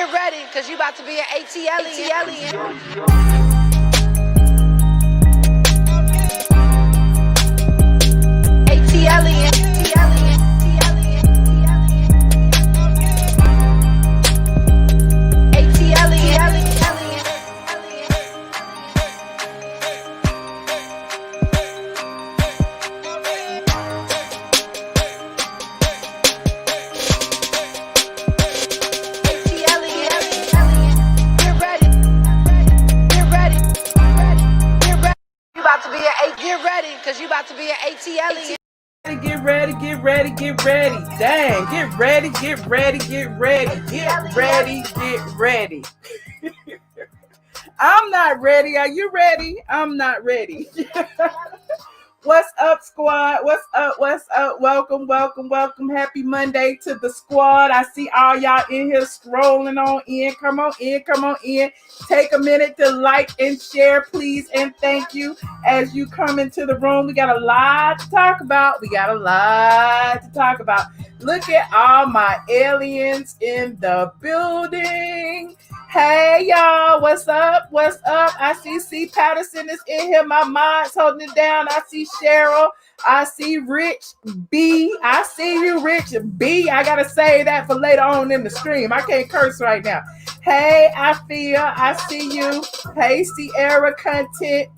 Get ready, because you about to be an ATLien. Get ready, because you about to be an ATLien. Get ready. Dang, get ready. I'm not ready. Are you ready? I'm not ready. What's up, squad? What's up? Welcome. Happy Monday to the squad. I see all y'all in here scrolling on in. Come on in. Take a minute to like and share, please, and thank you as you come into the room. We got a lot to talk about. Look at all my aliens in the building. Hey, y'all. What's up? I see C. Patterson is in here. My mind's holding it down. I see Cheryl. I see Rich B. I see you, Rich B. I got to say that for later on in the stream. I can't curse right now. Hey, I see you. Hey, Sierra Content.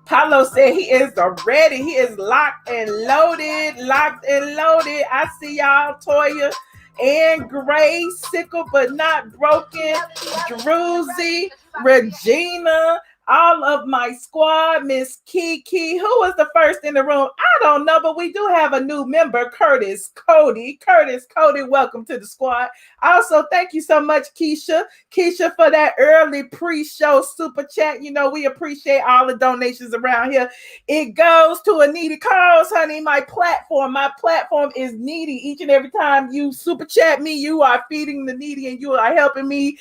Paulo said he is ready. He is locked and loaded. I see y'all, Toya and Gray, sickle but not broken, Druzy, Regina, all of my squad, Miss Kiki. Who was the first in the room? I don't know, but we do have a new member, Curtis Cody, welcome to the squad. Also, thank you so much, Keisha, for that early pre-show super chat. You know, we appreciate all the donations around here. It goes to a needy cause, honey. My platform is needy. Each and every time you super chat me, you are feeding the needy and you are helping me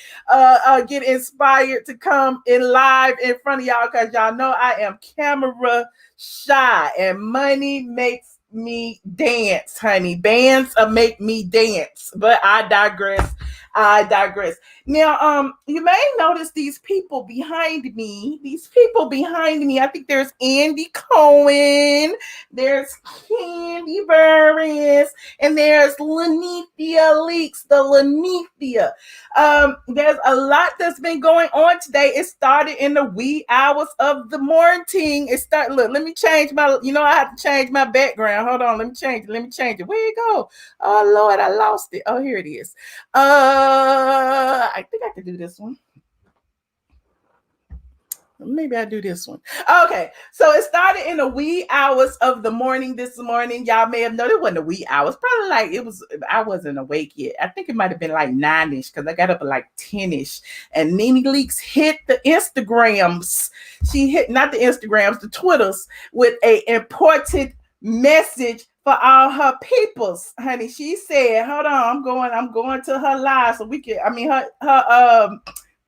get inspired to come in live in front of y'all, because y'all know I am camera shy and money makes me dance, honey. Bands make me dance, but I digress. Now, you may notice these people behind me. I think there's Andy Cohen, there's Candy Burris, and there's Nene Leakes, there's a lot that's been going on today. It started in the wee hours of the morning. Look, let me change I have to change my background. Hold on, let me change it. Where it go? Oh Lord, I lost it. Oh, here it is. I think I can do this one. Maybe I do this one. Okay, so it started in the wee hours of the morning this morning. Y'all may have known it wasn't the wee hours. Probably I wasn't awake yet. I think it might have been like 9-ish because I got up at like 10-ish. And Nene Leakes hit the Instagrams. She hit, not the Instagrams, the Twitters, with an important message for all her peoples, honey. She said, hold on, I'm going to her live so we can, her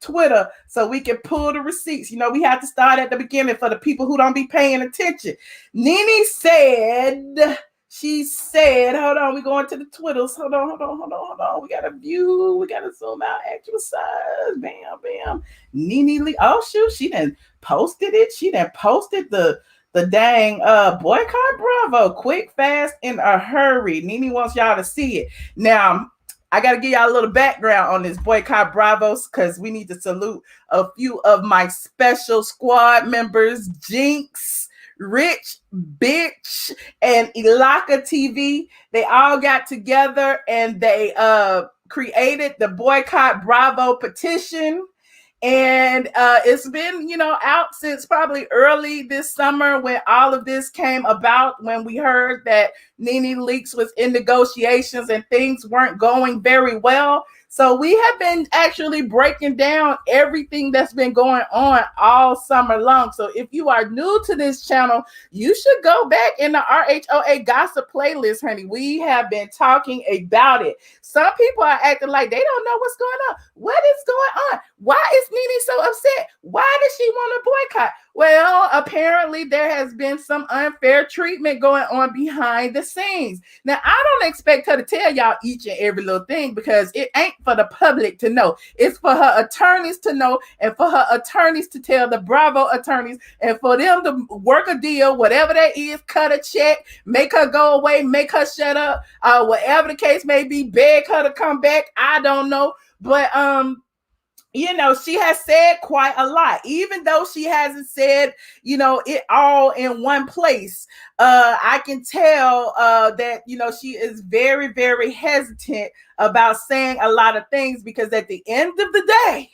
Twitter, so we can pull the receipts. You know, we have to start at the beginning for the people who don't be paying attention. Nene said, hold on, we're going to the Twitters. Hold on. We got to view, we got to zoom out, actual size. Bam. Nene Leakes, oh shoot, she done posted it. She done posted the dang Boycott Bravo, quick, fast, in a hurry. Nene wants y'all to see it. Now, I got to give y'all a little background on this Boycott Bravos because we need to salute a few of my special squad members, Jinx, Rich, Bitch, and Ilaka TV. They all got together and they created the Boycott Bravo petition. And it's been, out since probably early this summer when all of this came about, when we heard that Nene Leakes was in negotiations and things weren't going very well. So we have been actually breaking down everything that's been going on all summer long. So if you are new to this channel, you should go back in the RHOA gossip playlist, honey. We have been talking about it. Some people are acting like they don't know what's going on. What is going on? Why is Nene so upset? Why does she want to boycott? Well, apparently there has been some unfair treatment going on behind the scenes. Now, I don't expect her to tell y'all each and every little thing because it ain't for the public to know. It's for her attorneys to know and for her attorneys to tell the Bravo attorneys and for them to work a deal, whatever that is, cut a check, make her go away, make her shut up, whatever the case may be, beg her to come back. I don't know. But she has said quite a lot, even though she hasn't said, it all in one place. I can tell that, she is very, very hesitant about saying a lot of things because at the end of the day,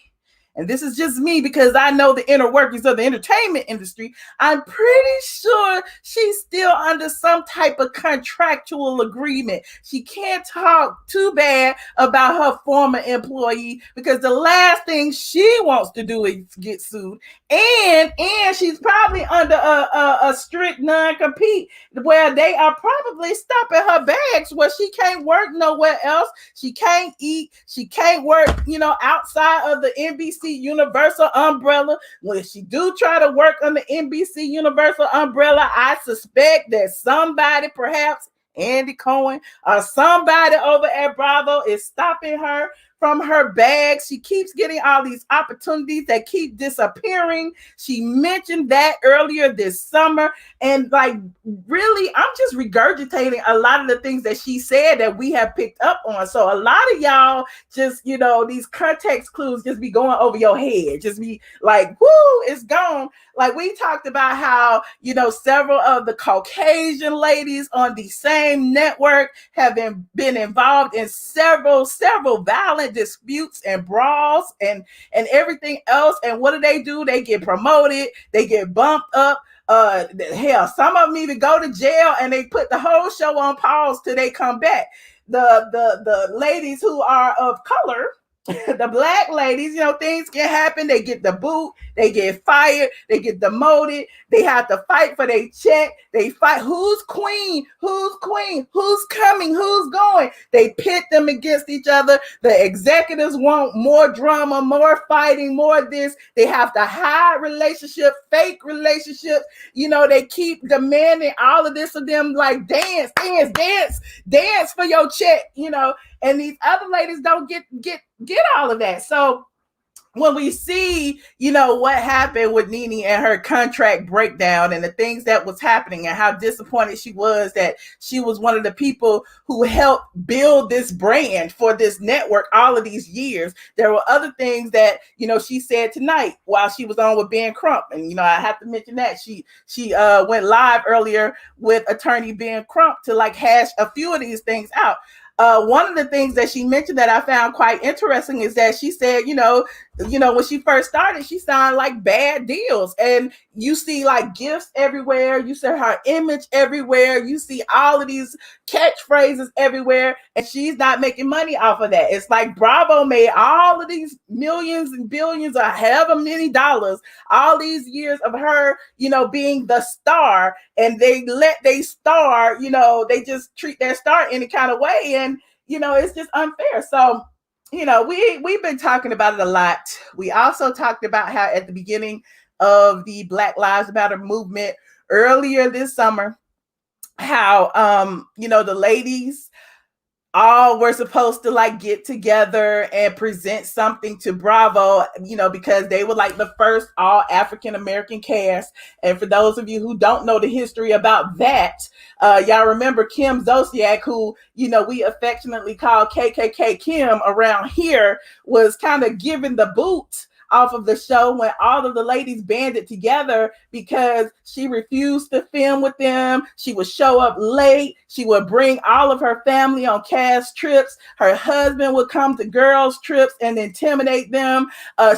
and this is just me because I know the inner workings of the entertainment industry, I'm pretty sure she's still under some type of contractual agreement. She can't talk too bad about her former employee because the last thing she wants to do is get sued. And she's probably under a strict non-compete where they are probably stopping her bags where she can't work nowhere else. She can't eat. She can't work, outside of the NBC Universal umbrella. When she do try to work on the NBC Universal umbrella, I suspect that somebody, perhaps Andy Cohen or somebody over at Bravo, is stopping her from her bag. She keeps getting all these opportunities that keep disappearing. She mentioned that earlier this summer. And really, I'm just regurgitating a lot of the things that she said that we have picked up on. So a lot of y'all just, these context clues just be going over your head. Just be like, whoo, it's gone. Like we talked about how, several of the Caucasian ladies on the same network have been involved in several violent disputes and brawls and everything else. And what do? They get promoted. They get bumped up. Hell, some of them even go to jail and they put the whole show on pause till they come back. The ladies who are of color, the black ladies, things can happen. They get the boot, they get fired, they get demoted, they have to fight for their check. They fight who's queen, who's coming, who's going. They pit them against each other. The executives want more drama, more fighting, more this. They have to hide relationships, fake relationships. They keep demanding all of this of them, like dance for your check, and these other ladies don't get all of that. So when we see, what happened with Nene and her contract breakdown and the things that was happening and how disappointed she was that she was one of the people who helped build this brand for this network all of these years, there were other things that, she said tonight while she was on with Ben Crump. And, I have to mention that she went live earlier with Attorney Ben Crump to hash a few of these things out. One of the things that she mentioned that I found quite interesting is that she said, when she first started, she signed bad deals, and you see gifts everywhere. You see her image everywhere. You see all of these catchphrases everywhere, and she's not making money off of that. It's like Bravo made all of these millions and billions or however many dollars all these years of her, being the star, and they let they star, they just treat their star any kind of way, and it's just unfair. So we've been talking about it a lot. We also talked about how at the beginning of the Black Lives Matter movement earlier this summer, how the ladies all were supposed to get together and present something to Bravo, because they were the first all African American cast. And for those of you who don't know the history about that, y'all remember Kim Zolciak, who, we affectionately call KKK Kim around here, was kind of given the boot off of the show when all of the ladies banded together because she refused to film with them. She would show up late. She would bring all of her family on cast trips. Her husband would come to girls' trips and intimidate them.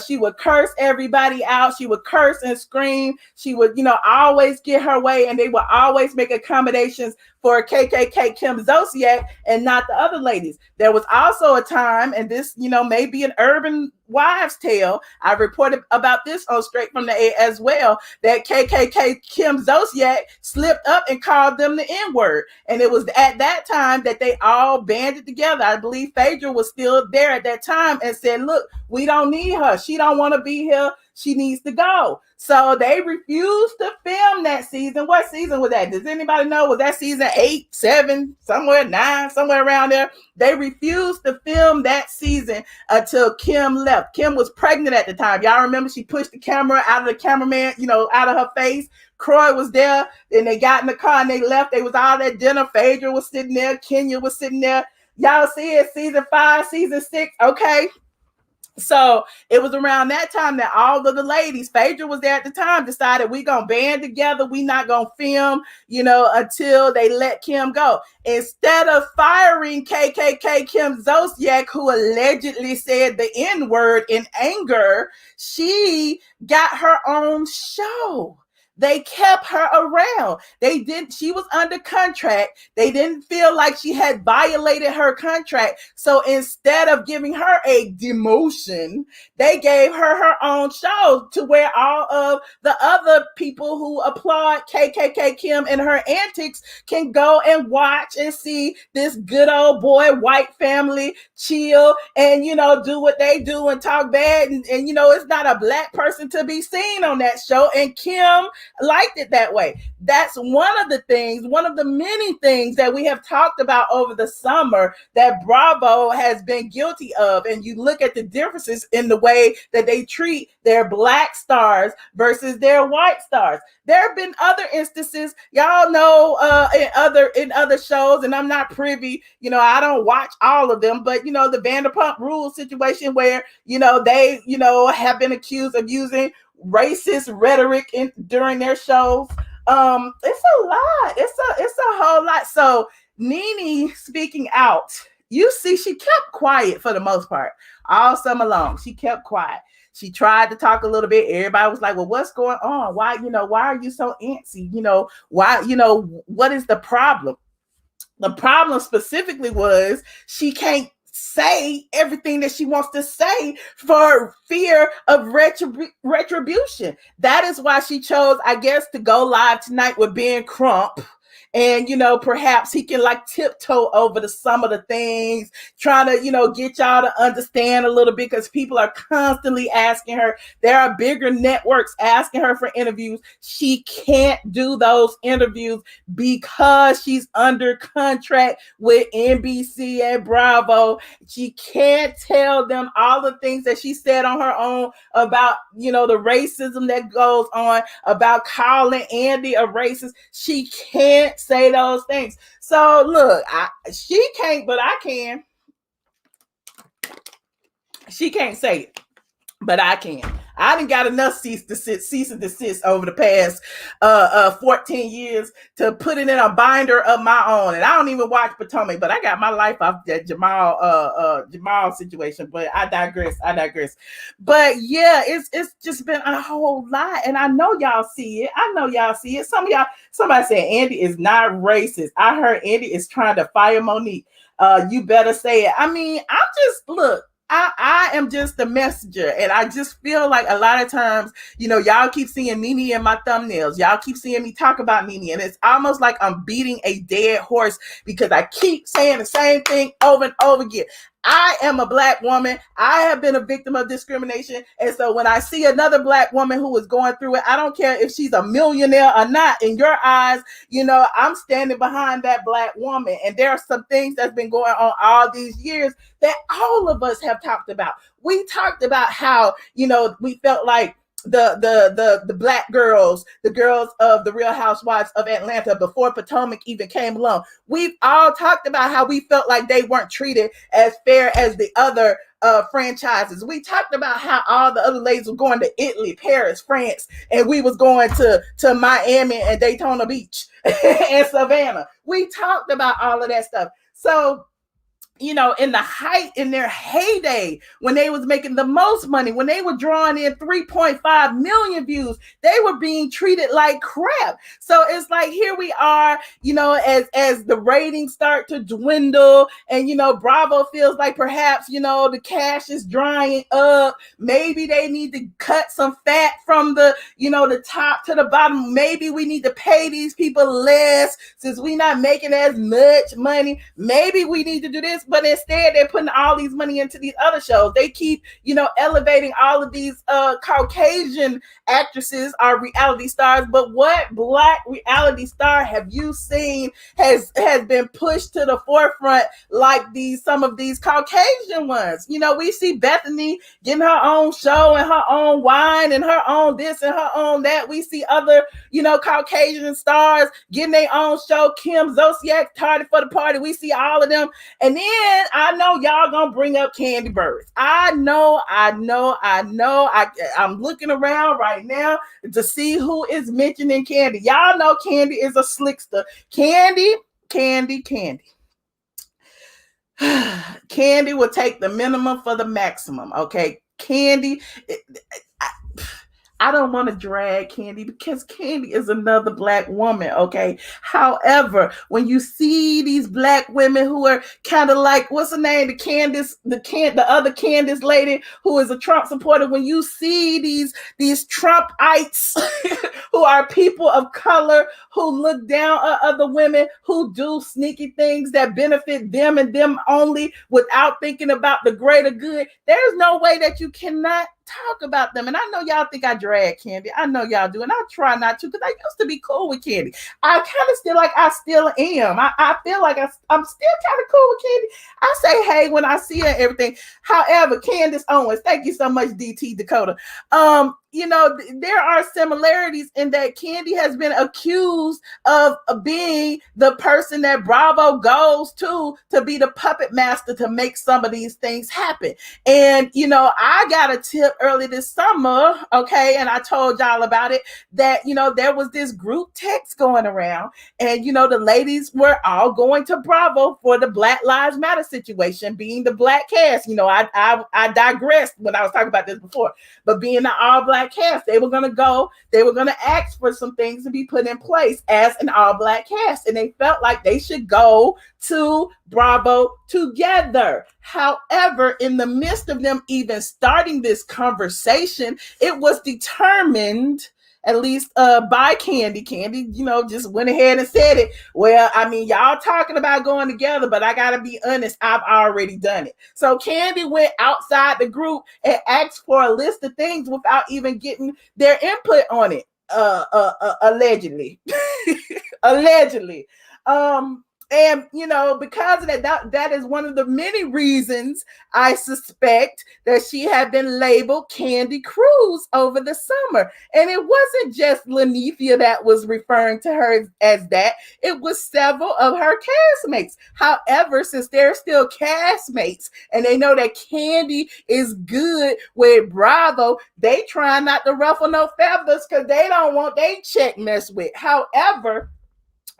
She would curse everybody out. She would curse and scream. She would, always get her way, and they would always make accommodations for KKK Kim Zolciak and not the other ladies. There was also a time, and this, may be an urban wives' tale. I reported about this on Straight from the A as well, that KKK Kim Zolciak slipped up and called them the N-word. And it was at that time that they all banded together. I believe Phaedra was still there at that time and said, look, we don't need her. She don't want to be here. she needs to go. So they refused to film that season. What season was that? Does anybody know? Was that season 8, 7, somewhere 9, somewhere around there? They refused to film that season until Kim left. Kim was pregnant at the time. Y'all remember she pushed the camera out of the cameraman, out of her face. Croy was there. Then they got in the car and they left. They was all at dinner. Phaedra was sitting there. Kenya was sitting there. Y'all see it, season 5, season 6. Okay. So it was around that time that all of the ladies, Phaedra was there at the time, decided we gonna band together. We not gonna film, until they let Kim go. Instead of firing KKK Kim Zolciak, who allegedly said the N-word in anger, she got her own show. They kept her around. She was under contract. They didn't feel like she had violated her contract. So instead of giving her a demotion, they gave her own show to where all of the other people who applaud KKK Kim and her antics can go and watch and see this good old boy white family chill and, do what they do and talk bad. And it's not a black person to be seen on that show. And Kim liked it that way. That's one of the many things that we have talked about over the summer that Bravo has been guilty of. And you look at the differences in the way that they treat their black stars versus their white stars. There have been other instances, y'all know, in other shows, and I'm not privy, I don't watch all of them, but the Vanderpump Rules situation where, they, have been accused of using racist rhetoric during their shows. It's a lot. It's a whole lot. So Nene speaking out, you see, she kept quiet for the most part all summer long. She kept quiet. She tried to talk a little bit. Everybody was like, well, what's going on? Why are you so antsy? Why, what is the problem? The problem specifically was she can't say everything that she wants to say for fear of retribution. That is why she chose, I guess, to go live tonight with Ben Crump. And, perhaps he can tiptoe over some of the things, trying to, get y'all to understand a little bit, because people are constantly asking her. There are bigger networks asking her for interviews. She can't do those interviews because she's under contract with NBC and Bravo. She can't tell them all the things that she said on her own about, the racism that goes on, about calling Andy a racist. She can't say those things. So look, she can't, but I can. She can't say it, but I can. I done got enough cease and desist over the past 14 years to put it in a binder of my own. And I don't even watch Potomac, but I got my life off that Jamal situation. But I digress. But yeah, it's just been a whole lot. And I know y'all see it. Somebody said Andy is not racist. I heard Andy is trying to fire Monique. You better say it. I mean, I am just the messenger, and I just feel like a lot of times, y'all keep seeing Nene in my thumbnails. Y'all keep seeing me talk about Nene, and it's almost like I'm beating a dead horse because I keep saying the same thing over and over again. I am a black woman. I have been a victim of discrimination. And so when I see another black woman who is going through it, I don't care if she's a millionaire or not. In your eyes, I'm standing behind that black woman. And there are some things that's been going on all these years that all of us have talked about. We talked about how, we felt like the black girls, the girls of the Real Housewives of Atlanta before Potomac even came along. We've all talked about how we felt like they weren't treated as fair as the other franchises. We talked about how all the other ladies were going to Italy, Paris, France, and we was going to Miami and Daytona Beach and Savannah. We talked about all of that stuff. So in their heyday, when they was making the most money, when they were drawing in 3.5 million views, they were being treated like crap. So it's like, here we are, as the ratings start to dwindle and, Bravo feels like perhaps, the cash is drying up. Maybe they need to cut some fat from the top to the bottom. Maybe we need to pay these people less since we're not making as much money. Maybe we need to do this. but instead they're putting all these money into these other shows. They keep, elevating all of these Caucasian actresses are reality stars, but what black reality star have you seen has been pushed to the forefront like some of these Caucasian ones? We see Bethany getting her own show and her own wine and her own this and her own that. We see other, Caucasian stars getting their own show. Kim Zolciak, Tardy for the Party. We see all of them. And then I know y'all gonna bring up Candy Birds. I'm looking around right now to see who is mentioning Candy. Y'all know Candy is a slickster. Candy. Candy will take the minimum for the maximum. Okay. Candy. I don't want to drag Candy because Candy is another black woman, okay? However, when you see these black women who are kind of like, what's her name? The other Candace lady who is a Trump supporter, when you see these Trumpites who are people of color who look down on other women, who do sneaky things that benefit them and them only without thinking about the greater good, there's no way that you cannot talk about them. And I know y'all think I drag Candy. I know y'all do. And I try not to because I used to be cool with Candy. I kind of still like I still am. I feel like I'm still kind of cool with Candy. I say hey when I see her and everything. However, Candace Owens, thank you so much, DT Dakota. There are similarities in that Candy has been accused of being the person that Bravo goes to be the puppet master to make some of these things happen. And, I got a tip early this summer, okay, and I told y'all about it, that, there was this group text going around and, the ladies were all going to Bravo for the Black Lives Matter situation, being the black cast. I digressed when I was talking about this before, but being the all black cast, they were going to ask for some things to be put in place as an all black cast. And they felt like they should go to Bravo together. However, in the midst of them even starting this conversation, it was determined, at least by Candy. Candy, just went ahead and said it. Well, I mean, y'all talking about going together, but I got to be honest, I've already done it. So Candy went outside the group and asked for a list of things without even getting their input on it. Allegedly. Allegedly. And, because of that is one of the many reasons I suspect that she had been labeled Candy Cruz over the summer. And it wasn't just Lanithia that was referring to her as that. It was several of her castmates. However, since they're still castmates and they know that Candy is good with Bravo, they try not to ruffle no feathers because they don't want their check messed with. However,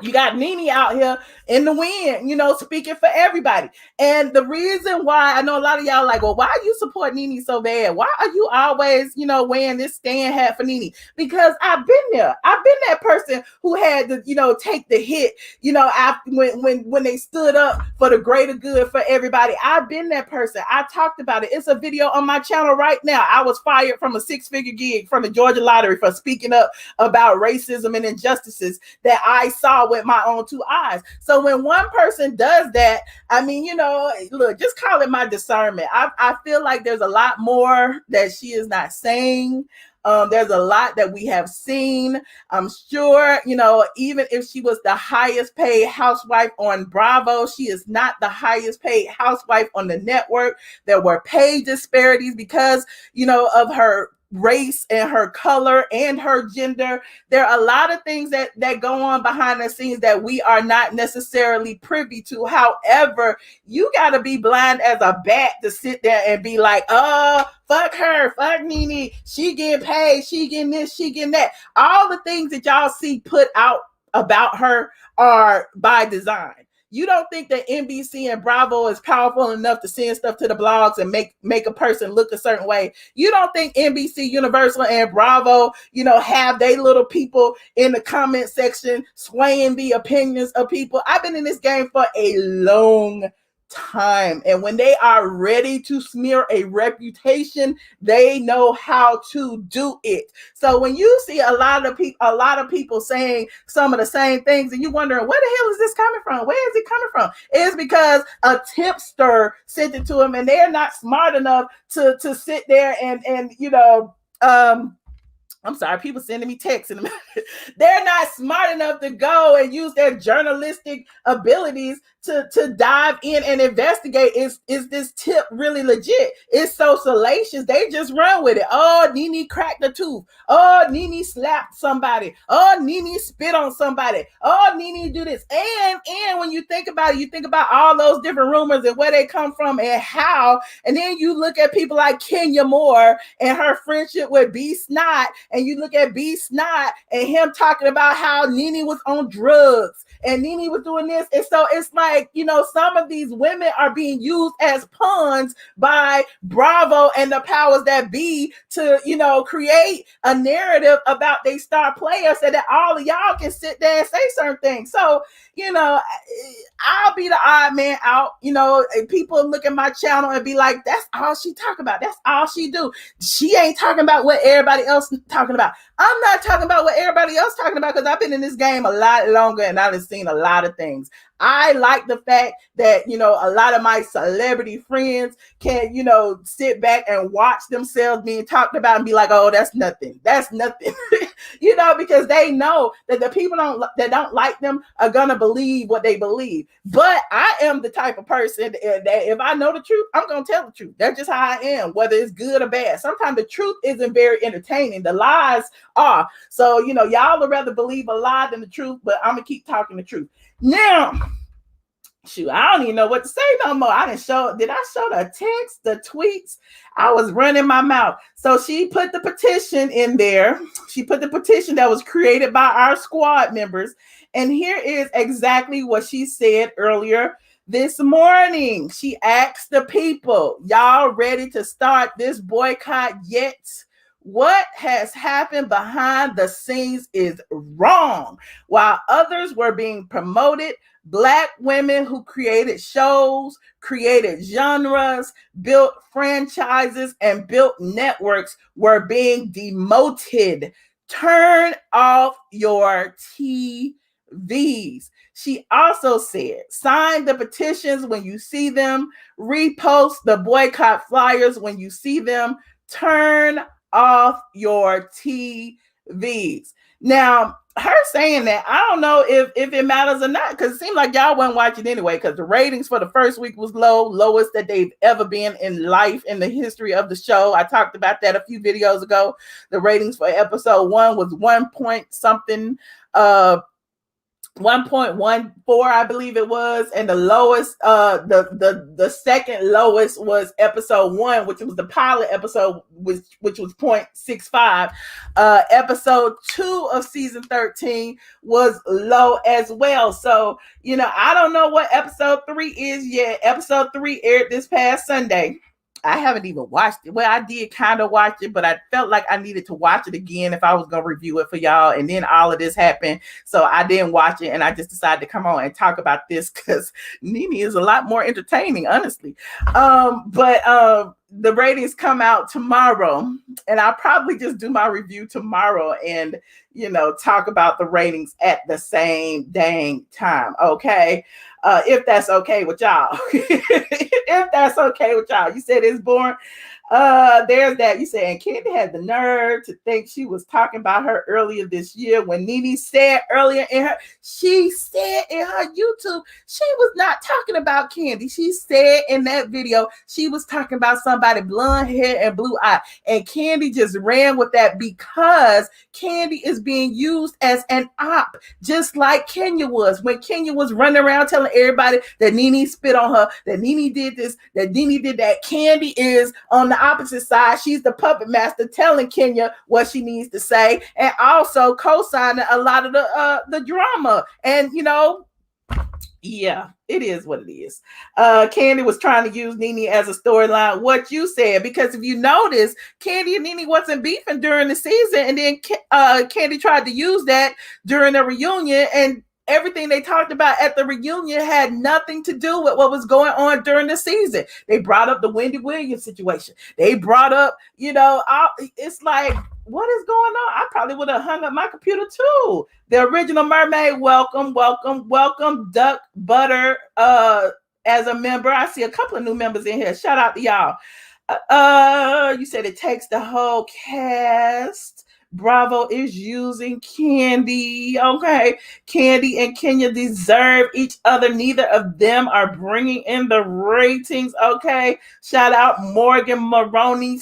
you got Nene out here in the wind, speaking for everybody. And the reason why I know a lot of y'all like, well, why do you support Nene so bad? Why are you always, wearing this stand hat for Nene? Because I've been there. I've been that person who had to, take the hit, after when they stood up for the greater good for everybody. I've been that person. I talked about it. It's a video on my channel right now. I was fired from a 6-figure gig from the Georgia Lottery for speaking up about racism and injustices that I saw with my own 2 eyes. So when one person does that, I mean, look, just call it my discernment. I feel like there's a lot more that she is not saying. There's a lot that we have seen. I'm sure, even if she was the highest paid housewife on Bravo, she is not the highest paid housewife on the network. There were pay disparities because, of her race and her color and her gender. There are a lot of things that go on behind the scenes that we are not necessarily privy to. However, you got to be blind as a bat to sit there and be like, oh, fuck her, fuck Nene, she getting paid, she getting this, she getting that. All the things that y'all see put out about her are by design. You don't think that NBC and Bravo is powerful enough to send stuff to the blogs and make a person look a certain way. You don't think NBC, Universal, and Bravo, have they little people in the comment section swaying the opinions of people. I've been in this game for a long time. And when they are ready to smear a reputation, they know how to do it. So when you see a lot of people saying some of the same things, and you wondering where the hell is this coming from? Where is it coming from? It's because a tipster sent it to them, and they're not smart enough to sit there and I'm sorry, people sending me texts in a minute. They're not smart enough to go and use their journalistic abilities to dive in and investigate. Is this tip really legit? It's so salacious. They just run with it. Oh, Nene cracked a tooth. Oh, Nene slapped somebody. Oh, Nene spit on somebody. Oh, Nene do this. And when you think about it, you think about all those different rumors and where they come from and how. And then you look at people like Kenya Moore and her friendship with B. Snot, and you look at B. Snot and him talking about how Nene was on drugs and Nene was doing this. And so it's like, some of these women are being used as pawns by Bravo and the powers that be to, create a narrative about they star players so that all of y'all can sit there and say certain things. So, I'll be the odd man out. People look at my channel and be like, that's all she talk about. That's all she do. She ain't talking about what everybody else talking about. I'm not talking about what everybody else talking about because I've been in this game a lot longer and I've seen a lot of things. I like the fact that, a lot of my celebrity friends can, sit back and watch themselves being talked about and be like, oh, that's nothing. That's nothing. Because they know that the people that don't like them are going to believe what they believe. But I am the type of person that if I know the truth, I'm going to tell the truth. That's just how I am, whether it's good or bad. Sometimes the truth isn't very entertaining. The lies are. So, y'all would rather believe a lie than the truth, but I'm going to keep talking the truth. Now, shoot, I don't even know what to say no more. Did I show the text, the tweets? I was running my mouth. So she put the petition in there. She put the petition that was created by our squad members. And here is exactly what she said earlier this morning. She asked the people, y'all ready to start this boycott yet? What has happened behind the scenes is wrong. While others were being promoted, Black women who created shows, created genres, built franchises, and built networks were being demoted. Turn off your TVs. She also said, sign the petitions when you see them, repost the boycott flyers when you see them, turn off your TVs. Now, her saying that, I don't know if it matters or not, because it seemed like y'all wasn't watching anyway, because the ratings for the first week was lowest that they've ever been in life in the history of the show. I talked about that a few videos ago. The ratings for episode 1 was 1 point something, 1.14, I believe it was, and the lowest, the second lowest was episode 1, which was the pilot episode, which was 0.65. Episode 2 of season 13 was low as well. So, I don't know what episode 3 is yet. Episode 3 aired this past Sunday. I haven't even watched it. Well, I did kind of watch it, but I felt like I needed to watch it again if I was going to review it for y'all. And then all of this happened. So I didn't watch it. And I just decided to come on and talk about this because Nene is a lot more entertaining, honestly. But the ratings come out tomorrow. And I'll probably just do my review tomorrow and, talk about the ratings at the same dang time. Okay. If that's okay with y'all. If that's okay with y'all. You said it's boring. There's that. You said, and Candy had the nerve to think she was talking about her earlier this year when Nene said earlier she said in her YouTube, she was not talking about Candy. She said in that video, she was talking about somebody blonde hair and blue eye. And Candy just ran with that because Candy is being used as an op, just like Kenya was. When Kenya was running around telling everybody that Nene spit on her, that Nene did this, that Nene did that. Candy is on the opposite side. She's the puppet master telling Kenya what she needs to say and also co-signing a lot of the drama. And yeah, it is what it is. Candy was trying to use Nene as a storyline, what you said, because if you notice, Candy and Nene wasn't beefing during the season, and then Candy tried to use that during the reunion, and everything they talked about at the reunion had nothing to do with what was going on during the season. They brought up the Wendy Williams situation. They brought up, it's like, what is going on? I probably would have hung up my computer too. The original mermaid, welcome, Duck Butter as a member. I see a couple of new members in here. Shout out to y'all. You said it takes the whole cast. Bravo is using Candy. Okay. Candy and Kenya deserve each other. Neither of them are bringing in the ratings. Okay. Shout out Morgan Maroney.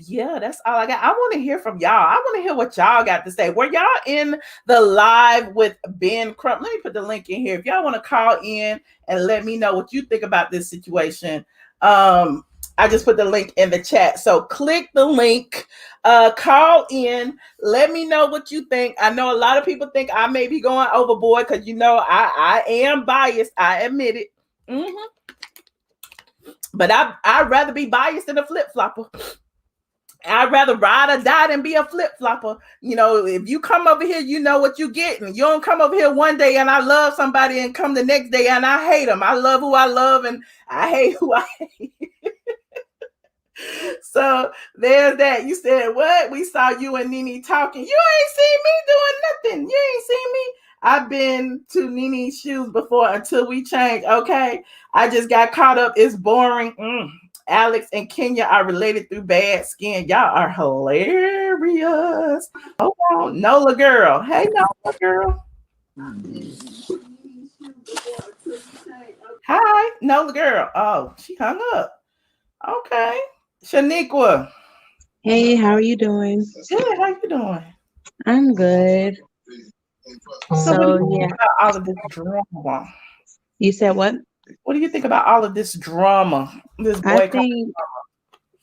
Yeah, that's all I got. I want to hear from y'all. I want to hear what y'all got to say. Were y'all in the live with Ben Crump? Let me put the link in here. If y'all want to call in and let me know what you think about this situation, I just put the link in the chat. So click the link, call in, let me know what you think. I know a lot of people think I may be going overboard because, I am biased. I admit it. But I'd rather be biased than a flip-flopper. I'd rather ride or die than be a flip-flopper. If you come over here, you know what you're getting. You don't come over here one day and I love somebody and come the next day and I hate them. I love who I love and I hate who I hate. So there's that. You said, what? We saw you and Nene talking. You ain't seen me doing nothing. You ain't seen me. I've been to Nene's shoes before until we change. Okay. I just got caught up. It's boring. Alex and Kenya are related through bad skin. Y'all are hilarious. Hold on. Nola girl. Hey, Nola girl. Hi, Nola girl. Oh, she hung up. Okay. Shaniqua. Hey, how are you doing? Good. How you doing? I'm good. So what do you think about all of this drama? You said what? What do you think about all of this drama? This boycott?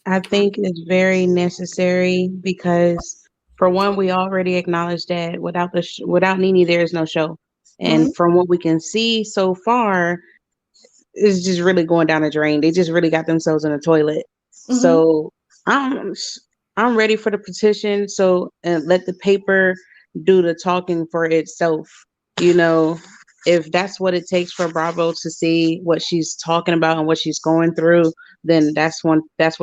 I think it's very necessary because, for one, we already acknowledged that without Nene, there is no show. And from what we can see so far, it's just really going down the drain. They just really got themselves in a toilet. So I'm ready for the petition. So let the paper do the talking for itself. If that's what it takes for Bravo to see what she's talking about and what she's going through, then that's what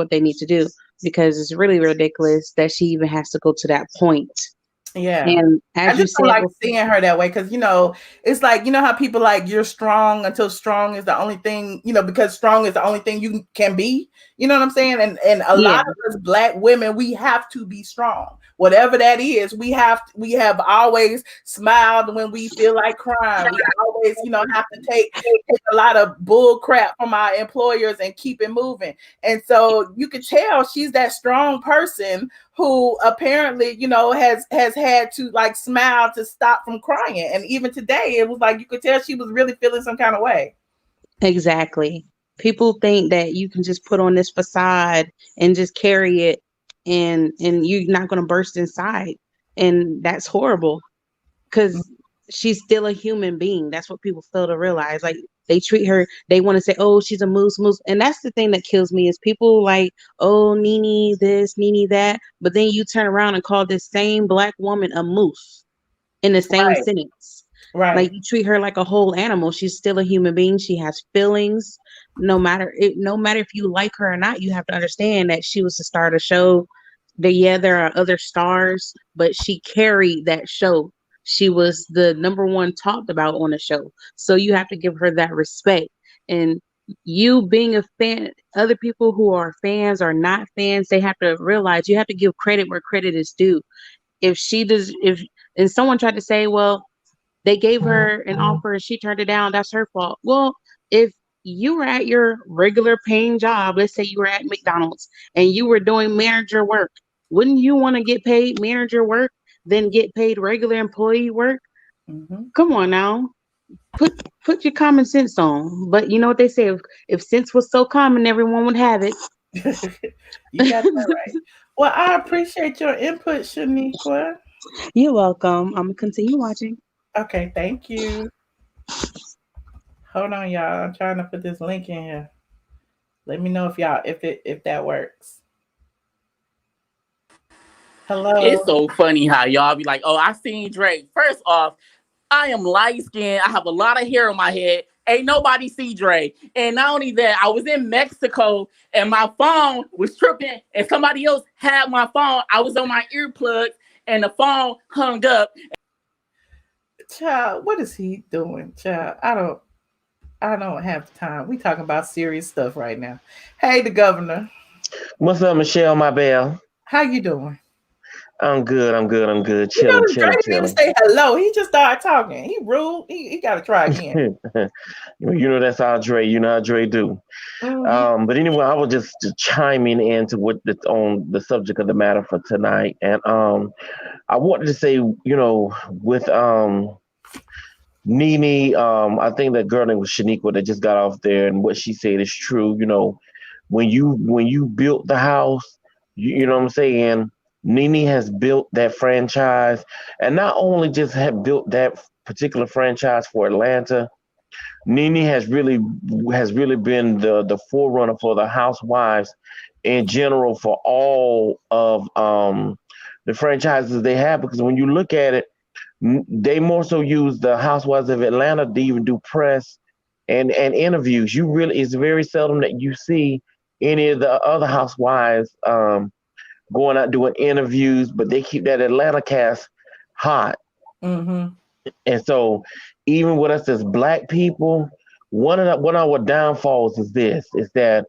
they need to do, because it's really ridiculous that she even has to go to that point. Yeah. And as I just don't like seeing her that way because, it's like, how people like, you're strong until strong is the only thing, because strong is the only thing you can be. You know what I'm saying? And a lot of us Black women, we have to be strong. Whatever that is, we have always smiled when we feel like crying. We always, have to take a lot of bull crap from our employers and keep it moving. And so you can tell she's that strong person who apparently, has had to like smile to stop from crying. And even today, it was like you could tell she was really feeling some kind of way. Exactly. People think that you can just put on this facade and just carry it and you're not going to burst inside. And that's horrible because she's still a human being. That's what people fail to realize. Like, they treat her, they want to say, oh, she's a moose. And that's the thing that kills me is people like, oh, Nene this, Nene that. But then you turn around and call this same Black woman a moose in the same sentence. Right. Like, you treat her like a whole animal. She's still a human being. She has feelings. No matter if you like her or not, you have to understand that she was the star of the show. There are other stars, but she carried that show. She was the number one talked about on the show. So you have to give her that respect. And you being a fan, other people who are fans or not fans, they have to realize you have to give credit where credit is due. If someone tried to say, well, they gave her an offer and she turned it down, that's her fault. Well, if you were at your regular paying job, let's say you were at McDonald's and you were doing manager work, wouldn't you want to get paid manager work then get paid regular employee work? Come on now. Put your common sense on. But you know what they say, if sense was so common, everyone would have it. You got that right. Well, I appreciate your input, Shaniqua. You're welcome. I'm gonna continue watching. Okay, thank you. Hold on, y'all. I'm trying to put this link in here. Let me know if that works. Hello. It's so funny how y'all be like, oh, I seen Drake. First off, I am light skinned. I have a lot of hair on my head. Ain't nobody see Drake. And not only that, I was in Mexico and my phone was tripping and somebody else had my phone. I was on my earplugs and the phone hung up. Child, what is he doing? Child, I don't have time. We talking about serious stuff right now. Hey, the governor. What's up, Michelle, my belle? How you doing? I'm good. You know, Chilling. Drake didn't even say hello. He just started talking. He rude. He got to try again. You know that's how Dre. You know how Dre do. Mhm. But anyway, I was just chiming into what on the subject of the matter for tonight, and I wanted to say, with Nene, I think that girl named was Shaniqua that just got off there, and what she said is true. When you built the house, you know what I'm saying. Nene has built that franchise, and not only just have built that particular franchise for Atlanta. Nene has really been the forerunner for the Housewives in general for all of the franchises they have. Because when you look at it, they more so use the Housewives of Atlanta to even do press and interviews. It's very seldom that you see any of the other Housewives going out doing interviews, but they keep that Atlanta cast hot. Mm-hmm. And so, even with us as Black people, one of our downfalls is that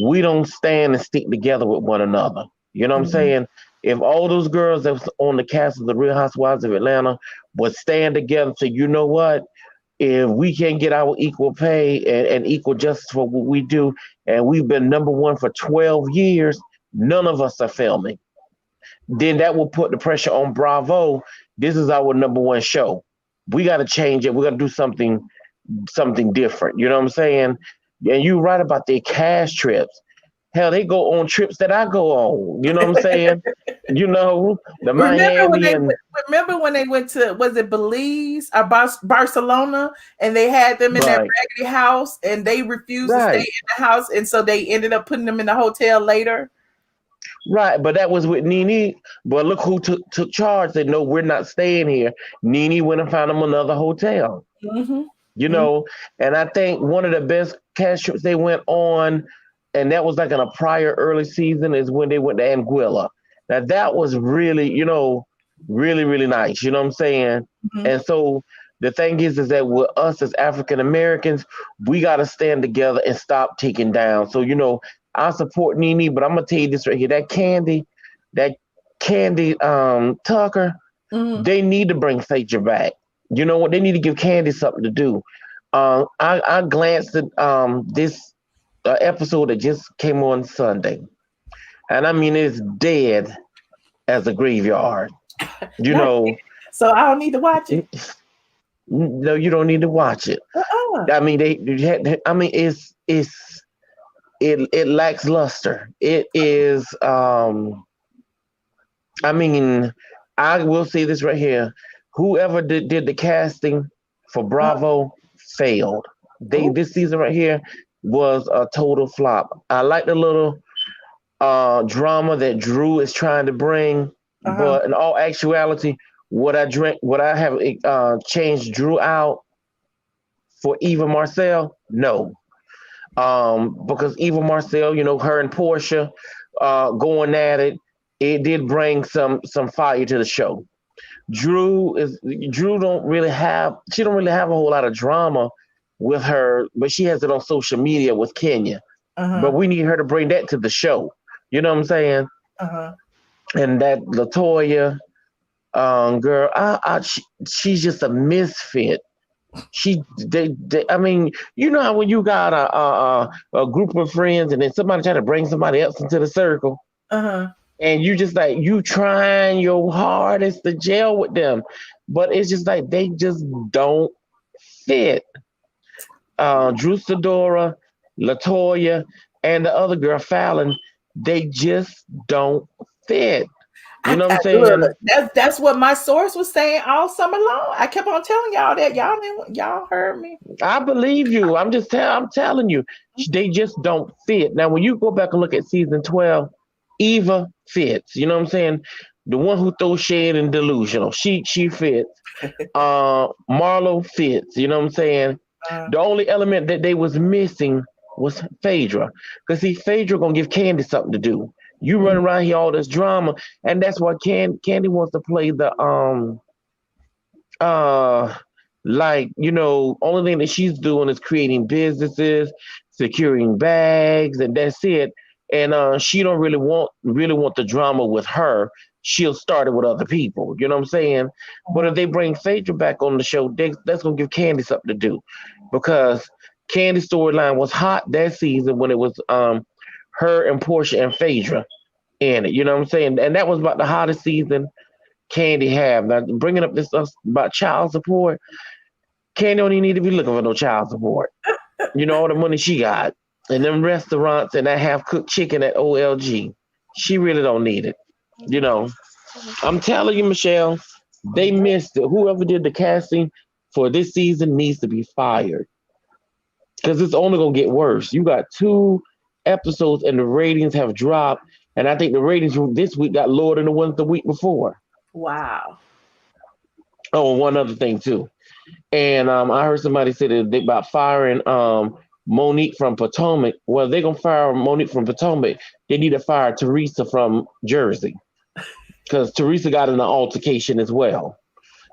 we don't stand and stick together with one another. You know what I'm saying? If all those girls that was on the cast of the Real Housewives of Atlanta would stand together and say, you know what? If we can't get our equal pay and equal justice for what we do, and we've been number one for 12 years, none of us are filming. Then that will put the pressure on Bravo. This is our number one show. We got to change it. We got to do something different. You know what I'm saying? And you're right about their cash trips. Hell, they go on trips that I go on. You know what I'm saying? The Miami Remember when they went to, was it Belize or Barcelona, and they had them in that raggedy house, and they refused to stay in the house, and so they ended up putting them in the hotel later. Right, but that was with Nene. But look who took charge. Said, no, we're not staying here. Nene went and found them another hotel. And I think one of the best cash trips they went on, and that was like in a prior early season, is when they went to Anguilla. Now that was really, really, really nice. You know what I'm saying? And so the thing is that with us as African Americans, we got to stand together and stop taking down. So, I support Nene, but I'm gonna tell you this right here: that Candy Tucker, they need to bring Sager back. You know what? They need to give Candy something to do. I glanced at this episode that just came on Sunday, and I mean it's dead as a graveyard. So I don't need to watch it. No, you don't need to watch it. I mean, it lacks luster. It is. I will say this right here: whoever did the casting for Bravo failed. This season right here was a total flop. I like the little drama that Drew is trying to bring, but in all actuality, would I have changed Drew out for Eva Marcel? No. Because Eva Marcel, her and Portia going at it, it did bring some fire to the show. Drew don't really have a whole lot of drama with her, but she has it on social media with Kenya. But we need her to bring that to the show. You know what I'm saying? And that LaToya girl, she's just a misfit. I mean, you know how when you got a group of friends and then somebody try to bring somebody else into the circle, and you just like you trying your hardest to gel with them, but it's just like they just don't fit. Drew Sidora, LaToya, and the other girl Fallon, they just don't fit. You know what I'm saying? Look, that's what my source was saying all summer long. I kept on telling y'all that. Y'all heard me. I believe you. I'm telling you, they just don't fit. Now, when you go back and look at season 12, Eva fits. You know what I'm saying? the one who throws shade and delusional. She fits. Marlo fits. You know what I'm saying? The only element that they was missing was Phaedra, because see, Phaedra gonna give Candy something to do. You run around here all this drama, and that's why Candy wants to play the like, you know, only thing that she's doing is creating businesses, securing bags, and that's it. And she don't really want the drama with her. She'll start it with other people. You know what I'm saying? But if they bring Phaedra back on the show, that's gonna give Candy something to do, because Candy's storyline was hot that season when it was her and Portia and Phaedra in it. You know what I'm saying? And that was about the hottest season Candy have. Now bringing up this stuff about child support, Candy don't even need to be looking for no child support. You know, all the money she got and them restaurants and that half-cooked chicken at OLG, she really don't need it. You know, I'm telling you, Michelle, they missed it. Whoever did the casting for this season needs to be fired, because it's only gonna get worse. You got 2 episodes and the ratings have dropped, and I think the ratings this week got lower than the ones the week before. Wow. Oh, one other thing too, and I heard somebody say that they about firing Monique from Potomac. Well, they're gonna fire Monique from Potomac. They need to fire Teresa from Jersey, because Teresa got in an altercation as well.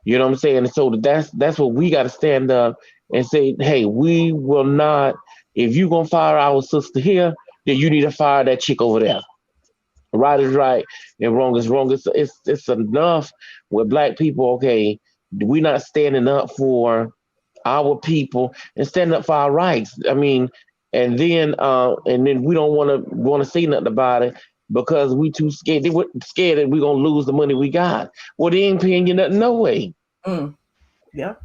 You know what I'm saying? And so that's what we got to stand up and say, hey, we will not. If you gonna fire our sister here, then you need to fire that chick over there. Right is right and wrong is wrong. It's enough with Black people. Okay, we're not standing up for our people and standing up for our rights. I mean, and then we don't want to say nothing about it because we too scared. They were scared that we're gonna lose the money we got. Well, they ain't paying you nothing, no way. Yeah.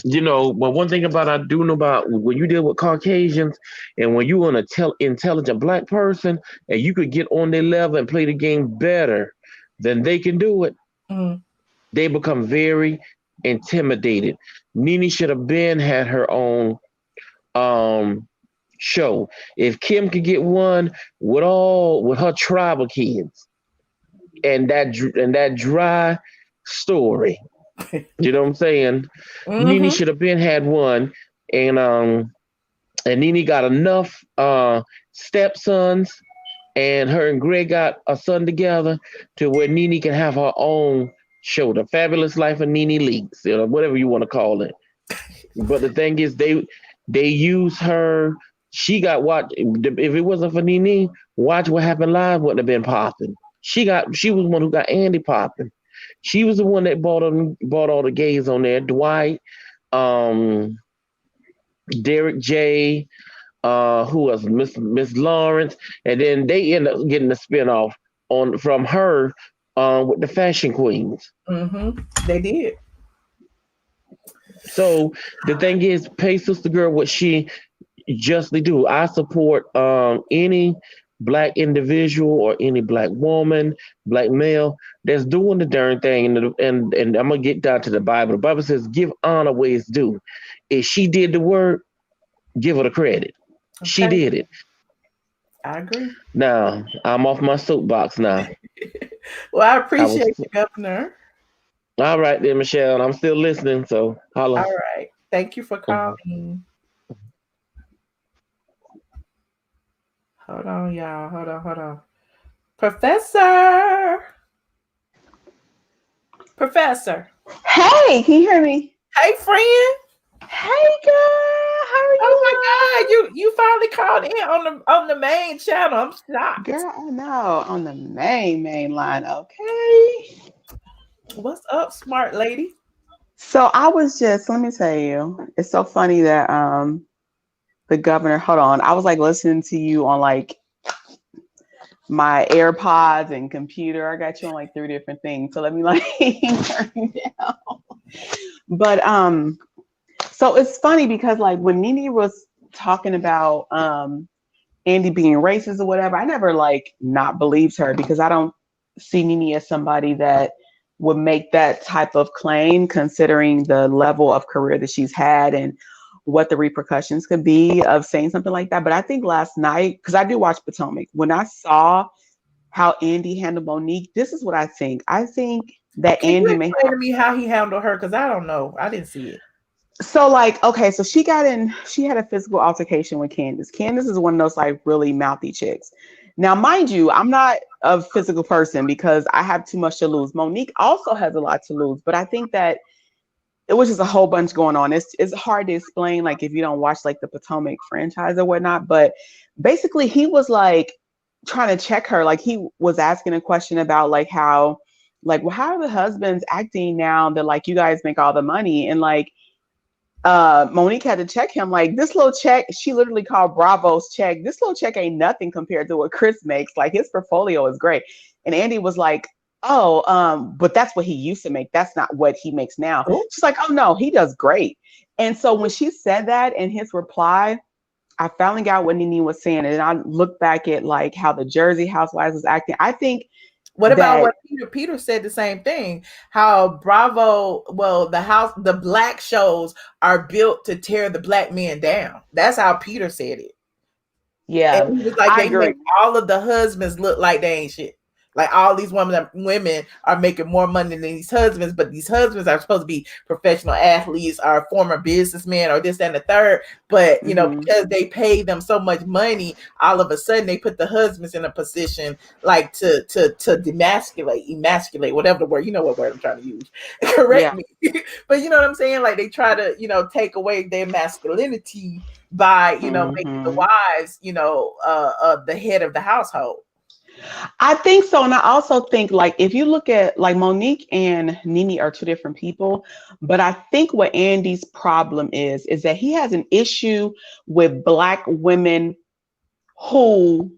You know, but one thing about I do know about when you deal with Caucasians and when you're an intelligent Black person and you could get on their level and play the game better than they can do it, they become very intimidated. Nene should have had her own show. If Kim could get one with her tribal kids and that dry story. You know what I'm saying? Nene should have had one, and Nene got enough stepsons, and her and Greg got a son together to where Nene can have her own show, The Fabulous Life of Nene Leakes, you know, whatever you want to call it. But the thing is, they use her. She got if it wasn't for Nene, Watch What Happened Live wouldn't have been popping. She was one who got Andy popping. She was the one that bought all the gays on there. Dwight, Derek J, who was Miss Lawrence, and then they ended up getting the spinoff from her with the Fashion Queens. They did. So the thing is, pay Sister Girl what she justly do. I support any Black individual or any Black woman, Black male that's doing the darn thing. And I'm gonna get down to the Bible. The Bible says, "Give honor where it's due." If she did the work, give her the credit. Okay. She did it. I agree. Now I'm off my soapbox now. Well, I appreciate you, Governor. All right then, Michelle. I'm still listening. So holla. All right. Thank you for calling. Hold on, y'all. Hold on. Professor. Hey, can you hear me? Hey, friend. Hey, girl. How are you? Oh my God, you finally called in on the main channel. I'm shocked. Girl, I know. On the main line. Okay. What's up, smart lady? So I was let me tell you, it's so funny that the governor, hold on. I was like listening to you on like my AirPods and computer. I got you on like 3 different things. So let me like turn you down. But so it's funny because like when Nene was talking about Andy being racist or whatever, I never like not believed her because I don't see Nene as somebody that would make that type of claim considering the level of career that she's had and what the repercussions could be of saying something like that. But I think last night, because I do watch Potomac, when I saw how Andy handled Monique, this is what I think. I think that Can you Andy may explain to me how he handled her? Because I don't know. I didn't see it. So like, okay, so she had a physical altercation with Candace. Candace is one of those like really mouthy chicks. Now, mind you, I'm not a physical person because I have too much to lose. Monique also has a lot to lose, but I think that it was just a whole bunch going on. It's hard to explain, like if you don't watch like the Potomac franchise or whatnot. But basically, he was like trying to check her. Like he was asking a question about like how, like, well, how are the husbands acting now that like you guys make all the money? And like Monique had to check him, like this little check, she literally called Bravo's check. This little check ain't nothing compared to what Chris makes. Like his portfolio is great. And Andy was like, oh, but that's what he used to make. That's not what he makes now. Oh. She's like, oh no, he does great. And so when she said that in his reply, I finally got what Nene was saying. And I looked back at like how the Jersey Housewives was acting. I think what about what Peter said the same thing? How Bravo, well, the black shows are built to tear the black men down. That's how Peter said it. Yeah, and he was like, they make all of the husbands look like they ain't shit. Like all these women are making more money than these husbands, but these husbands are supposed to be professional athletes or former businessmen or this and the third. But you know, because they pay them so much money, all of a sudden they put the husbands in a position like to emasculate, whatever the word, you know what word I'm trying to use. Correct me. But you know what I'm saying? Like they try to, you know, take away their masculinity by, you know, making the wives, you know, the head of the household. I think so. And I also think like if you look at like Monique and Nene are two different people, but I think what Andy's problem is that he has an issue with black women who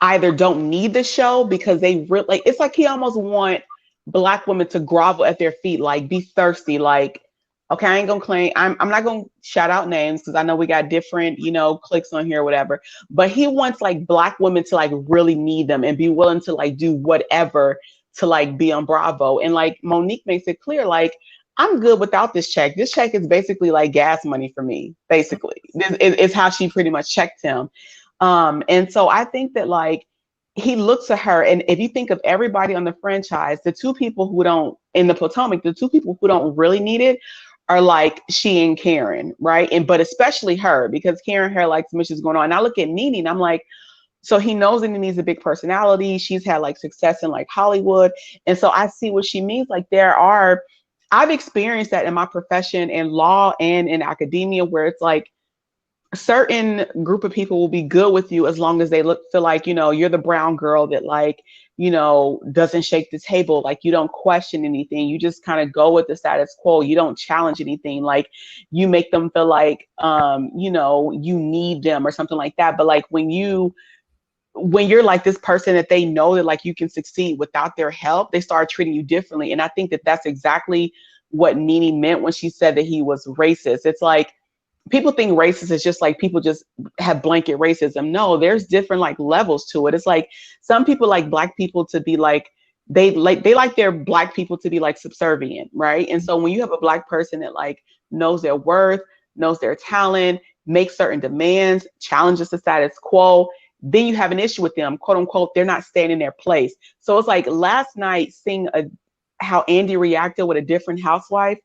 either don't need the show because they really like, it's like he almost want black women to grovel at their feet, like be thirsty, like, okay, I ain't gonna claim, I'm not gonna shout out names because I know we got different, you know, cliques on here or whatever, but he wants like black women to like really need them and be willing to like do whatever to like be on Bravo. And like Monique makes it clear, like, I'm good without this check. This check is basically like gas money for me, basically. This is how she pretty much checked him. And so I think that like, he looks at her, and if you think of everybody on the franchise, the two people who don't, in the Potomac, the two people who don't really need it are like she and Karen, right? And but especially her, because Karen had like some issues going on. And I look at Nene and I'm like, so he knows that Nene's a big personality. She's had like success in like Hollywood. And so I see what she means. Like I've experienced that in my profession in law and in academia, where it's like a certain group of people will be good with you as long as they feel like, you know, you're the brown girl that like, you know, doesn't shake the table. Like you don't question anything. You just kind of go with the status quo. You don't challenge anything. Like you make them feel like, you know, you need them or something like that. But like when you're like this person that they know that like you can succeed without their help, they start treating you differently. And I think that that's exactly what Nene meant when she said that he was racist. It's like, people think racist is just like people just have blanket racism. No, there's different like levels to it. It's like some people like black people to be like, they like their black people to be like subservient, right? And so when you have a black person that like knows their worth, knows their talent, makes certain demands, challenges the status quo, then you have an issue with them, quote unquote, they're not staying in their place. So it's like last night seeing how Andy reacted with a different housewife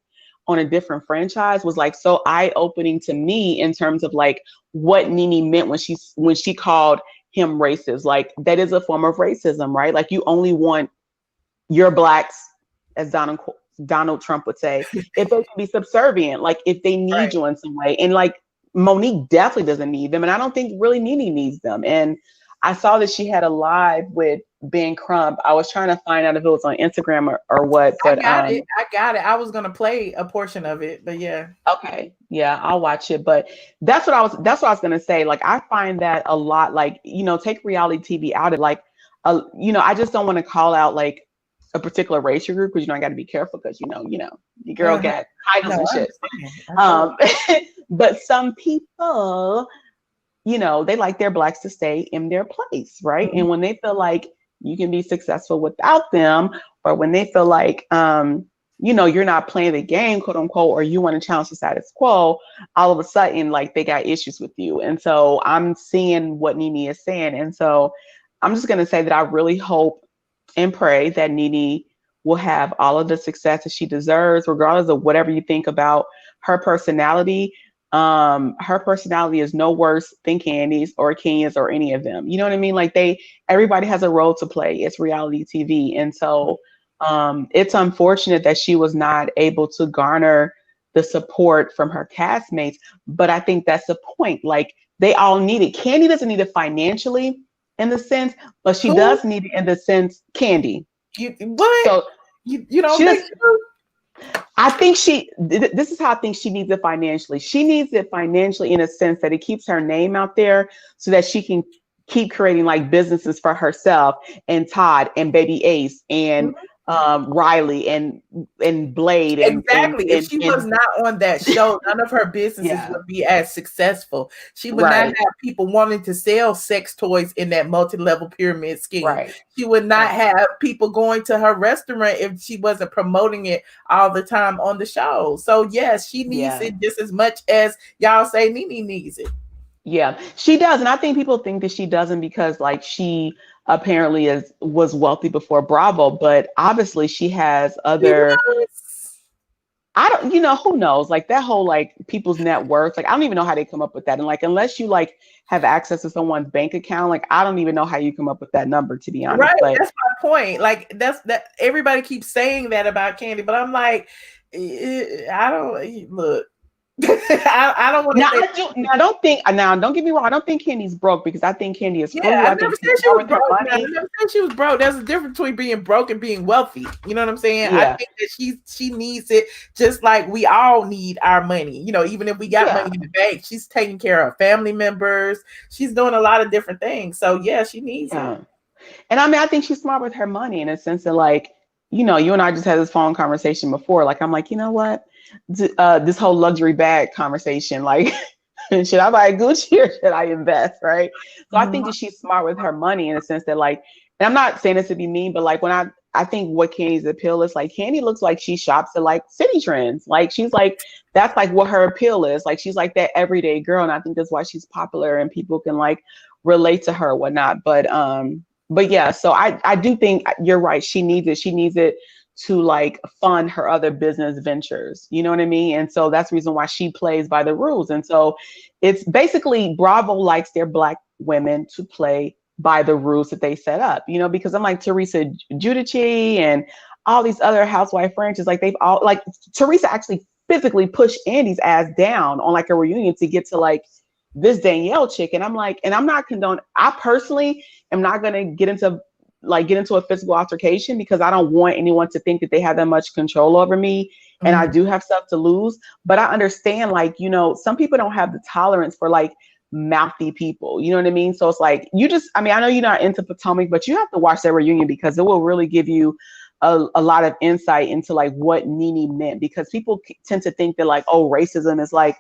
on a different franchise was like so eye-opening to me in terms of like what Nene meant when she called him racist. Like that is a form of racism, right? Like you only want your blacks, as Donald Trump would say, if they can be subservient, like if they need you in some way. And like Monique definitely doesn't need them. And I don't think really Nene needs them. And I saw that she had a live with Ben Crump. I was trying to find out if it was on Instagram or what. But I got it. I was gonna play a portion of it, but yeah. Okay. Yeah, I'll watch it. But that's what I was gonna say. Like I find that a lot, like, you know, take reality TV out of like you know, I just don't want to call out like a particular racial group because you know I gotta be careful because you know, your girl got titles and shit. But some people, you know, they like their blacks to stay in their place, right? And when they feel like you can be successful without them, or when they feel like, you know, you're not playing the game, quote unquote, or you want to challenge the status quo, all of a sudden, like they got issues with you. And so I'm seeing what Nene is saying. And so I'm just going to say that I really hope and pray that Nene will have all of the success that she deserves, regardless of whatever you think about her personality. Her personality is no worse than Candy's or Kenya's or any of them. You know what I mean? Like everybody has a role to play. It's reality TV. And so it's unfortunate that she was not able to garner the support from her castmates. But I think that's the point. Like they all need it. Candy doesn't need it financially in the sense, but she does need it in the sense, Candy. What? So you don't think so? I think this is how I think she needs it financially. She needs it financially in a sense that it keeps her name out there so that she can keep creating like businesses for herself and Todd and Baby Ace and Riley and Blade exactly. If she was not on that show, none of her businesses would be as successful. She would not have people wanting to sell sex toys in that multi-level pyramid scheme. She would not have people going to her restaurant if she wasn't promoting it all the time on the show. So yes, she needs it just as much as y'all say Nene needs it. Yeah, she does. And I think people think that she doesn't because like she apparently was wealthy before Bravo, but obviously she has other, I don't, who knows? Like that whole like people's net worth, like I don't even know how they come up with that. And like unless you like have access to someone's bank account, like I don't even know how you come up with that number, to be honest. Right, but that's my point. Like that everybody keeps saying that about Candy, but I'm like, I don't look. I don't want to say. I don't think. Now, don't get me wrong. I don't think Candy's broke because I think Candy is frugal. I never said she was broke. I never said she was broke. There's a difference between being broke and being wealthy. You know what I'm saying? Yeah. I think that she needs it just like we all need our money. Even if we got money in the bank, she's taking care of family members. She's doing a lot of different things. So yeah, she needs it. And I mean, I think she's smart with her money in a sense that like, you and I just had this phone conversation before. Like, I'm like, you know what? This whole luxury bag conversation, like, should I buy a Gucci or should I invest? Right. So I think that she's smart with her money in a sense that like, and I'm not saying this to be mean, but like when I think what Candy's appeal is like, Candy looks like she shops at like City Trends. Like she's like, that's like what her appeal is. Like she's like that everyday girl. And I think that's why she's popular and people can like relate to her or whatnot. But yeah, so I do think you're right. She needs it. She needs it to like fund her other business ventures. You know what I mean? And so that's the reason why she plays by the rules. And so it's basically Bravo likes their Black women to play by the rules that they set up, because I'm like Teresa Giudice and all these other housewife franchises, like they've all like Teresa actually physically pushed Andy's ass down on like a reunion to get to like this Danielle chick. And I'm like, and I'm not condoning, I personally am not going to get into a physical altercation because I don't want anyone to think that they have that much control over me. And I do have stuff to lose, but I understand like, some people don't have the tolerance for like mouthy people, you know what I mean? So it's like, I know you're not into Potomac, but you have to watch that reunion because it will really give you a lot of insight into like what Nene meant, because people tend to think that like, oh, racism is like,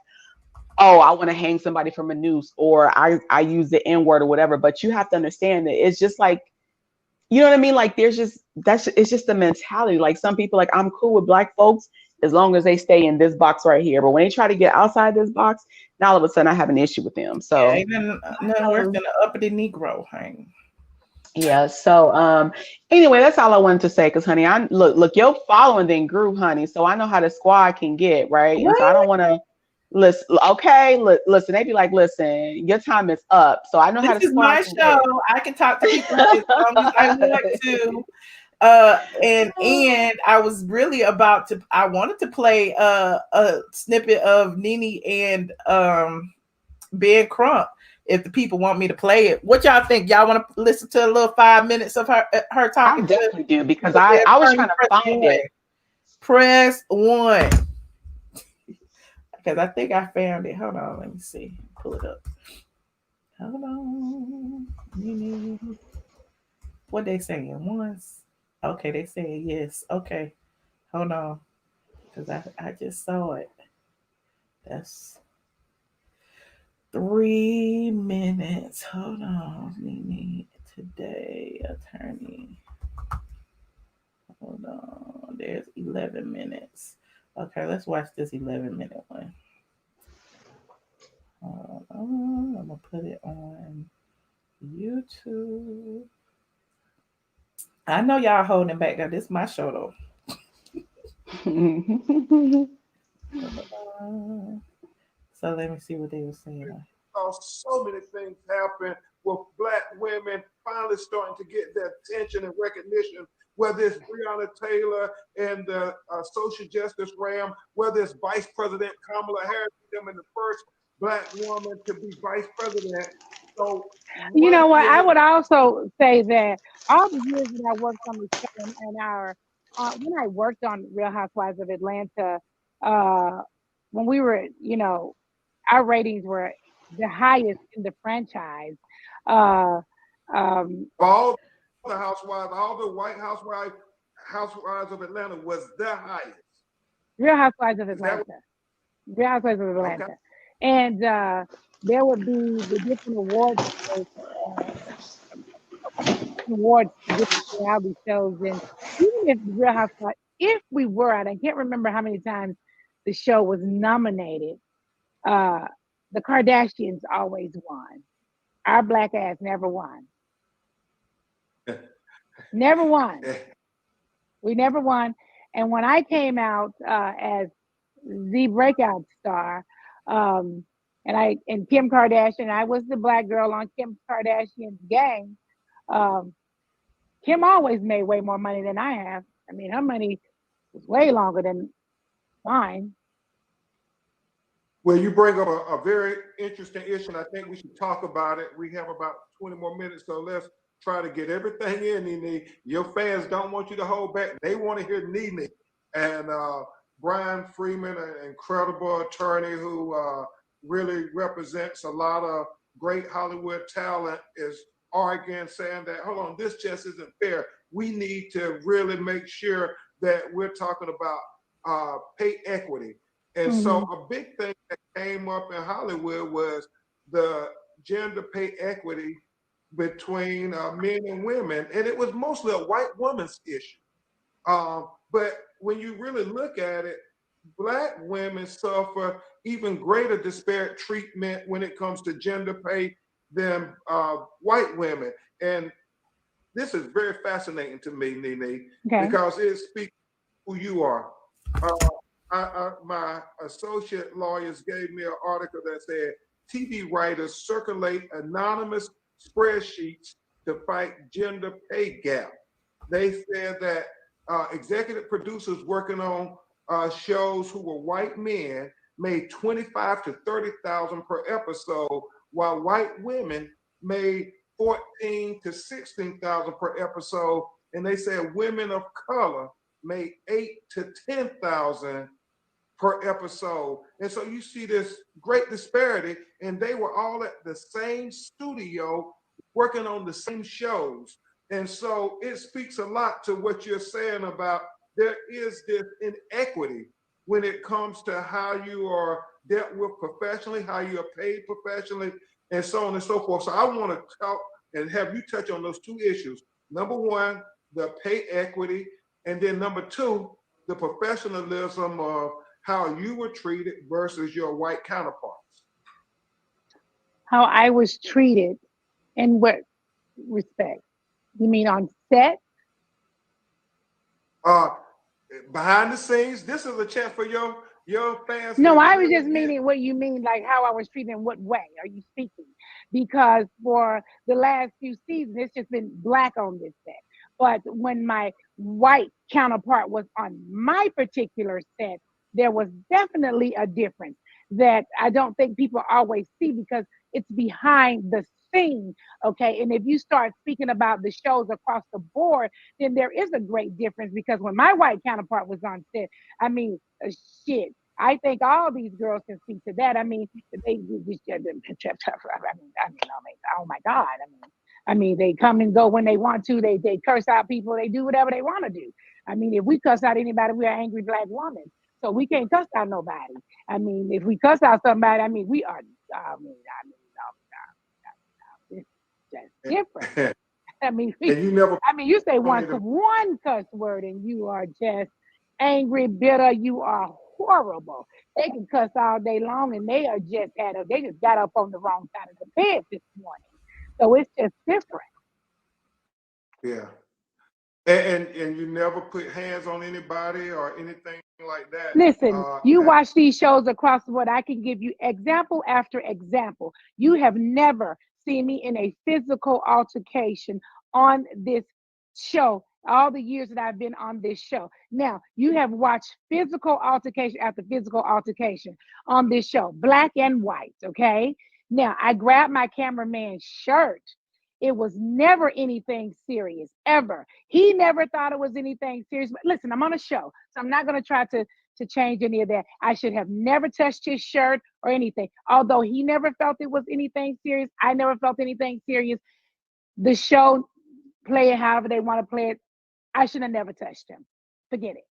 oh, I want to hang somebody from a noose or I use the N-word or whatever. But you have to understand that it's just like, you know what I mean? Like it's just the mentality. Like some people like, I'm cool with Black folks as long as they stay in this box right here. But when they try to get outside this box, now all of a sudden I have an issue with them. So nothing worse than an uppity Negro hang. Yeah. So anyway, that's all I wanted to say. Cause honey, I look, your following then grew, honey. So I know how the squad can get, right? And so I don't want to listen. Okay, listen. They be like, listen, your time is up. So I know how to. This is my show. I can talk to people as long as I want to. And I was really I wanted to play a snippet of Nene and Ben Crump if the people want me to play it. What y'all think? Y'all want to listen to a little 5 minutes of her talking? I definitely do because I was trying to find it. Press 1. Because I think I found it. Hold on, let me see. Pull it up. Hold on. What they saying? Once. Okay, they saying yes. Okay. Hold on. Because I just saw it. That's 3 minutes. Hold on. Nene today, attorney. Hold on. There's 11 minutes. Okay, let's watch this 11-minute one. I'm gonna put it on YouTube. I know y'all holding it back. Now, this is my show though. So let me see what they were saying. So many things happen with Black women finally starting to get their attention and recognition, whether it's Breonna Taylor in the social justice realm, whether it's Vice President Kamala Harris, becoming the first Black woman to be vice president. So, you know what? I would also say that all the years that I worked on the show and our when I worked on Real Housewives of Atlanta, when we were, our ratings were the highest in the franchise. All the housewives, all the white housewives of Atlanta was the highest. Real Housewives of Atlanta. Real Housewives of Atlanta. Okay. And there would be the different awards different reality shows, and even if Real Housewives, if we were, I can't remember how many times the show was nominated. The Kardashians always won. Our Black ass never won. Never won. We never won. And when I came out as the breakout star, and Kim Kardashian, I was the Black girl on Kim Kardashian's gang. Kim always made way more money than I have. I mean, her money was way longer than mine. Well, you bring up a very interesting issue, and I think we should talk about it. We have about 20 more minutes, so let's try to get everything in, Nene. Your fans don't want you to hold back. They want to hear Nene. And Brian Freeman, an incredible attorney who really represents a lot of great Hollywood talent, is arguing, saying that, hold on, this just isn't fair. We need to really make sure that we're talking about pay equity. And so a big thing that came up in Hollywood was the gender pay equity between men and women. And it was mostly a white woman's issue. But when you really look at it, Black women suffer even greater disparate treatment when it comes to gender pay than white women. And this is very fascinating to me, Nene, because it speaks who you are. My associate lawyers gave me an article that said TV writers circulate anonymous spreadsheets to fight gender pay gap. They said that executive producers working on shows who were white men made $25,000 to $30,000 per episode, while white women made $14,000 to $16,000 per episode. And they said women of color made $8,000 to $10,000 per episode. And so you see this great disparity, and they were all at the same studio working on the same shows. And so it speaks a lot to what you're saying about there is this inequity when it comes to how you are dealt with professionally, how you are paid professionally, and so on and so forth. So I want to talk and have you touch on those two issues. Number one, the pay equity, and then number two, the professionalism of how you were treated versus your white counterparts. How I was treated in what respect? You mean on set? Behind the scenes. This is a chance for your fans. No, I was just meaning what you mean, like how I was treated in what way are you speaking? Because for the last few seasons, it's just been Black on this set. But when my white counterpart was on my particular set, there was definitely a difference that I don't think people always see because it's behind the scene, okay? And if you start speaking about the shows across the board, then there is a great difference because when my white counterpart was on set, I mean, shit, I think all these girls can speak to that. I mean, they oh my God, I mean, they come and go when they want to. They curse out people. They do whatever they want to do. I mean, if we cuss out anybody, we're an angry Black woman. So we can't cuss out nobody. I mean, if we cuss out somebody, I mean, we are, it's just different. I mean, you say one cuss word and you are just angry, bitter, you are horrible. They can cuss all day long and they just got up on the wrong side of the bed this morning. So it's just different. Yeah. And you never put hands on anybody or anything like that. Listen, you watch these shows across the board. I can give you example after example. You have never seen me in a physical altercation on this show, all the years that I've been on this show. Now, you have watched physical altercation after physical altercation on this show, black and white, okay? Now, I grabbed my cameraman's shirt. It was never anything serious, ever. He never thought it was anything serious. But listen, I'm on a show, so I'm not going to try to change any of that. I should have never touched his shirt or anything. Although he never felt it was anything serious, I never felt anything serious. The show, play it however they want to play it. I should have never touched him. Forget it.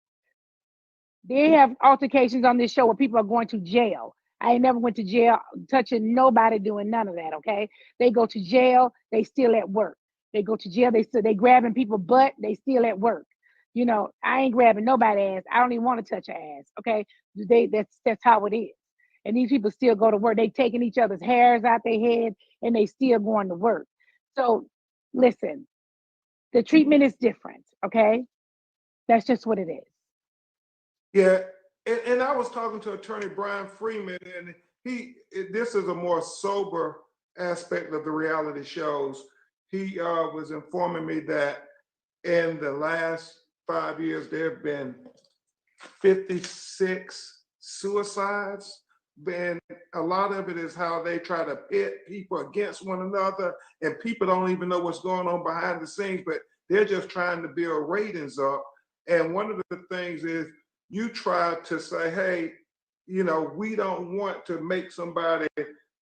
They have altercations on this show where people are going to jail. I ain't never went to jail touching nobody doing none of that, okay? They go to jail, they still at work. They go to jail, they grabbing people butt, they still at work. You know, I ain't grabbing nobody's ass. I don't even want to touch her ass, okay? That's how it is. And these people still go to work. They taking each other's hairs out their head and they still going to work. So listen, the treatment is different, okay? That's just what it is. Yeah, and I was talking to Attorney Brian Freeman, and this is a more sober aspect of the reality shows. He was informing me that in the last 5 years, there have been 56 suicides. And a lot of it is how they try to pit people against one another, and people don't even know what's going on behind the scenes, but they're just trying to build ratings up. And one of the things is you try to say, hey, you know, we don't want to make somebody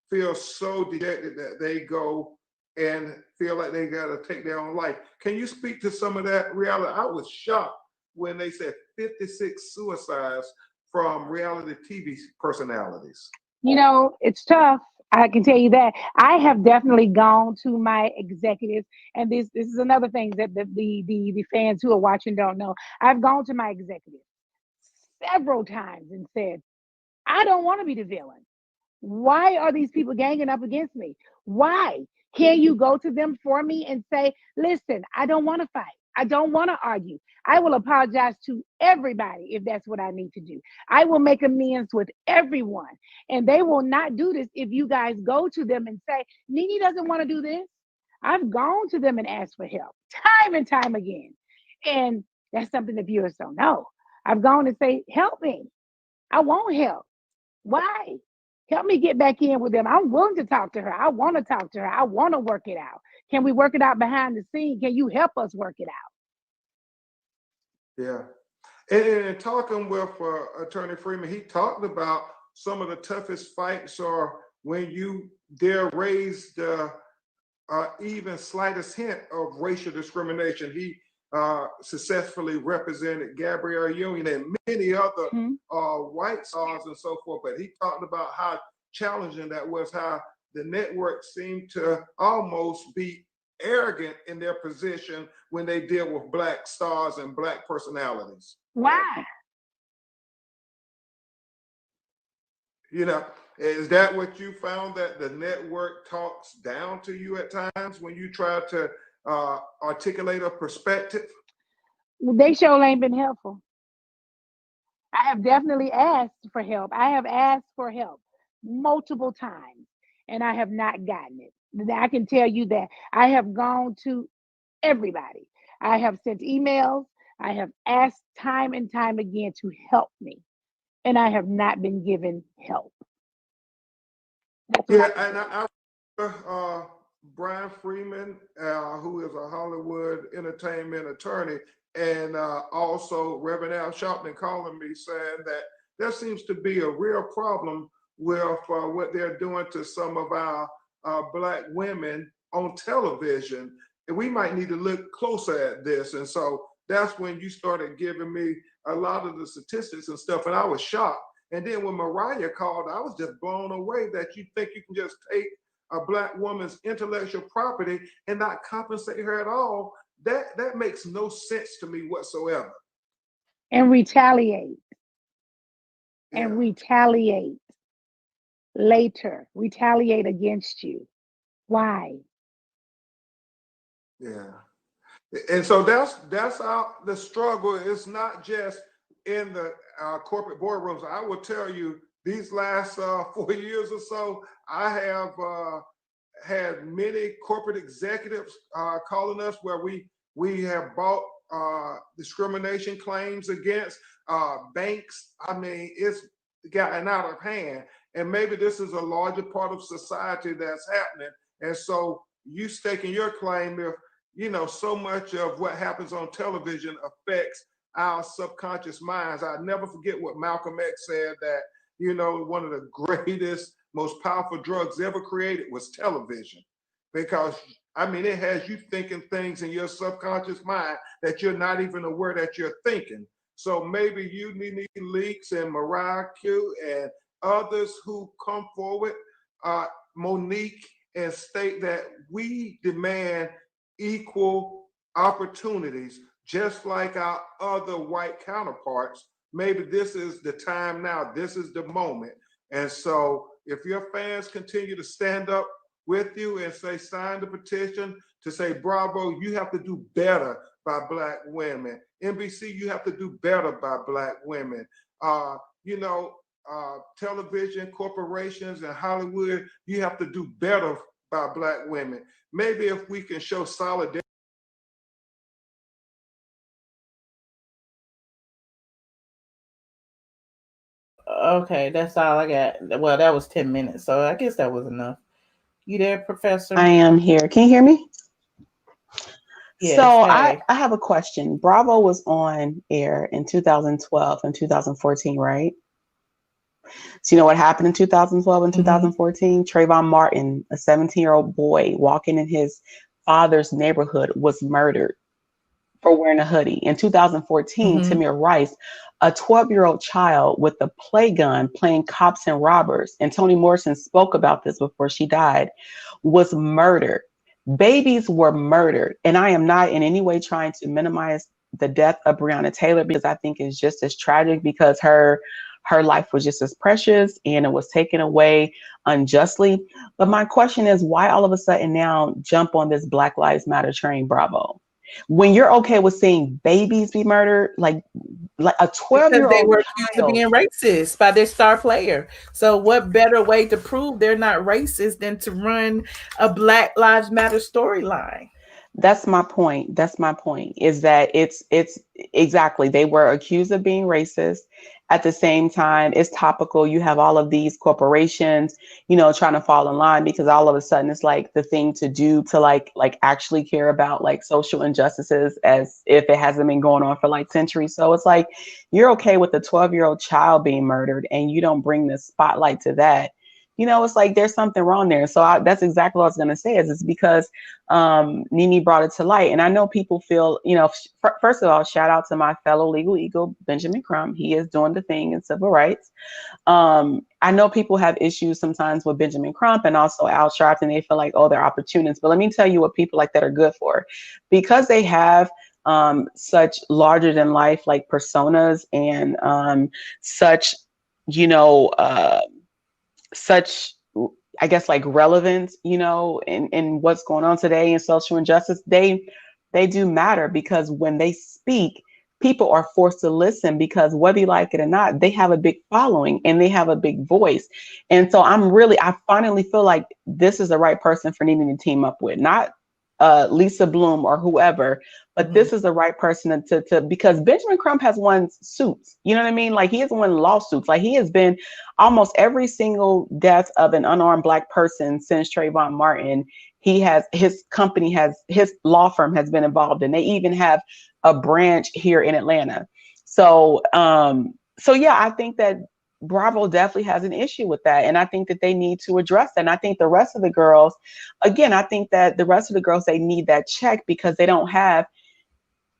feel so dejected that they go and feel like they got to take their own life. Can you speak to some of that reality? I was shocked when they said 56 suicides from reality TV personalities. You know, it's tough. I can tell you that. I have definitely gone to my executives, and this is another thing that the fans who are watching don't know. I've gone to my executives several times and said, I don't want to be the villain. Why are these people ganging up against me? Why? Can you go to them for me and say, listen, I don't want to fight. I don't want to argue. I will apologize to everybody if that's what I need to do. I will make amends with everyone. And they will not do this if you guys go to them and say, Nene doesn't want to do this. I've gone to them and asked for help time and time again. And that's something the viewers don't know. I've gone and say, help me. I want help. Why? Help me get back in with them. I'm willing to talk to her. I want to talk to her. I want to work it out. Can we work it out behind the scene? Can you help us work it out? Yeah. And talking with Attorney Freeman, he talked about some of the toughest fights are when you dare raise the even slightest hint of racial discrimination. He successfully represented Gabrielle Union and many other white stars and so forth. But he talked about how challenging that was, how the network seemed to almost be arrogant in their position when they deal with Black stars and Black personalities. Why? You know, is that what you found, that the network talks down to you at times when you try to articulate a perspective? They sure ain't been helpful. I have definitely asked for help. I have asked for help multiple times, and I have not gotten it. I can tell you that. I have gone to everybody. I have sent emails. I have asked time and time again to help me, and I have not been given help. Yeah, and I Brian Freeman, who is a Hollywood entertainment attorney, and also Reverend Al Sharpton calling me saying that there seems to be a real problem with what they're doing to some of our Black women on television. And we might need to look closer at this. And so that's when you started giving me a lot of the statistics and stuff, and I was shocked. And then when Mariah called, I was just blown away that you think you can just take a Black woman's intellectual property and not compensate her at all. That makes no sense to me whatsoever. And retaliate. Yeah. And retaliate later. Retaliate against you. Why? Yeah. And so that's how the struggle is, not just in the corporate boardrooms. I will tell you, these last 4 years or so, I have had many corporate executives calling us where we have bought discrimination claims against banks. I mean, it's gotten out of hand, and maybe this is a larger part of society that's happening. And so you staking your claim, if you know, so much of what happens on television affects our subconscious minds. I never forget what Malcolm X said, that, you know, one of the greatest, most powerful drugs ever created was television. Because, I mean, it has you thinking things in your subconscious mind that you're not even aware that you're thinking. So maybe you, Nene Leakes and Mariah Q and others who come forward, Monique, and state that we demand equal opportunities, just like our other white counterparts. Maybe this is the time now, this is the moment. And so if your fans continue to stand up with you and say, sign the petition to say, Bravo, you have to do better by Black women. NBC, you have to do better by Black women. You know, television corporations and Hollywood, you have to do better by Black women. Maybe if we can show solidarity. Okay, that's all I got. Well, that was 10 minutes, so I guess that was enough. You there, Professor? I am here. Can you hear me? Yes, So hey. I have a question. Bravo was on air in 2012 and 2014, right? So you know what happened in 2012 and 2014? Trayvon Martin, a 17-year-old boy walking in his father's neighborhood, was murdered for wearing a hoodie. In 2014, Tamir Rice, a 12-year-old child with a play gun playing cops and robbers, and Toni Morrison spoke about this before she died, was murdered. Babies were murdered. And I am not in any way trying to minimize the death of Breonna Taylor, because I think it's just as tragic, because her life was just as precious and it was taken away unjustly. But my question is, why all of a sudden now jump on this Black Lives Matter train, Bravo? When you're okay with seeing babies be murdered, like a 12-year-old because they were accused of being racist by their star player. So what better way to prove they're not racist than to run a Black Lives Matter storyline? That's my point. That's my point, is that it's exactly, they were accused of being racist. At the same time, it's topical. You have all of these corporations, you know, trying to fall in line, because all of a sudden it's like the thing to do to like actually care about like social injustices, as if it hasn't been going on for like centuries. So it's like, you're okay with a 12-year-old child being murdered and you don't bring the spotlight to that. You know, it's like there's something wrong there. So that's exactly what I was going to say, is it's because Nene brought it to light. And I know people feel, you know, first of all, shout out to my fellow legal eagle, Benjamin Crump. He is doing the thing in civil rights. I know people have issues sometimes with Benjamin Crump and also Al Sharpton, and they feel like, oh, they're opportunists. But let me tell you what people like that are good for, because they have such larger than life like personas and such, you know, such, I guess, like relevance, you know, in what's going on today in social injustice. They do matter, because when they speak, people are forced to listen, because whether you like it or not, they have a big following and they have a big voice. And so I finally feel like this is the right person for Nene to team up with, not Lisa Bloom or whoever, but this is the right person to because Benjamin Crump has won suits. You know what I mean? Like, he has won lawsuits. Like, he has been almost every single death of an unarmed Black person since Trayvon Martin. His law firm has been involved, and they even have a branch here in Atlanta. So yeah, I think that Bravo definitely has an issue with that. And I think that they need to address that. And I think the rest of the girls, again, they need that check, because they don't have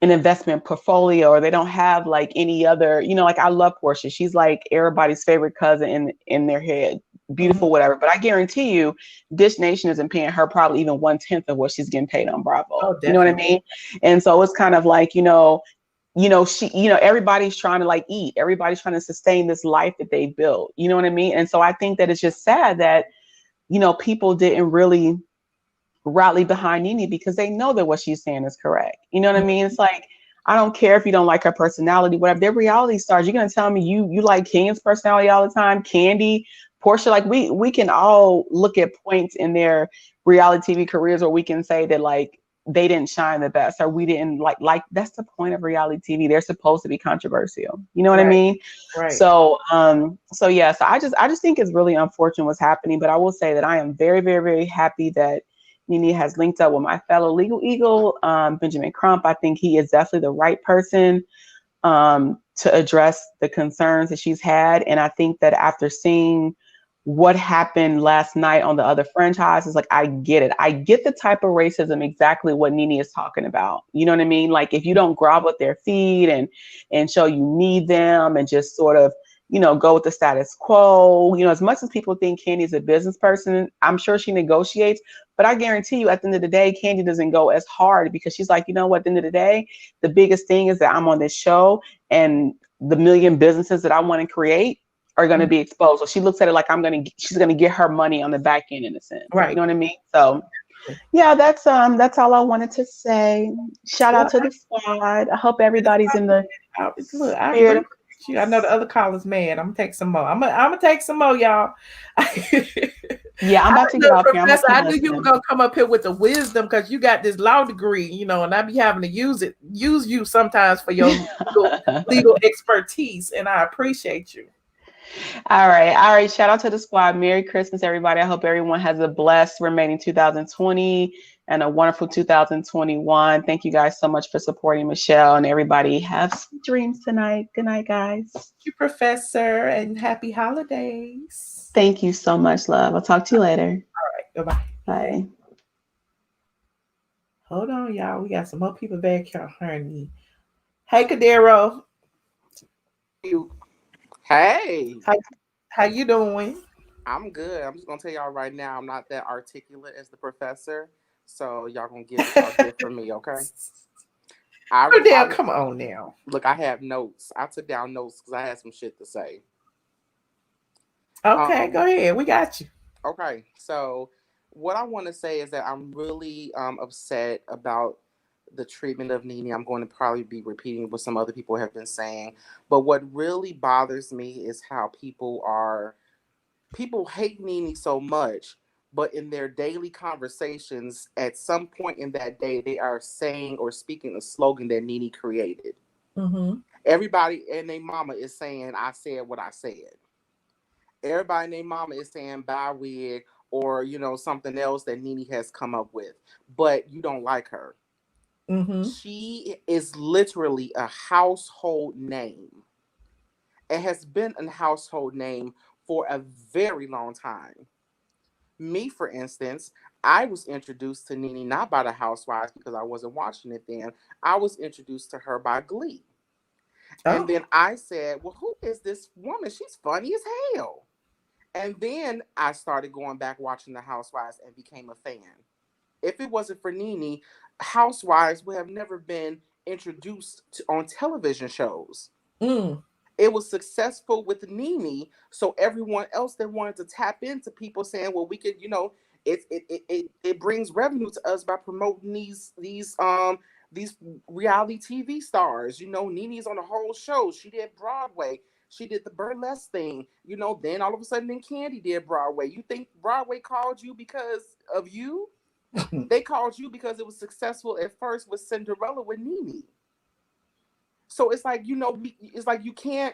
an investment portfolio, or they don't have like any other, you know, like I love Portia. She's like everybody's favorite cousin in their head. Beautiful, whatever. But I guarantee you, Dish Nation isn't paying her probably even 1/10 of what she's getting paid on Bravo. Oh, you know what I mean? And so it's kind of like, everybody's trying to like eat. Everybody's trying to sustain this life that they built. You know what I mean? And so I think that it's just sad that, people didn't really rally behind Nene because they know that what she's saying is correct. You know what I mean? It's like, I don't care if you don't like her personality, whatever. They're reality stars. You're gonna tell me you like Ken's personality all the time, Candy, Portia. Like we can all look at points in their reality TV careers where we can say that like they didn't shine the best or we didn't like that's the point of reality TV. They're supposed to be controversial. You know what I mean? Right. So so yeah, so I just think it's really unfortunate what's happening. But I will say that I am very, very, very happy that Nene has linked up with my fellow legal eagle, Benjamin Crump. I think he is definitely the right person to address the concerns that she's had. And I think that after seeing what happened last night on the other franchises, like, I get it. I get the type of racism, exactly what Nene is talking about. You know what I mean? Like, if you don't grovel at their feet and show you need them and just sort of, you know, go with the status quo, you know, as much as people think Candy's a business person, I'm sure she negotiates, but I guarantee you at the end of the day, Candy doesn't go as hard because she's like, you know what, at the end of the day, the biggest thing is that I'm on this show and the million businesses that I want to create are going to be exposed. So she looks at it like she's going to get her money on the back end in a sense. Right. You know what I mean? So yeah, that's all I wanted to say. Shout out to the squad. I hope everybody's in the look. spirit. I know the other caller's mad. I'm gonna take some more. I'm gonna take some more, y'all. Yeah, I'm about to get off here. Professor, I knew you were gonna come up here with the wisdom because you got this law degree, you know, and I be having to use you sometimes for your legal expertise, and I appreciate you. All right. Shout out to the squad. Merry Christmas, everybody. I hope everyone has a blessed remaining 2020 and a wonderful 2021. Thank you guys so much for supporting Michelle, and everybody have some dreams tonight. Good night, guys. Thank you, Professor, and happy holidays. Thank you so much, love. I'll talk to you later. All right. Goodbye. Bye. Hold on, y'all. We got some more people back here, honey. Hey, Kadero. Hey. How you doing? I'm good. I'm just gonna tell y'all right now, I'm not that articulate as the professor, so y'all gonna get what y'all get from me, okay? Come on now. Look, I have notes. I took down notes because I had some shit to say. Okay, go ahead. We got you. Okay, so what I want to say is that I'm really upset about the treatment of Nene. I'm going to probably be repeating what some other people have been saying, but what really bothers me is how people hate Nene so much, but in their daily conversations, at some point in that day, they are saying or speaking a slogan that Nene created. Mm-hmm. Everybody and their mama is saying, I said what I said. Everybody and their mama is saying, bye wig, or, you know, something else that Nene has come up with, but you don't like her. Mm-hmm. She is literally a household name. It has been a household name for a very long time. Me, for instance, I was introduced to Nene not by the Housewives because I wasn't watching it then. I was introduced to her by Glee. Oh. And then I said, well, who is this woman? She's funny as hell. And then I started going back watching the Housewives and became a fan. If it wasn't for Nene, Housewives would have never been introduced on television shows. Mm. It was successful with Nene, so everyone else that wanted to tap into people saying, well, we could, you know, it brings revenue to us by promoting these reality TV stars. You know, Nene's on the whole show. She did Broadway. She did the burlesque thing. You know, then all of a sudden, then Candy did Broadway. You think Broadway called you because of you? They called you because it was successful at first with Cinderella with Nene. So it's like, you know, it's like you can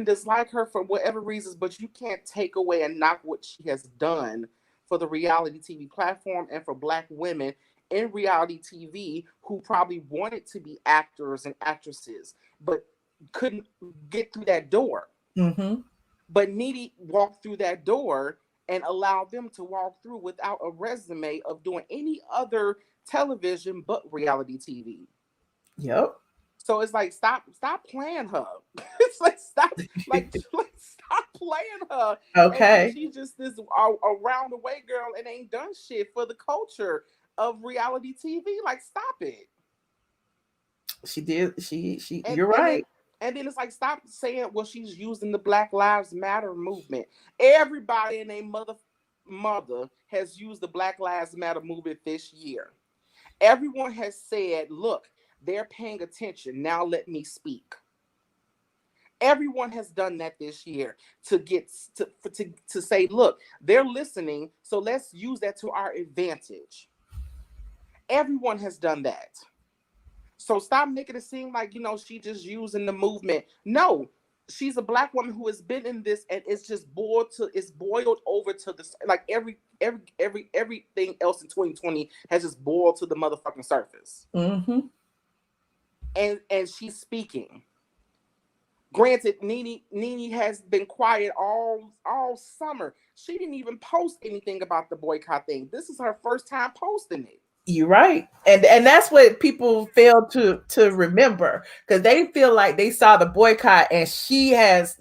dislike her for whatever reasons, but you can't take away and knock what she has done for the reality TV platform and for Black women in reality TV who probably wanted to be actors and actresses, but couldn't get through that door. Mm-hmm. But Nene walked through that door and allowed them to walk through without a resume of doing any other television but reality TV. Yep. So it's like, stop playing her. It's like, stop playing her. Okay. She's just this around the way girl and ain't done shit for the culture of reality TV. Like, stop it. She did. You're right. And then it's like, stop saying, well, she's using the Black Lives Matter movement. Everybody and their mother has used the Black Lives Matter movement this year. Everyone has said, look, they're paying attention. Now let me speak. Everyone has done that this year to get to say, look, they're listening, so let's use that to our advantage. Everyone has done that. So stop making it seem like, she just using the movement. No, she's a Black woman who has been in this, and it's just boiled over to this, like everything else in 2020 has just boiled to the motherfucking surface. Mm-hmm. And she's speaking. Granted, Nene has been quiet all summer. She didn't even post anything about the boycott thing. This is her first time posting it. You're right. And that's what people fail to remember, because they feel like they saw the boycott and she has,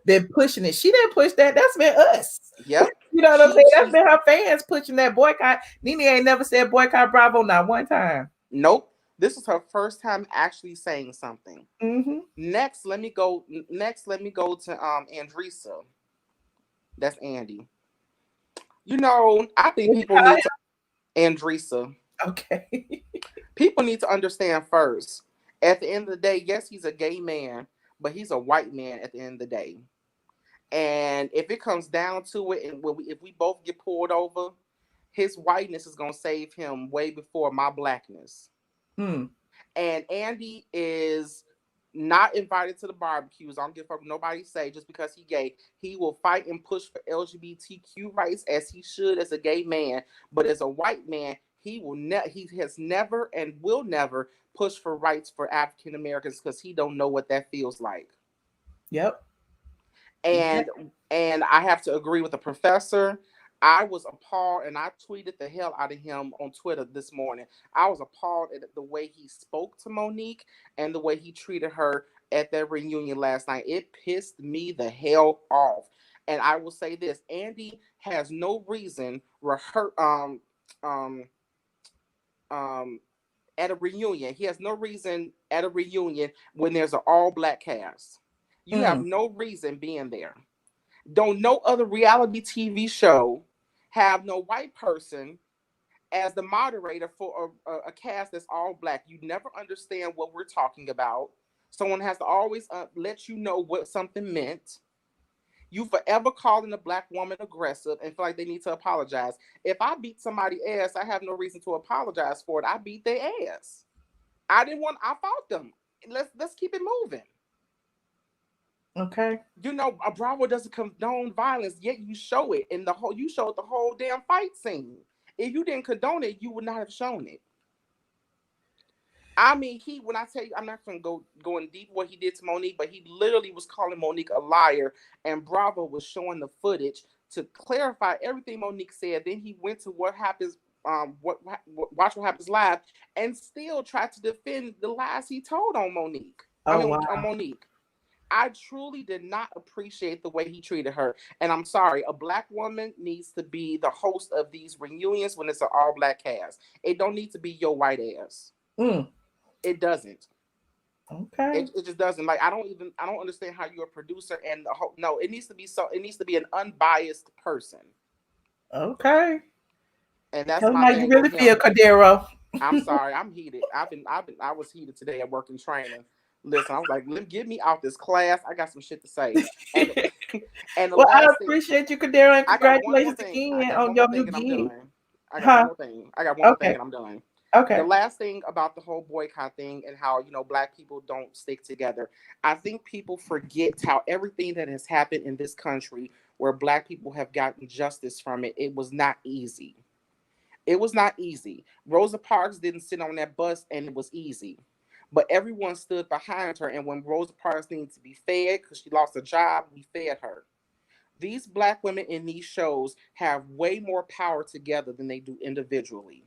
been pushing it. She didn't push that. That's been us. Yep. You know what I'm saying? That's been her fans pushing that boycott. Nene ain't never said boycott Bravo not one time. Nope. This is her first time actually saying something. Mm-hmm. Next, let me go to Andresa. That's Andy. I think people need to Andresa. Okay. People need to understand first. At the end of the day, yes, he's a gay man, but he's a white man at the end of the day. And if it comes down to it, and if we both get pulled over, his whiteness is gonna save him way before my blackness. Mm. And Andy is not invited to the barbecues. I don't give a fuck what nobody say. Just because he's gay, he will fight and push for LGBTQ rights as he should as a gay man. But as a white man, he has never and will never push for rights for African Americans because he don't know what that feels like. Yep. And I have to agree with the professor. I was appalled, and I tweeted the hell out of him on Twitter this morning. I was appalled at the way he spoke to Monique and the way he treated her at that reunion last night. It pissed me the hell off. And I will say this: Andy has no reason at a reunion. He has no reason at a reunion when there's an all-black cast. You have no reason being there. Don't no other reality TV show have no white person as the moderator for a cast that's all black. You never understand what we're talking about. Someone has to always let you know what something meant. You forever calling a black woman aggressive and feel like they need to apologize. If I beat somebody's ass, I have no reason to apologize for it. I beat their ass. I fought them. Let's keep it moving. Okay. A Bravo doesn't condone violence, yet you show it you showed the whole damn fight scene. If you didn't condone it, you would not have shown it. I mean, when I tell you, I'm not going to go in deep what he did to Monique, but he literally was calling Monique a liar, and Bravo was showing the footage to clarify everything Monique said. Then he went to What Happens, Watch What Happens Live, and still tried to defend the lies he told on Monique. On Monique. I truly did not appreciate the way he treated her. And I'm sorry, a black woman needs to be the host of these reunions when it's an all-black cast. It don't need to be your white ass. It doesn't. Okay. It just doesn't. Like, I don't understand how you're a producer and no, it needs to be an unbiased person. Okay. And that's how you really feel, Cordero. I'm sorry, I'm heated. I was heated today at work and training. Listen, I was like, get me out this class. I got some shit to say. And well, I appreciate you, Cordero, and congratulations again on your new gig. I got one more thing. I got one more thing and I'm done. Okay. The last thing about the whole boycott thing and how, black people don't stick together. I think people forget how everything that has happened in this country where black people have gotten justice from it was not easy. It was not easy. Rosa Parks didn't sit on that bus and it was easy. But everyone stood behind her. And when Rosa Parks needed to be fed because she lost a job, we fed her. These black women in these shows have way more power together than they do individually.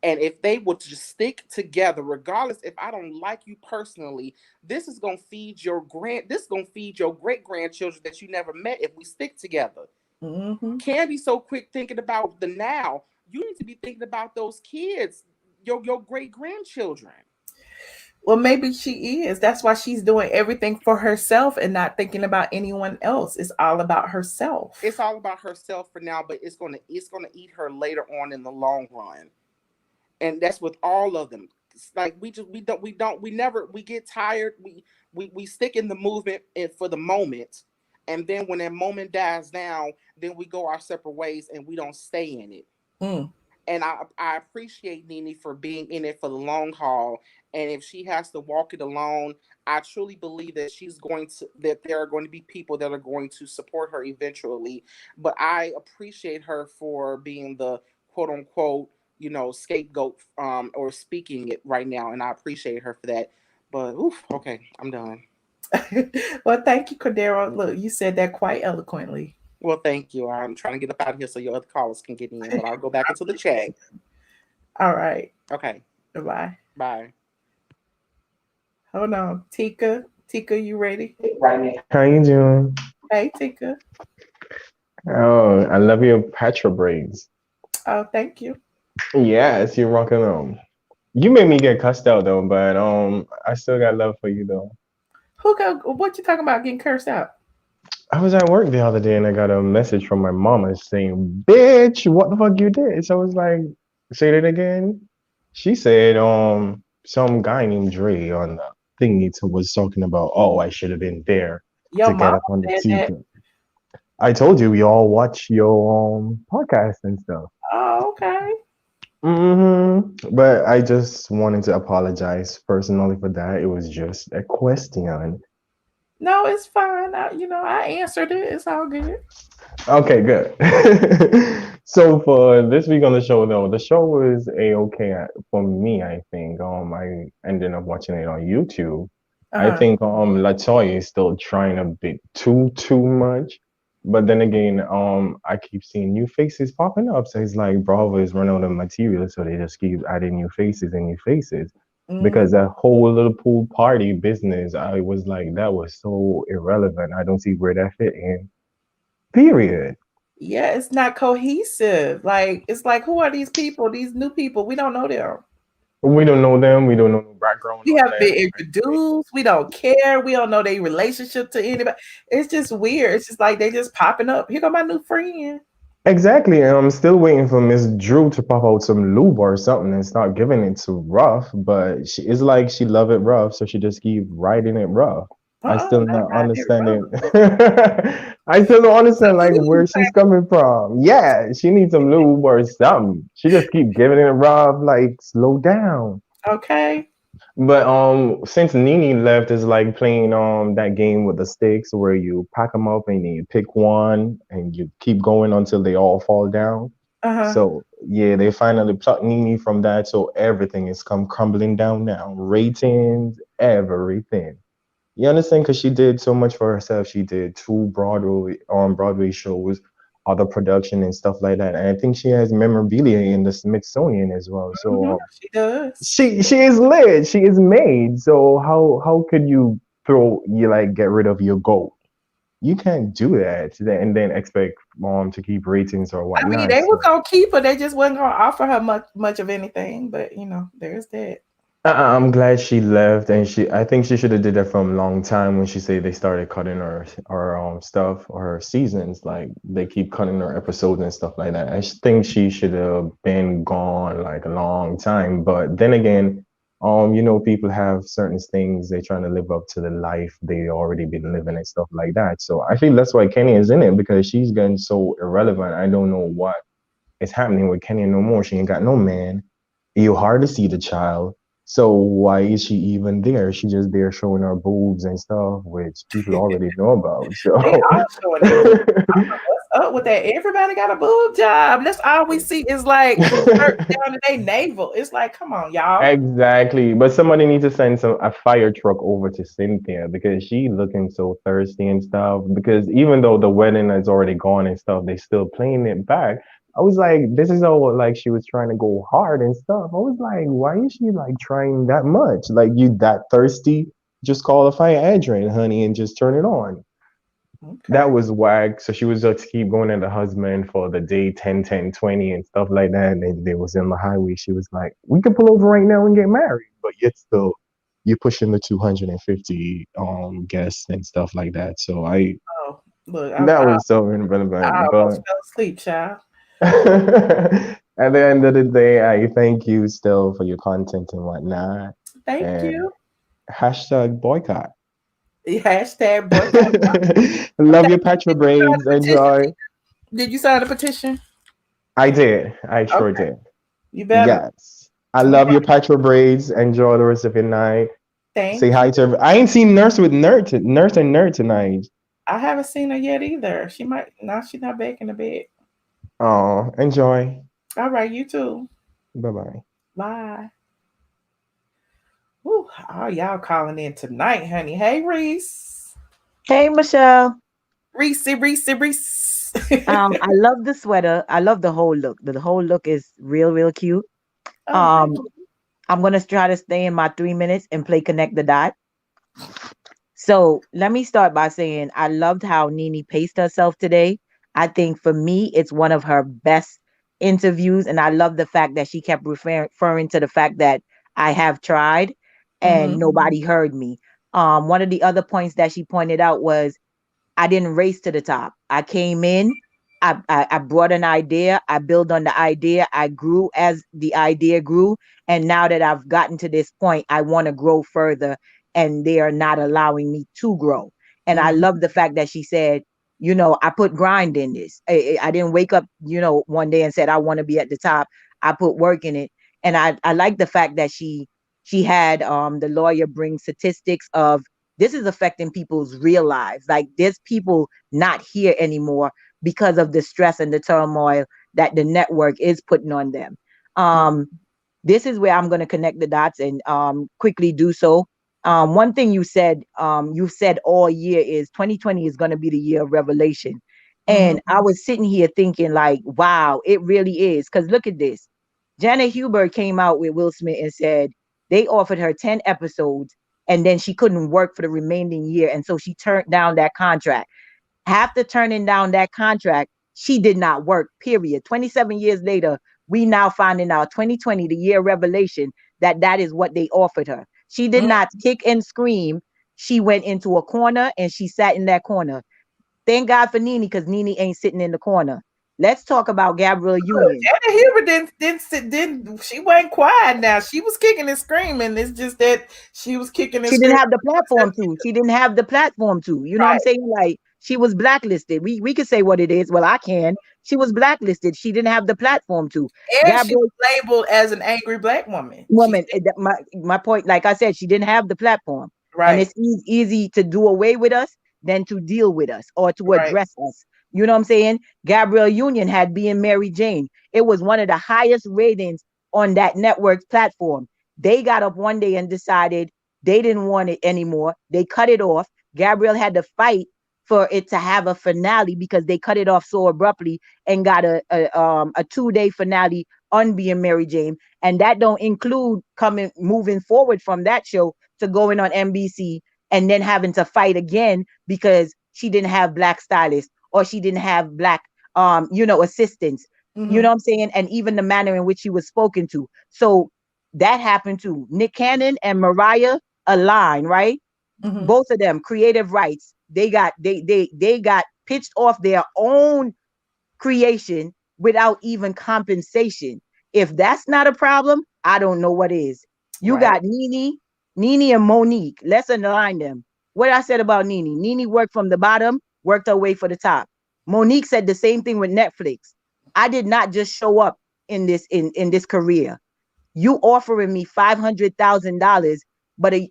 And if they would just stick together, regardless if I don't like you personally, this is gonna feed your great grandchildren that you never met if we stick together. Can't be so quick thinking about the now. You need to be thinking about those kids, your great grandchildren. Well, maybe she is. That's why she's doing everything for herself and not thinking about anyone else. It's all about herself. It's all about herself for now, but it's gonna eat her later on in the long run. And that's with all of them. It's like we never we get tired. We stick in the movement for the moment, and then when that moment dies down, then we go our separate ways and we don't stay in it. Mm. And I appreciate Nene for being in it for the long haul. And if she has to walk it alone, I truly believe that that there are going to be people that are going to support her eventually. But I appreciate her for being the quote unquote, scapegoat, or speaking it right now, and I appreciate her for that. But oof, okay, I'm done. Well, thank you, Cordero. Look, you said that quite eloquently. Well, thank you. I'm trying to get up out of here so your other callers can get in, but I'll go back into the chat. All right. Okay. Goodbye. Bye. Hold on. Tika, you ready? How you doing? Hey, Tika. Oh, I love your Petra braids. Oh, thank you. Yes, you're rocking them. You made me get cussed out though, but I still got love for you though. What you talking about getting cursed out? I was at work the other day and I got a message from my mama saying, "Bitch, what the fuck you did?" So I was like, "Say that again." She said, some guy named Dre on the thingy was talking about, "Oh, I should have been there Your to get mama up on the said TV." that. I told you we all watch your podcast and stuff. Oh, okay. But I just wanted to apologize personally for that. It was just a question. No, it's fine. I answered it. It's all good. Okay, good. So for this week on the show, though, the show was a-okay for me. I think I ended up watching it on YouTube. I Uh-huh. think Latoya is still trying a bit too much. But then again, I keep seeing new faces popping up. So it's like Bravo is running out of material, so they just keep adding new faces and new faces. Mhm. Because that whole little pool party business, I was like, that was so irrelevant. I don't see where that fit in. Period. Yeah, it's not cohesive. Like, it's like, who are these people? These new people. We don't know them. We don't know them. We don't know no background We on haven't been them. introduced. We don't care. We don't know their relationship to anybody. It's just weird. It's just like they just popping up. Here go my new friend. Exactly, and I'm still waiting for Miss Drew to pop out some lube or something and start giving it to rough. But she is like she love it rough, so she just keep riding it rough. I Uh-uh, still not not riding it rough. understanding. I still don't understand like where she's coming from. Yeah, she needs some lube or something. She just keep giving it rough. Like slow down. Okay. But since Nene left, is like playing that game with the sticks where you pack them up and you pick one and you keep going until they all fall down. Uh-huh. So yeah, they finally plucked Nene from that, so everything is come crumbling down now. Ratings, everything. You understand? Because she did so much for herself. She did two Broadway shows, other production and stuff like that. And I think she has memorabilia in the Smithsonian as well. So She does. she is lit. She is made. So how could you like get rid of your goat? You can't do that and then expect mom to keep ratings or I mean, whatnot. they was So gonna keep her. They just wasn't gonna offer her much of anything. But there's that. I'm glad she left, and I think she should have did that from a long time when she said they started cutting her stuff or her seasons. Like they keep cutting her episodes and stuff like that. Think she should have been gone like a long time. But then again, people have certain things they're trying to live up to the life they already been living and stuff like that. So I feel that's why Kenny is in it because she's getting so irrelevant. I don't know what is happening with Kenny no more. She ain't got no man. You hardly see the child. So why is she even there? She just there showing her boobs and stuff, which people already know about. So They all showing their boobs. I don't know what's up with that. Everybody got a boob job. That's all we see is like from shirt down to their navel. It's like, come on, y'all. exactly. But somebody needs to send a fire truck over to Cynthia because she looking so thirsty and stuff. Because even though the wedding is already gone and stuff, they still playing it back. I was like, this is all like she was trying to go hard and stuff. I was like, why is she like trying that much? Like you that thirsty? Just call a fire hydrant, honey, and just turn it on. That Okay. was whack. So she was just keep going at the husband for the day 10, 10, 20, and stuff like that. And then they was in the highway. She was like, we can pull over right now and get married. But yet still, you're pushing the 250 guests and stuff like that. So I Oh, look, that I was so irrelevant, almost but fell asleep, child. at the end of the day, I thank you still for your content and whatnot. Thank And you. hashtag boycott. Hashtag boycott. Love your Petra braids. Enjoy. Did you sign a petition? I did. I sure Okay. did. You better. Yes. I love your Petra braids. Enjoy the rest of your night. Say Thank hi you. to every- I ain't seen Nurse with Nerd Nurse and Nerd tonight. I haven't seen her yet either. She might now. She's not back in the bed. Oh, enjoy. All right, you too. Bye-bye. Bye. Woo, oh, y'all calling in tonight, honey. Hey, Reese. Hey, Michelle. Reese. I love the sweater. I love the whole look. The whole look is real cute. Oh, I'm gonna try to stay in my 3 minutes and play connect the dot. So let me start by saying I loved how Nene paced herself today. I think for me, it's one of her best interviews, and I love the fact that she kept referring to the fact that I have tried and nobody heard me. One of the other points that she pointed out was I didn't race to the top. I came in, I brought an idea, I built on the idea, I grew as the idea grew. And now that I've gotten to this point, I want to grow further, and they are not allowing me to grow. And I love the fact that she said, you know, I put grind in this. I didn't wake up, you know, one day and said, I want to be at the top. I put work in it. And I like the fact that she had the lawyer bring statistics of this is affecting people's real lives. Like there's people not here anymore because of the stress and the turmoil that the network is putting on them. This is where I'm going to connect the dots and quickly do so. One thing you've said all year is 2020 is going to be the year of revelation. And I was sitting here thinking like, wow, it really is. Because look at this. Janet Hubert came out with Will Smith and said they offered her 10 episodes and then she couldn't work for the remaining year. And so she turned down that contract. After turning down that contract, she did not work, period. 27 years later, we now find in our 2020, the year of revelation, that is what they offered her. She did not kick and scream. She went into a corner and she sat in that corner. Thank God for Nene, because Nene ain't sitting in the corner. Let's talk about Gabrielle Union. Janet Hubert didn't she wasn't quiet now. She was kicking and screaming. It's just that she was kicking and She screaming. didn't have the platform to. She didn't have the platform to. You know what I'm saying? Like she was blacklisted. We could say what it is. Well, I can. She was blacklisted. She didn't have the platform to. And Gabrielle, she was labeled as an angry black woman. My point, like I said, she didn't have the platform. Right. And it's easy to do away with us than to deal with us or to address us. You know what I'm saying? Gabrielle Union had Being Mary Jane. It was one of the highest ratings on that network's platform. They got up one day and decided they didn't want it anymore. They cut it off. Gabrielle had to fight for it to have a finale because they cut it off so abruptly and got a 2-day finale on Being Mary Jane. And that don't include moving forward from that show to going on NBC and then having to fight again because she didn't have black stylists or she didn't have black, assistants. You know what I'm saying? And even the manner in which she was spoken to. So that happened too. Nick Cannon and Mariah align, right? Both of them, creative rights. They got pitched off their own creation without even compensation. If that's not a problem, I don't know what is. You got Nene and Monique. Let's align them. What I said about Nene. Nene worked from the bottom, worked her way for the top. Monique said the same thing with Netflix. I did not just show up in this career. You offering me $500,000,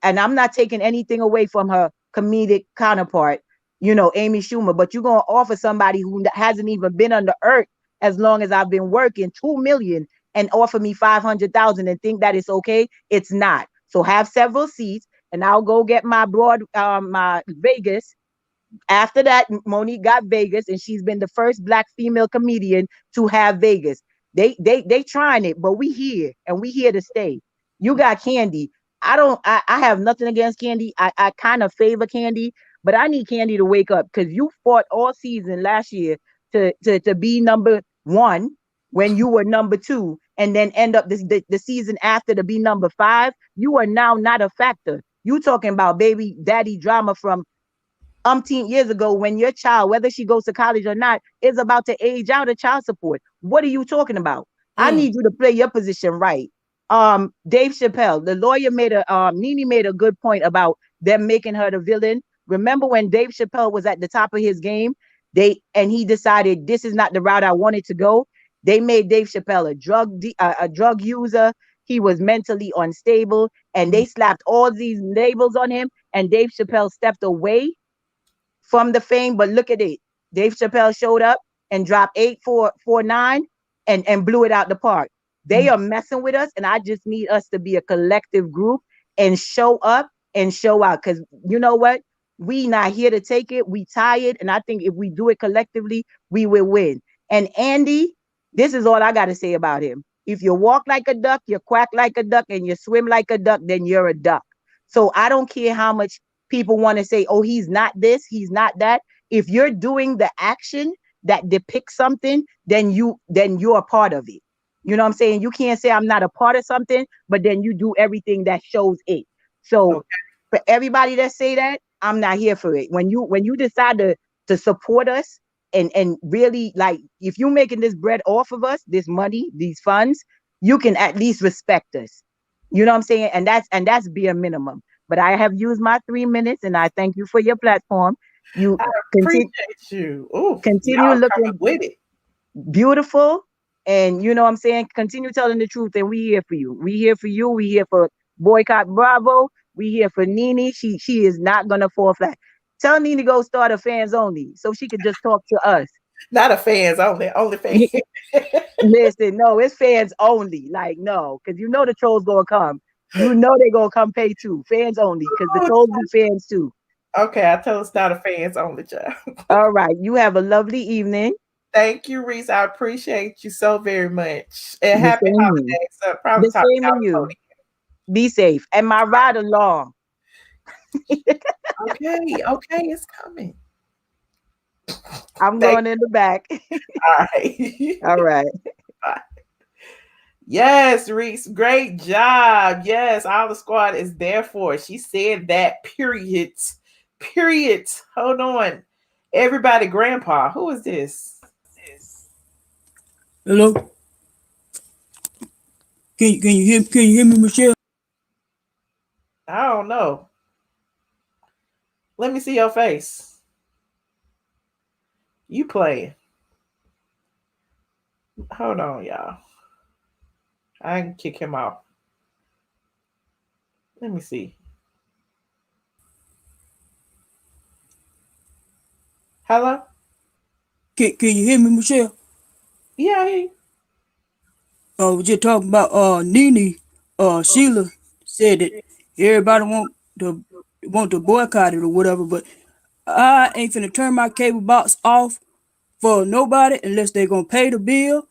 and I'm not taking anything away from her comedic counterpart, Amy Schumer, but you're gonna offer somebody who hasn't even been on the earth as long as I've been working $2 million and offer me $500,000 and think that it's okay. It's not. So have several seats, and I'll go get my my Vegas. After that, Monique got Vegas, and she's been the first Black female comedian to have Vegas. They trying it, but we here, and we here to stay. You got Candy. I have nothing against Candy. I kind of favor Candy, but I need Candy to wake up because you fought all season last year to be number 1 when you were number 2, and then end up the season after to be number 5. You are now not a factor. You talking about baby daddy drama from umpteen years ago, when your child, whether she goes to college or not, is about to age out of child support. What are you talking about? I need you to play your position right. Dave Chappelle, the lawyer, Nene made a good point about them making her the villain. Remember when Dave Chappelle was at the top of his game, he decided this is not the route I wanted to go. They made Dave Chappelle a drug user. He was mentally unstable, and they slapped all these labels on him. And Dave Chappelle stepped away from the fame. But look at it. Dave Chappelle showed up and dropped 8-4-4-9 and blew it out the park. They are messing with us, and I just need us to be a collective group and show up and show out. Because you know what? We not here to take it. We tired. And I think if we do it collectively, we will win. And Andy, this is all I got to say about him. If you walk like a duck, you quack like a duck, and you swim like a duck, then you're a duck. So I don't care how much people want to say, oh, he's not this, he's not that. If you're doing the action that depicts something, then you're a part of it. You know what I'm saying? You can't say I'm not a part of something, but then you do everything that shows it. So for everybody that say that, I'm not here for it. When you decide to support us and really, like, if you're making this bread off of us, this money, these funds, you can at least respect us. You know what I'm saying? And that's bare minimum. But I have used my 3 minutes, and I thank you for your platform. You appreciate you. Ooh, continue looking with it. Beautiful. And you know what I'm saying? Continue telling the truth, and we here for you. We here for you. We here for Boycott Bravo. We here for Nene. She is not gonna fall flat. Tell Nene to go start a fans only so she could just talk to us. Not a fans only fans. Listen, no, it's fans only. Like, no, because you know the trolls gonna come. You know they're gonna come pay too. Fans only, because the trolls be fans too. Okay, I tell us not a fans only job. All right. You have a lovely evening. Thank you, Reese. I appreciate you so very much. And happy holidays. Probably the same to you. Be safe. And my ride along. Okay, it's coming. I'm going in the back. All right. All right. Bye. Yes, Reese, great job. Yes, all the squad is there for it. She said that, period. Hold on. Everybody, grandpa, who is this? Hello? Can you hear me, Michelle? I don't know. Let me see your face. You playing. Hold on, y'all. I can kick him off. Let me see. Hello? Can you hear me, Michelle? Yeah, I hear you. We're just talking about Nene. Sheila said that everybody want to boycott it or whatever, but I ain't finna turn my cable box off for nobody unless they're gonna pay the bill.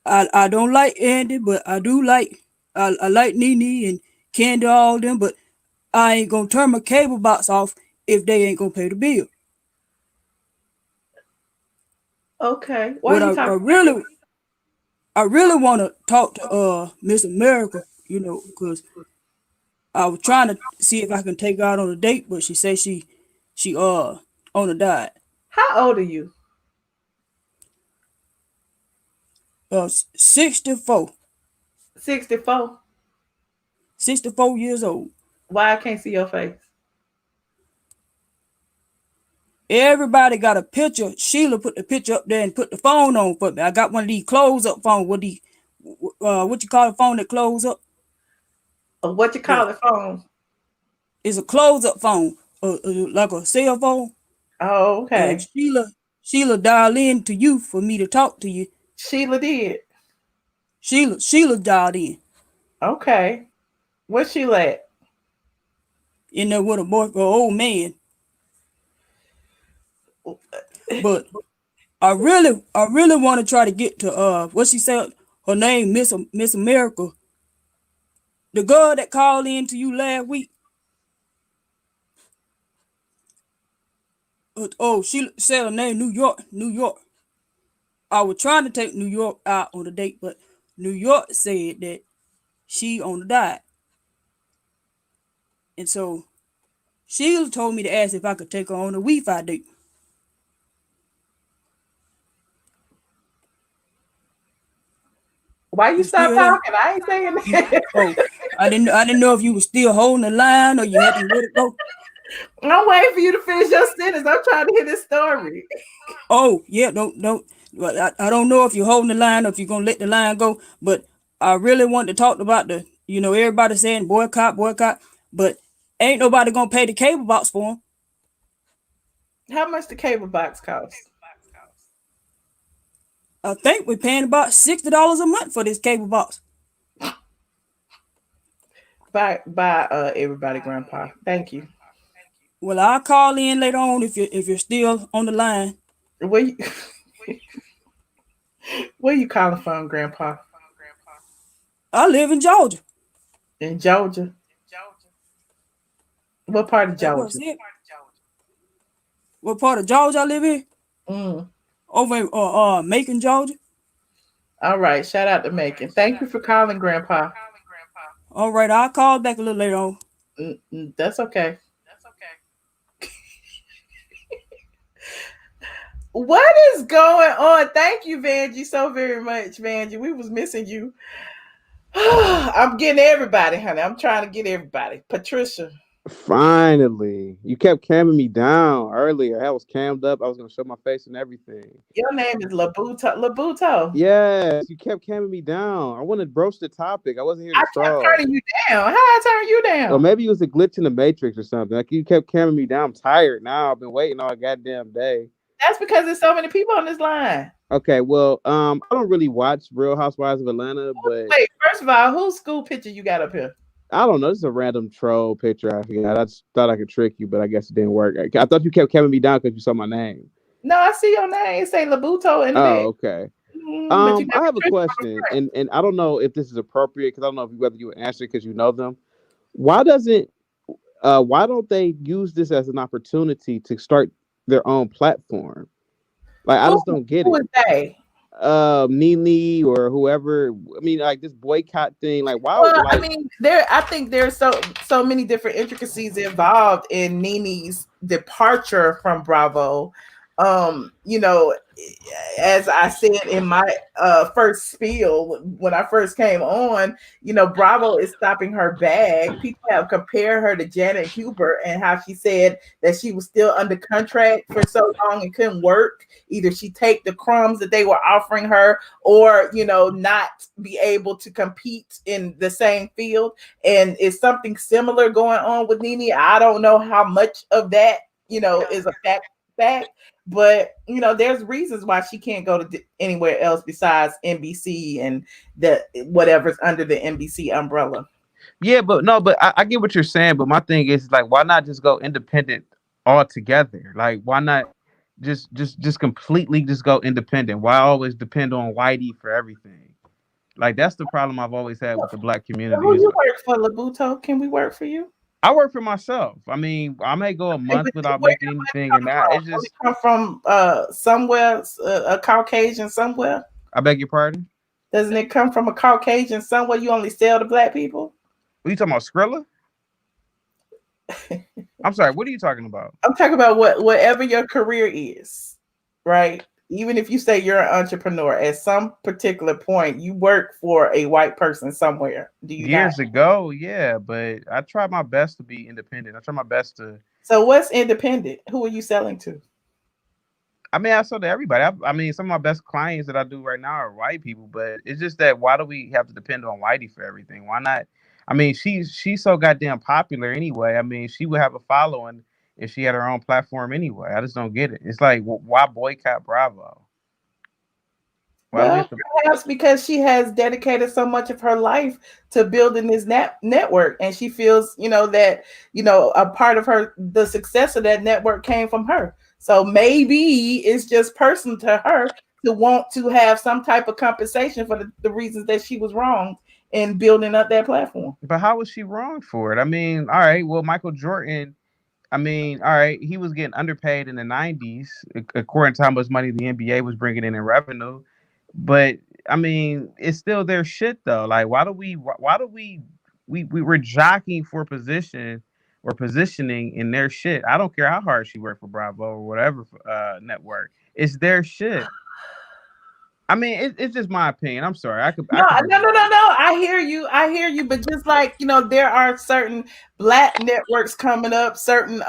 I don't like Andy, but I do like I like Nene and Candy, all them, but I ain't gonna turn my cable box off if they ain't gonna pay the bill. Okay. What I really want to talk to Miss America, you know, because I was trying to see if I can take her out on a date, but she said she on a diet. How old are you? 64. 64? 64 years old. Why I can't see your face? Everybody got a picture. Sheila put the picture up there and put the phone on for me. I got one of these close up phones. What you call the phone that close up? What you call the phone? It's a close up phone, like a cell phone. Oh, okay. And Sheila dialed in to you for me to talk to you. Sheila did. Sheila dialed in. Okay. Where's Sheila at? In there with an old man. But I really want to try to get to what she said, her name, Miss America. The girl that called in to you last week. She said her name, New York. I was trying to take New York out on a date, but New York said that she on the diet. And so Sheila told me to ask if I could take her on a Wi-Fi date. Why you stop still there? talking? I ain't saying that. Oh, I didn't know if you were still holding the line or you had to let it go. I'm waiting for you to finish your sentence. I'm trying to hear this story. Oh, yeah, don't. Well, I don't know if you're holding the line or if you're gonna let the line go, but I really want to talk about everybody saying boycott, but ain't nobody gonna pay the cable box for them. How much the cable box cost? I think we're paying about $60 a month for this cable box. Bye, everybody, Grandpa. Thank you. Well, I'll call in later on if you're still on the line. Where you calling from, Grandpa? I live in Georgia. In Georgia? What part of That Georgia? was it. What part of Georgia I live in? Over in Macon, Georgia. All right. Shout out to Macon. Thank you for calling, Grandpa. All right. I'll call back a little later on. That's okay. What is going on? Thank you, Vanjie, so very much, Vanjie. We was missing you. I'm getting everybody, honey. I'm trying to get everybody. Patricia. Finally. You kept camming me down earlier. I was cammed up. I was going to show my face and everything. Your name is Labuto. Yes, you kept camming me down. I wanted to broach the topic. I wasn't here to I troll. kept turning you down. How I turn you down? Or maybe it was a glitch in the matrix or something. Like you kept camming me down. I'm tired now. I've been waiting all goddamn day. That's because there's so many people on this line. Okay, well, I don't really watch Real Housewives of Atlanta, but wait, first of all, whose school picture you got up here? I don't know. This is a random troll picture I forgot. I just thought I could trick you, but I guess it didn't work. I thought you kept camming me down because you saw my name. No, I see your name. It say Labuto in the bed. Okay. I have a question, and I don't know if this is appropriate because I don't know whether you would answer because you know them. Why don't they use this as an opportunity to start their own platform? Like I just don't get it. Who is they? Nene or whoever. I mean, like this boycott thing. Like, why? Well, I mean, I think there's so many different intricacies involved in Nene's departure from Bravo. As I said in my first spiel when I first came on, Bravo is stopping her bag. People have compared her to Janet Hubert and how she said that she was still under contract for so long and couldn't work. Either she take the crumbs that they were offering her or, not be able to compete in the same field. And it's something similar going on with Nene. I don't know how much of that, is a fact. But there's reasons why she can't go to anywhere else besides NBC and the whatever's under the NBC umbrella. Yeah, but I get what you're saying. But my thing is like, why not just go independent altogether? Like, why not just completely just go independent? Why always depend on Whitey for everything? Like that's the problem I've always had with the Black community. Who you work for, Labuto? Can we work for you? I work for myself. I mean, I may go a month without making anything, and that it's just come from somewhere, a Caucasian somewhere. I beg your pardon? Doesn't it come from a Caucasian somewhere? You only sell to Black people? What are you talking about, Skrilla? I'm sorry. What are you talking about? I'm talking about whatever your career is, right? Even if you say you're an entrepreneur, at some particular point, you work for a white person somewhere. Do you? Years ago, yeah, but I try my best to be independent. I try my best to. So what's independent? Who are you selling to? I mean, I sell to everybody. I mean, some of my best clients that I do right now are white people, but it's just that why do we have to depend on Whitey for everything? Why not? I mean, she's so goddamn popular anyway. I mean, she would have a following if she had her own platform anyway. I just don't get it. It's like, why boycott Bravo? Perhaps because she has dedicated so much of her life to building this network, and she feels, that a part of the success of that network came from her. So maybe it's just personal to her to want to have some type of compensation for the reasons that she was wrong in building up that platform. But how was she wrong for it? I mean, all right, well, Michael Jordan. I mean, all right, he was getting underpaid in the 90s, according to how much money the NBA was bringing in revenue. But I mean, it's still their shit though. Like, why do we we're jockeying for position or positioning in their shit. I don't care how hard she worked for Bravo or whatever network. It's their shit. I mean, it's just my opinion. I'm sorry. I could No. I hear you. But just like, there are certain black networks coming up, certain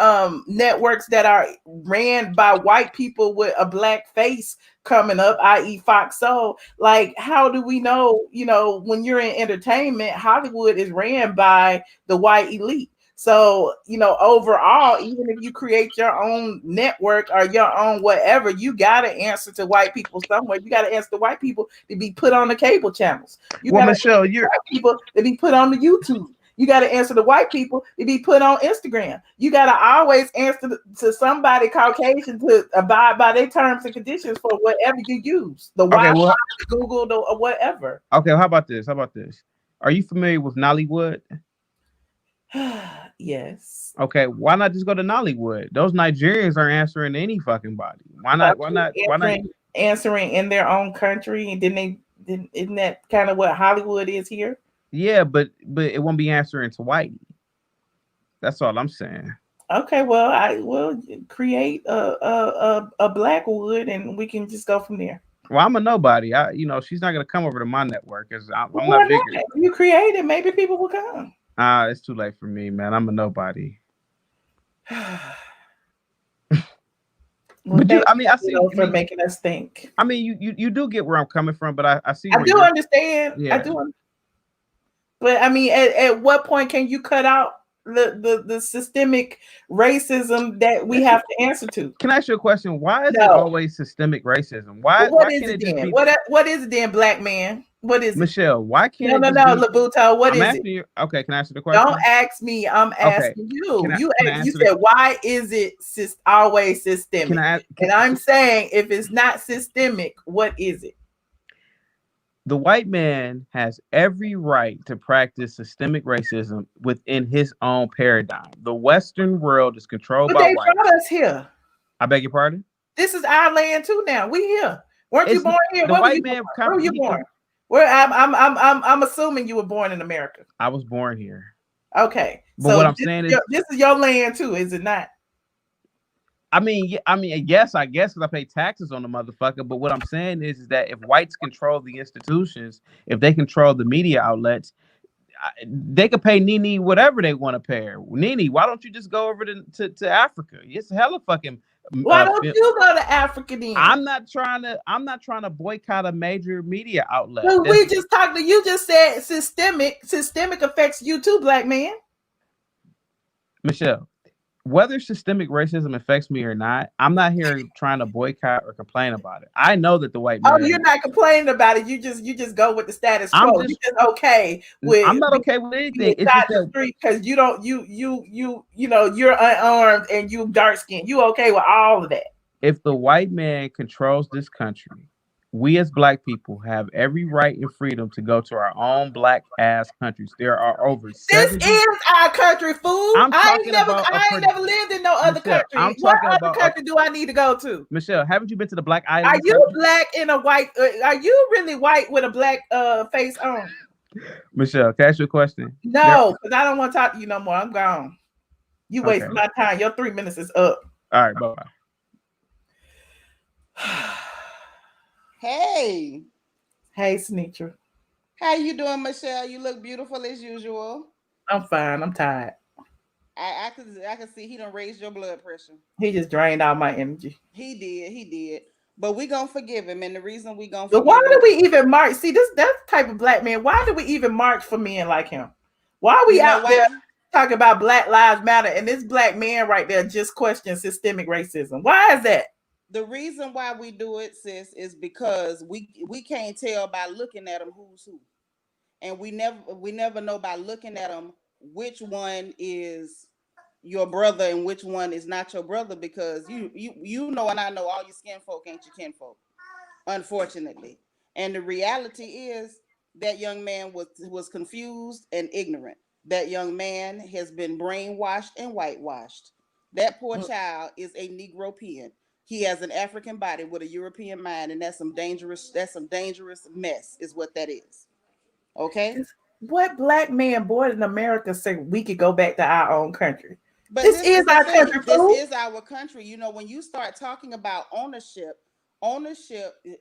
networks that are ran by white people with a black face coming up, i.e. Fox Soul. Like, how do we know, when you're in entertainment, Hollywood is ran by the white elite? So, overall, even if you create your own network or your own whatever, you got to answer to white people somewhere. You got to answer to white people to be put on the cable channels. You got to Michelle, white people to be put on the YouTube. You got to answer to white people to be put on Instagram. You got to always answer to somebody Caucasian to abide by their terms and conditions for whatever you use. The Wi-Fi, Google, or whatever. Okay, how about this? Are you familiar with Nollywood? Yes. Okay, why not just go to Nollywood? Those Nigerians are answering any fucking body. Why not answering in their own country? And isn't that kind of what Hollywood is here? Yeah, but it won't be answering to whitey. That's all I'm saying. Okay, well, I will create a Blackwood and we can just go from there. Well, I'm a nobody. She's not gonna come over to my network because I'm not bigger. If you create it, maybe people will come. It's too late for me, man. I'm a nobody. But I see for making us think. I mean, you do get where I'm coming from, but I see. I do understand. Yeah. I do. But I mean, at what point can you cut out the systemic racism that we have to answer to? Can I ask you a question? Why is it always systemic racism? Why is can't it then? What is it then, black man? What is Michelle? Why can't no, Labuto? What is it? You, okay, can I answer the question? Don't ask me. I'm asking you. You said, why is it always systemic? And I'm saying, if it's not systemic, what is it? The white man has every right to practice systemic racism within his own paradigm. The Western world is controlled by white. But they brought us here. I beg your pardon? This is our land too now. We here. Weren't you born here? The white man. Where were you born? I'm assuming you were born in America. I was born here. Okay. But what I'm saying is, this is your land too, is it not? I mean, yes, I guess, because I pay taxes on the motherfucker. But what I'm saying is that if whites control the institutions, if they control the media outlets, they could pay Nene whatever they want to pay her. Nene, why don't you just go over to Africa? It's hella fucking. Why don't you go to Africa then? I'm not trying to boycott a major media outlet. Well, we just talked to you. Just said systemic affects you too, black man. Michelle, whether systemic racism affects me or not, I'm not here trying to boycott or complain about it. I know that the white man. Oh, you're not complaining about it. You just go with the status quo. You're just okay with. I'm not okay with anything. It's just the street because you don't you're unarmed and you dark skinned. You okay with all of that? If the white man controls this country, we as black people have every right and freedom to go to our own black ass countries. There are over 70. This is our country, fool. I ain't never lived in no other country. What other country do I need to go to? Michelle, haven't you been to the Black Island? Are you black in a white? Are you really white with a black face on? Michelle, can I ask you a question? No, because I don't want to talk to you no more. I'm gone. You wasting my time. Your 3 minutes is up. All right, bye-bye. Hey, Sinitra. How you doing, Michelle? You look beautiful as usual. I'm fine. I'm tired. I can see he done raised your blood pressure. He just drained all my energy. He did. But we gonna forgive him, and the reason we gonna. But why do we even march? See, that type of black man. Why do we even march for men like him? Why are we out there talking about Black Lives Matter, and this black man right there just questions systemic racism? Why is that? The reason why we do it, sis, is because we can't tell by looking at them who's who, and we never know by looking at them which one is your brother and which one is not your brother, because you know and I know all your skin folk ain't your kinfolk, unfortunately. And the reality is that young man was confused and ignorant. That young man has been brainwashed and whitewashed. That poor child is a Negropean. He has an African body with a European mind, and that's some dangerous mess is what that is. Okay? What black man born in America said we could go back to our own country? But This this is is the our thing. country, This fool. is our country. You know, when you start talking about ownership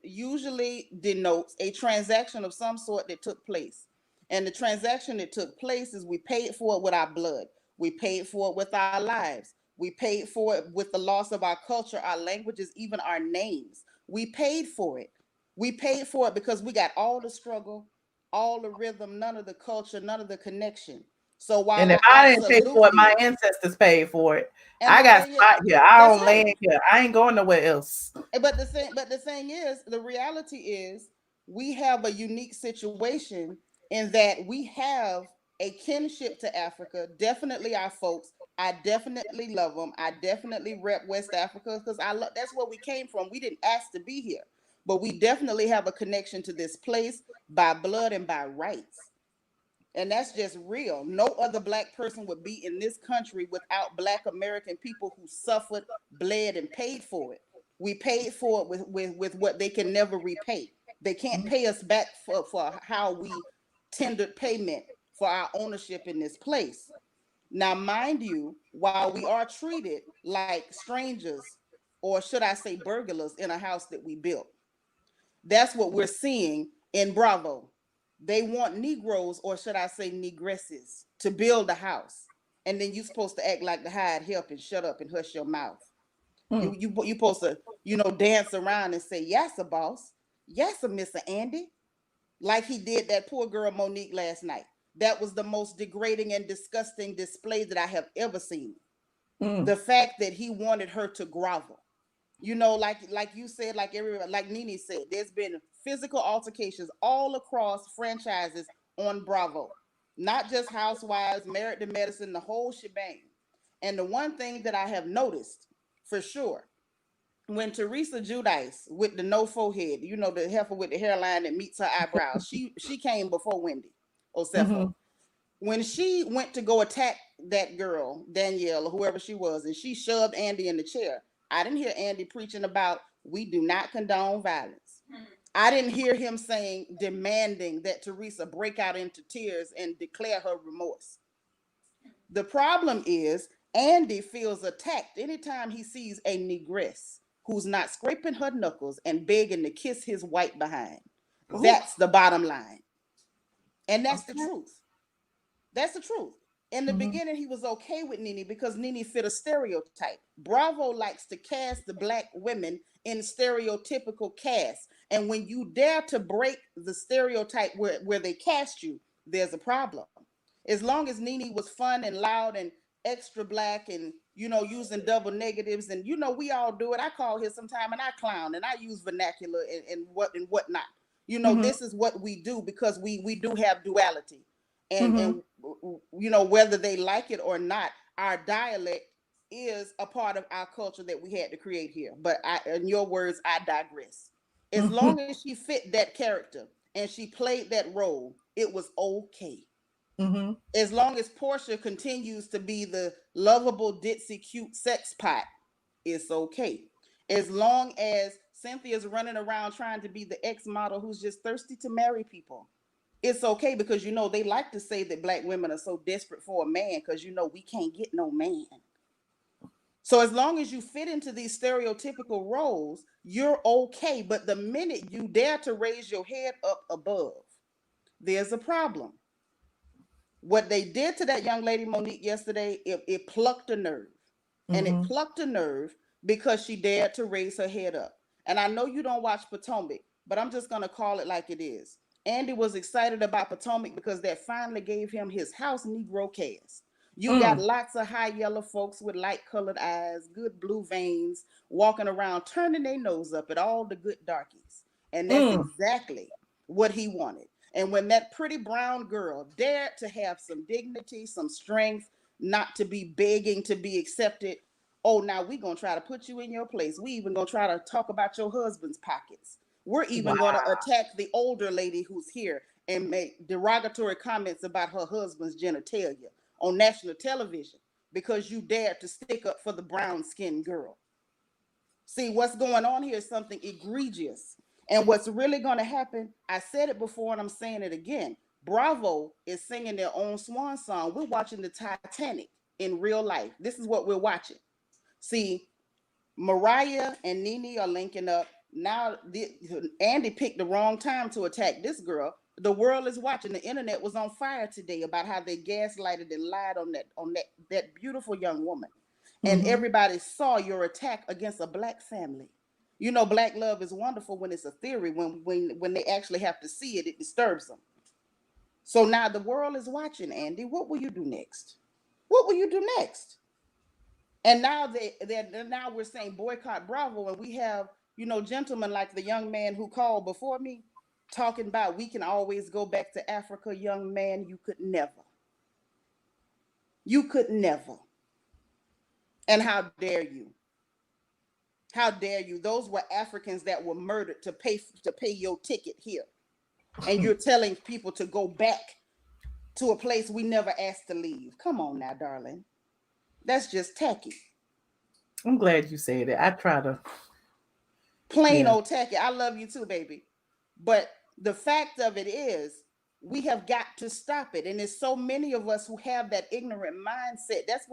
usually denotes a transaction of some sort that took place. And the transaction that took place is we paid for it with our blood. We paid for it with our lives. We paid for it with the loss of our culture, our languages, even our names. We paid for it. We paid for it because we got all the struggle, all the rhythm, none of the culture, none of the connection. So while And if I I didn't pay for it, my absolutely, ancestors paid for it. and I the got thing is, spot here. I that's own right. land here. I ain't going nowhere else. But the thing is, the reality is, we have a unique situation in that we have a kinship to Africa. Definitely our folks. I definitely love them. I definitely rep West Africa because I love. That's where we came from. We didn't ask to be here, but we definitely have a connection to this place by blood and by rights. And that's just real. No other black person would be in this country without black American people who suffered, bled, and paid for it. We paid for it with what they can never repay. They can't pay us back for how we tendered payment for our ownership in this place. Now, mind you, while we are treated like strangers, or should I say burglars, in a house that we built, that's what we're seeing in Bravo. They want Negroes, or should I say negresses, to build a house. And then you're supposed to act like the hired help and shut up and hush your mouth. You supposed to, dance around and say, yes, a boss. Yes, a Mr. Andy. Like he did that poor girl Monique last night. That was the most degrading and disgusting display that I have ever seen. The fact that he wanted her to grovel. Like you said, like everybody, like Nene said, there's been physical altercations all across franchises on Bravo, not just Housewives, Married to Medicine, the whole shebang. And the one thing that I have noticed for sure, when Teresa Giudice with the no forehead, the heifer with the hairline that meets her eyebrows, she came before Wendy Osefo. When she went to go attack that girl, Danielle, or whoever she was, and she shoved Andy in the chair, I didn't hear Andy preaching about we do not condone violence. I didn't hear him demanding that Teresa break out into tears and declare her remorse. The problem is Andy feels attacked anytime he sees a negress who's not scraping her knuckles and begging to kiss his white behind. That's the bottom line. And that's the truth. That's the truth. In the beginning, he was okay with Nene because Nene fit a stereotype. Bravo likes to cast the black women in stereotypical casts. And when you dare to break the stereotype where they cast you, there's a problem. As long as Nene was fun and loud and extra black and, using double negatives, and, we all do it. I call here sometime and I clown and I use vernacular and whatnot. This is what we do because we do have duality. And whether they like it or not, our dialect is a part of our culture that we had to create here. But in your words, I digress. As long as she fit that character and she played that role, it was okay. As long as Portia continues to be the lovable, ditzy, cute sex pot, it's okay. As long as Cynthia's running around trying to be the ex-model who's just thirsty to marry people, it's okay because they like to say that black women are so desperate for a man because we can't get no man. So as long as you fit into these stereotypical roles, you're okay. But the minute you dare to raise your head up above, there's a problem. What they did to that young lady Monique yesterday, it plucked a nerve. And it plucked a nerve because she dared to raise her head up. And I know you don't watch Potomac, but I'm just going to call it like it is. Andy was excited about Potomac because that finally gave him his house Negro cast. You got lots of high yellow folks with light colored eyes, good blue veins, walking around turning their nose up at all the good darkies. And that's exactly what he wanted. And when that pretty brown girl dared to have some dignity, some strength, not to be begging to be accepted, oh, now we're going to try to put you in your place. We even going to try to talk about your husband's pockets. We're even going to attack the older lady who's here and make derogatory comments about her husband's genitalia on national television because you dared to stick up for the brown-skinned girl. See, what's going on here is something egregious. And what's really going to happen, I said it before and I'm saying it again, Bravo is singing their own swan song. We're watching the Titanic. in real life. This is what we're watching. See, Mariah and Nene are linking up. Now, Andy picked the wrong time to attack this girl. The world is watching. The internet was on fire today about how they gaslighted and lied on that beautiful young woman. And everybody saw your attack against a Black family. You know, Black love is wonderful when it's a theory. When they actually have to see it, it disturbs them. So now the world is watching, Andy. What will you do next? What will you do next? And now now we're saying boycott Bravo, and we have, you know, gentlemen like the young man who called before me talking about we can always go back to Africa. Young man, you could never. You could never. And how dare you? How dare you? Those were Africans that were murdered to pay your ticket here. And you're telling people to go back to a place we never asked to leave. Come on now, darling. That's just tacky. I'm glad you said it. I try to. Plain old tacky. I love you too, baby. But the fact of it is, we have got to stop it. And there's so many of us who have that ignorant mindset. That's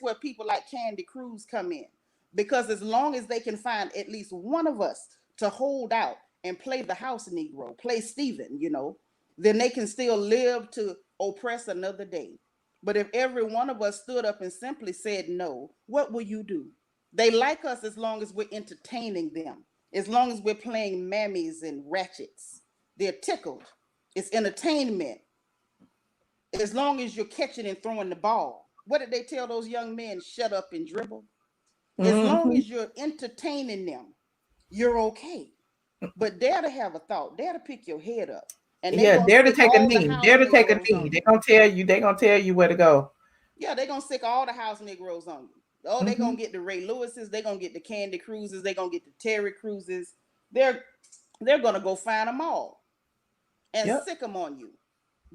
where people like Candy Cruz come in. Because as long as they can find at least one of us to hold out and play the house Negro, play Stephen, you know, then they can still live to oppress another day. But if every one of us stood up and simply said no, what will you do? They like us as long as we're entertaining them, as long as we're playing mammies and ratchets. They're tickled. It's entertainment. As long as you're catching and throwing the ball. What did they tell those young men? Shut up and dribble. As long as you're entertaining them, you're okay. But dare to have a thought, dare to pick your head up. And dare to take a knee. Dare to take a knee. They're gonna tell you where to go. Yeah, they're gonna stick all the house Negroes on you. Oh, they're gonna get the Ray Lewises, they're gonna get the Candy Cruzes, they're gonna get the Terry Cruzes. They're gonna go find them all and sick them on you.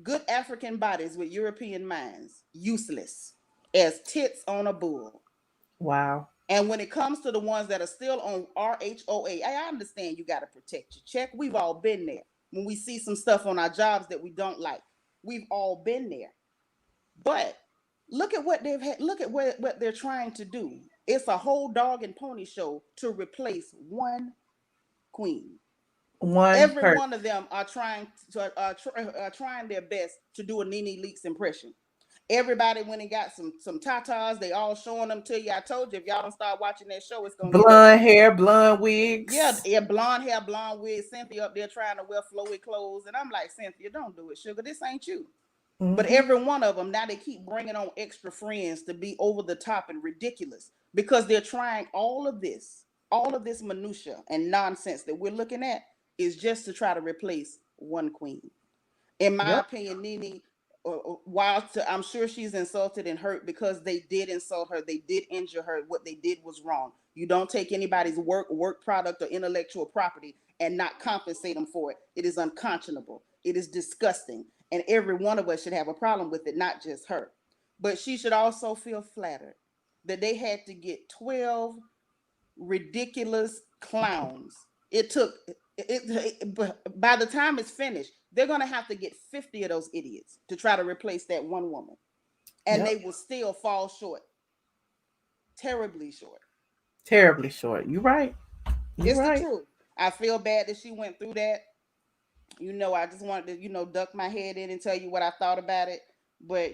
Good African bodies with European minds, useless as tits on a bull. Wow. And when it comes to the ones that are still on RHOA, I understand you got to protect your check. We've all been there. When we see some stuff on our jobs that we don't like, we've all been there. But look at what they've had. Look at what they're trying to do. It's a whole dog and pony show to replace one queen. Every one of them are trying their best to do a Nene Leakes impression. Everybody went and got some tatas. They all showing them to you. I told you, if y'all don't start watching that show, it's gonna blonde hair, blonde wigs. Yeah, blonde hair, blonde wigs. Cynthia up there trying to wear flowy clothes, and I'm like, Cynthia, don't do it, sugar. This ain't you. But every one of them now, they keep bringing on extra friends to be over the top and ridiculous because they're trying all of this minutia and nonsense that we're looking at is just to try to replace one queen. In my opinion, Nene. While I'm sure she's insulted and hurt because they did insult her, they did injure her. What they did was wrong. You don't take anybody's work product or intellectual property and not compensate them for it. It is unconscionable. It is disgusting. And every one of us should have a problem with it, not just her. But she should also feel flattered that they had to get 12 ridiculous clowns. By the time it's finished, they're going to have to get 50 of those idiots to try to replace that one woman. And they will still fall short. Terribly short. Terribly short. You're right. It's the truth. I feel bad that she went through that. You know, I just wanted to, duck my head in and tell you what I thought about it. But,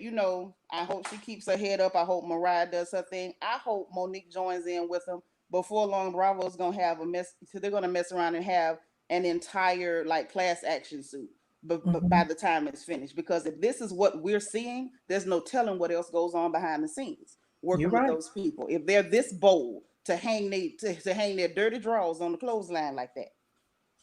I hope she keeps her head up. I hope Mariah does her thing. I hope Monique joins in with them. Before long, Bravo's going to have they're going to mess around and have an entire class action suit by the time it's finished. Because if this is what we're seeing, there's no telling what else goes on behind the scenes working with those people. If they're this bold to hang their dirty drawers on the clothesline like that.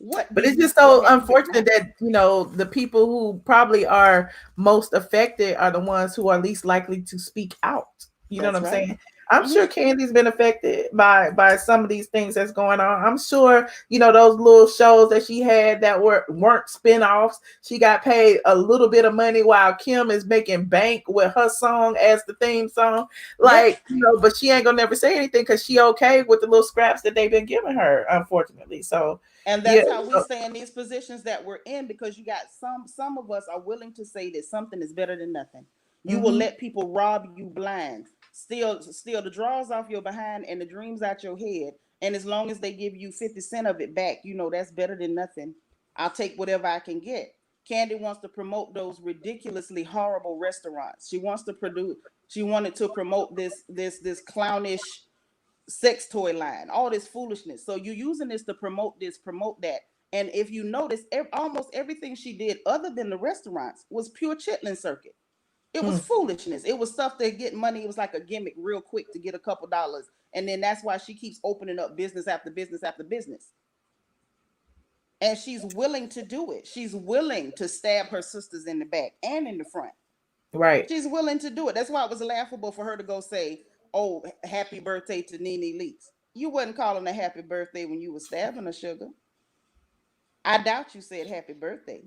But it's just so unfortunate that, the people who probably are most affected are the ones who are least likely to speak out. You know what I'm saying? I'm sure Candy's been affected by some of these things that's going on. I'm sure, those little shows that she had that weren't spinoffs, she got paid a little bit of money while Kim is making bank with her song as the theme song. But she ain't gonna never say anything because she okay with the little scraps that they've been giving her, unfortunately. So and that's how we stay in these positions that we're in, because you got some of us are willing to say that something is better than nothing. You will let people rob you blind, steal the drawers off your behind and the dreams out your head. And as long as they give you 50 cents of it back, you know, that's better than nothing. I'll take whatever I can get. Candy wants to promote those ridiculously horrible restaurants. She wanted to promote this clownish sex toy line, all this foolishness. So you're using this to promote this, promote that. And if you notice, almost everything she did other than the restaurants was pure chitlin circuit. It was foolishness. It was stuff to get money. It was like a gimmick real quick to get a couple dollars. And then that's why she keeps opening up business after business after business. And she's willing to do it. She's willing to stab her sisters in the back and in the front. Right. She's willing to do it. That's why it was laughable for her to go say, "Oh, happy birthday to Nene Leakes." You wasn't calling her happy birthday when you were stabbing her, sugar. I doubt you said happy birthday.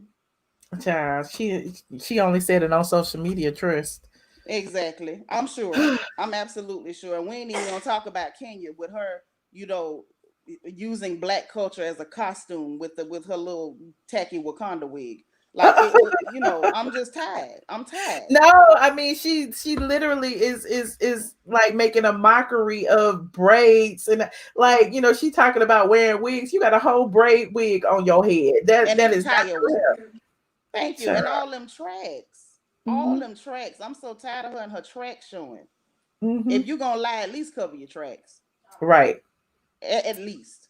Child, she only said it on social media, trust. Exactly. I'm sure. I'm absolutely sure. And we ain't even gonna talk about Kenya with her, you know, using black culture as a costume with her little tacky Wakanda wig. Like, you know, I'm just tired. I'm tired. No, I mean she literally is like making a mockery of braids and like, you know, she talking about wearing wigs. You got a whole braid wig on your head. That is not real. Thank you. Sure. And all them tracks. All them tracks. I'm so tired of her and her tracks showing. If you're gonna lie, at least cover your tracks. Right. At least.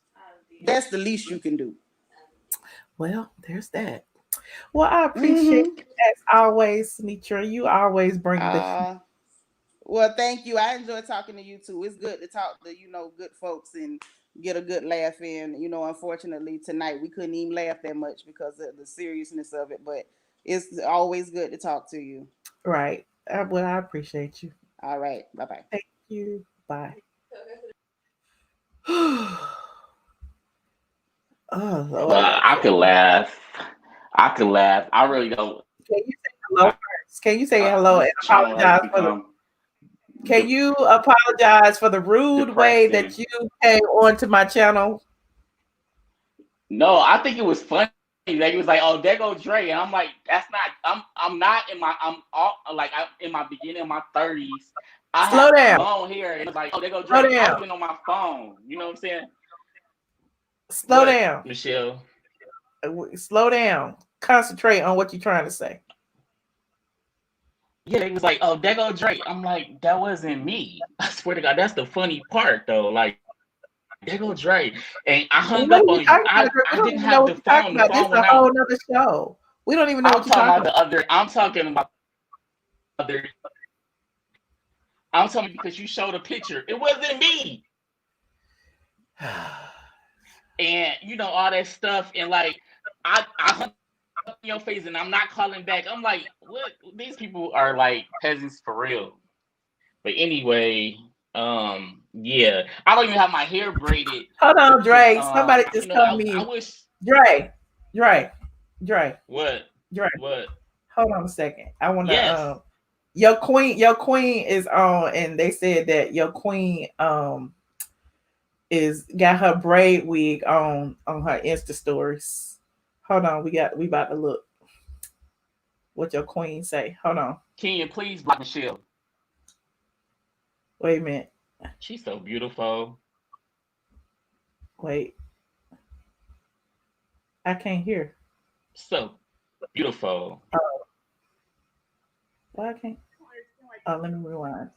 That's the least you can do. Well, there's that. Well, I appreciate it as always, Mitra. You always bring the well, thank you. I enjoy talking to you too. It's good to talk to, you know, good folks and get a good laugh in. You know, unfortunately tonight we couldn't even laugh that much because of the seriousness of it, but it's always good to talk to you. Right. Well, I appreciate you. All right. Bye-bye. Thank you. Bye. Oh, Lord. I could laugh. I really don't. Can you say hello first? Can you say hello and apologize for the? Can you apologize for the rude way that you came onto my channel? No, I think it was funny. They was like, "Oh, there goes Dre," and I'm like, "That's not. I'm not in my. I'm in my beginning of my 30s. I Slow down. Long hair, and it's like, oh, there goes Dre. I've been on my phone. You know what I'm saying? Slow down, Michelle. Slow down. Concentrate on what you're trying to say. Yeah, it was like, "Oh, there goes Drake." I'm like, that wasn't me. I swear to God, that's the funny part, though. Like, there goes Drake, and I hung up on you. I didn't have the phone. The phone went out. This is a whole nother show. We don't even know what you're talking about. I'm talking about other. I'm talking because you showed a picture. It wasn't me. And you know all that stuff, and like I hung up in your face, and I'm not calling back. I'm like, what? These people are like peasants for real. But anyway, yeah, I don't even have my hair braided. Hold on, Dre. Somebody just told me. I wish. Dre. What? Dre. What? Hold on a second. I want to. Your queen is on, and they said that your queen is got her braid wig on her Insta stories. Hold on, we about to look what your queen say. Hold on. Can you please block Michelle? Wait a minute. She's so beautiful. Wait. I can't hear. So beautiful. Why I can't? Oh, let me rewind.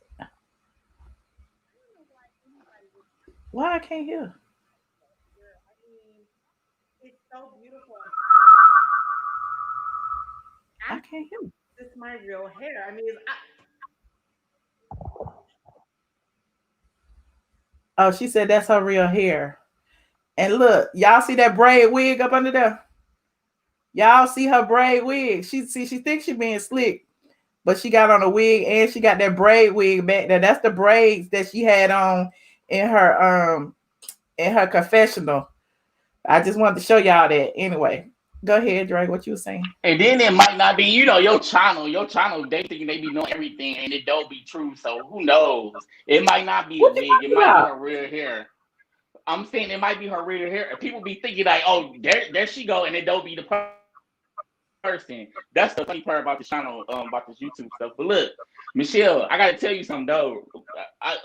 Why I can't hear? It's so beautiful. I can't hear. This is my real hair. I mean, Oh, she said that's her real hair. And look, y'all see that braid wig up under there? Y'all see her braid wig? She thinks she's being slick, but she got on a wig and she got that braid wig back there. That's the braids that she had on in her confessional. I just wanted to show y'all that. Anyway, go ahead, Drake. What you were saying? And then it might not be, you know, your channel. They think they be knowing everything, and it don't be true. So who knows? It might not be a wig. It might be her real hair. I'm saying it might be her real hair. People be thinking like, oh, there she go, and it don't be the person. That's the funny part about the channel, about this YouTube stuff. But look, Michelle, I gotta tell you something though.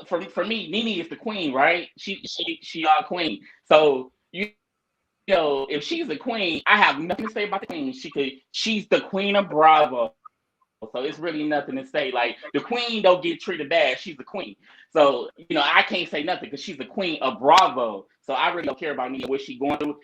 For me, Nene is the queen, right? She our queen. So you know, if she's the queen, I have nothing to say about the queen. She's the queen of Bravo. So it's really nothing to say. Like the queen don't get treated bad. She's the queen. So you know, I can't say nothing because she's the queen of Bravo. So I really don't care about Nene, what she's going through.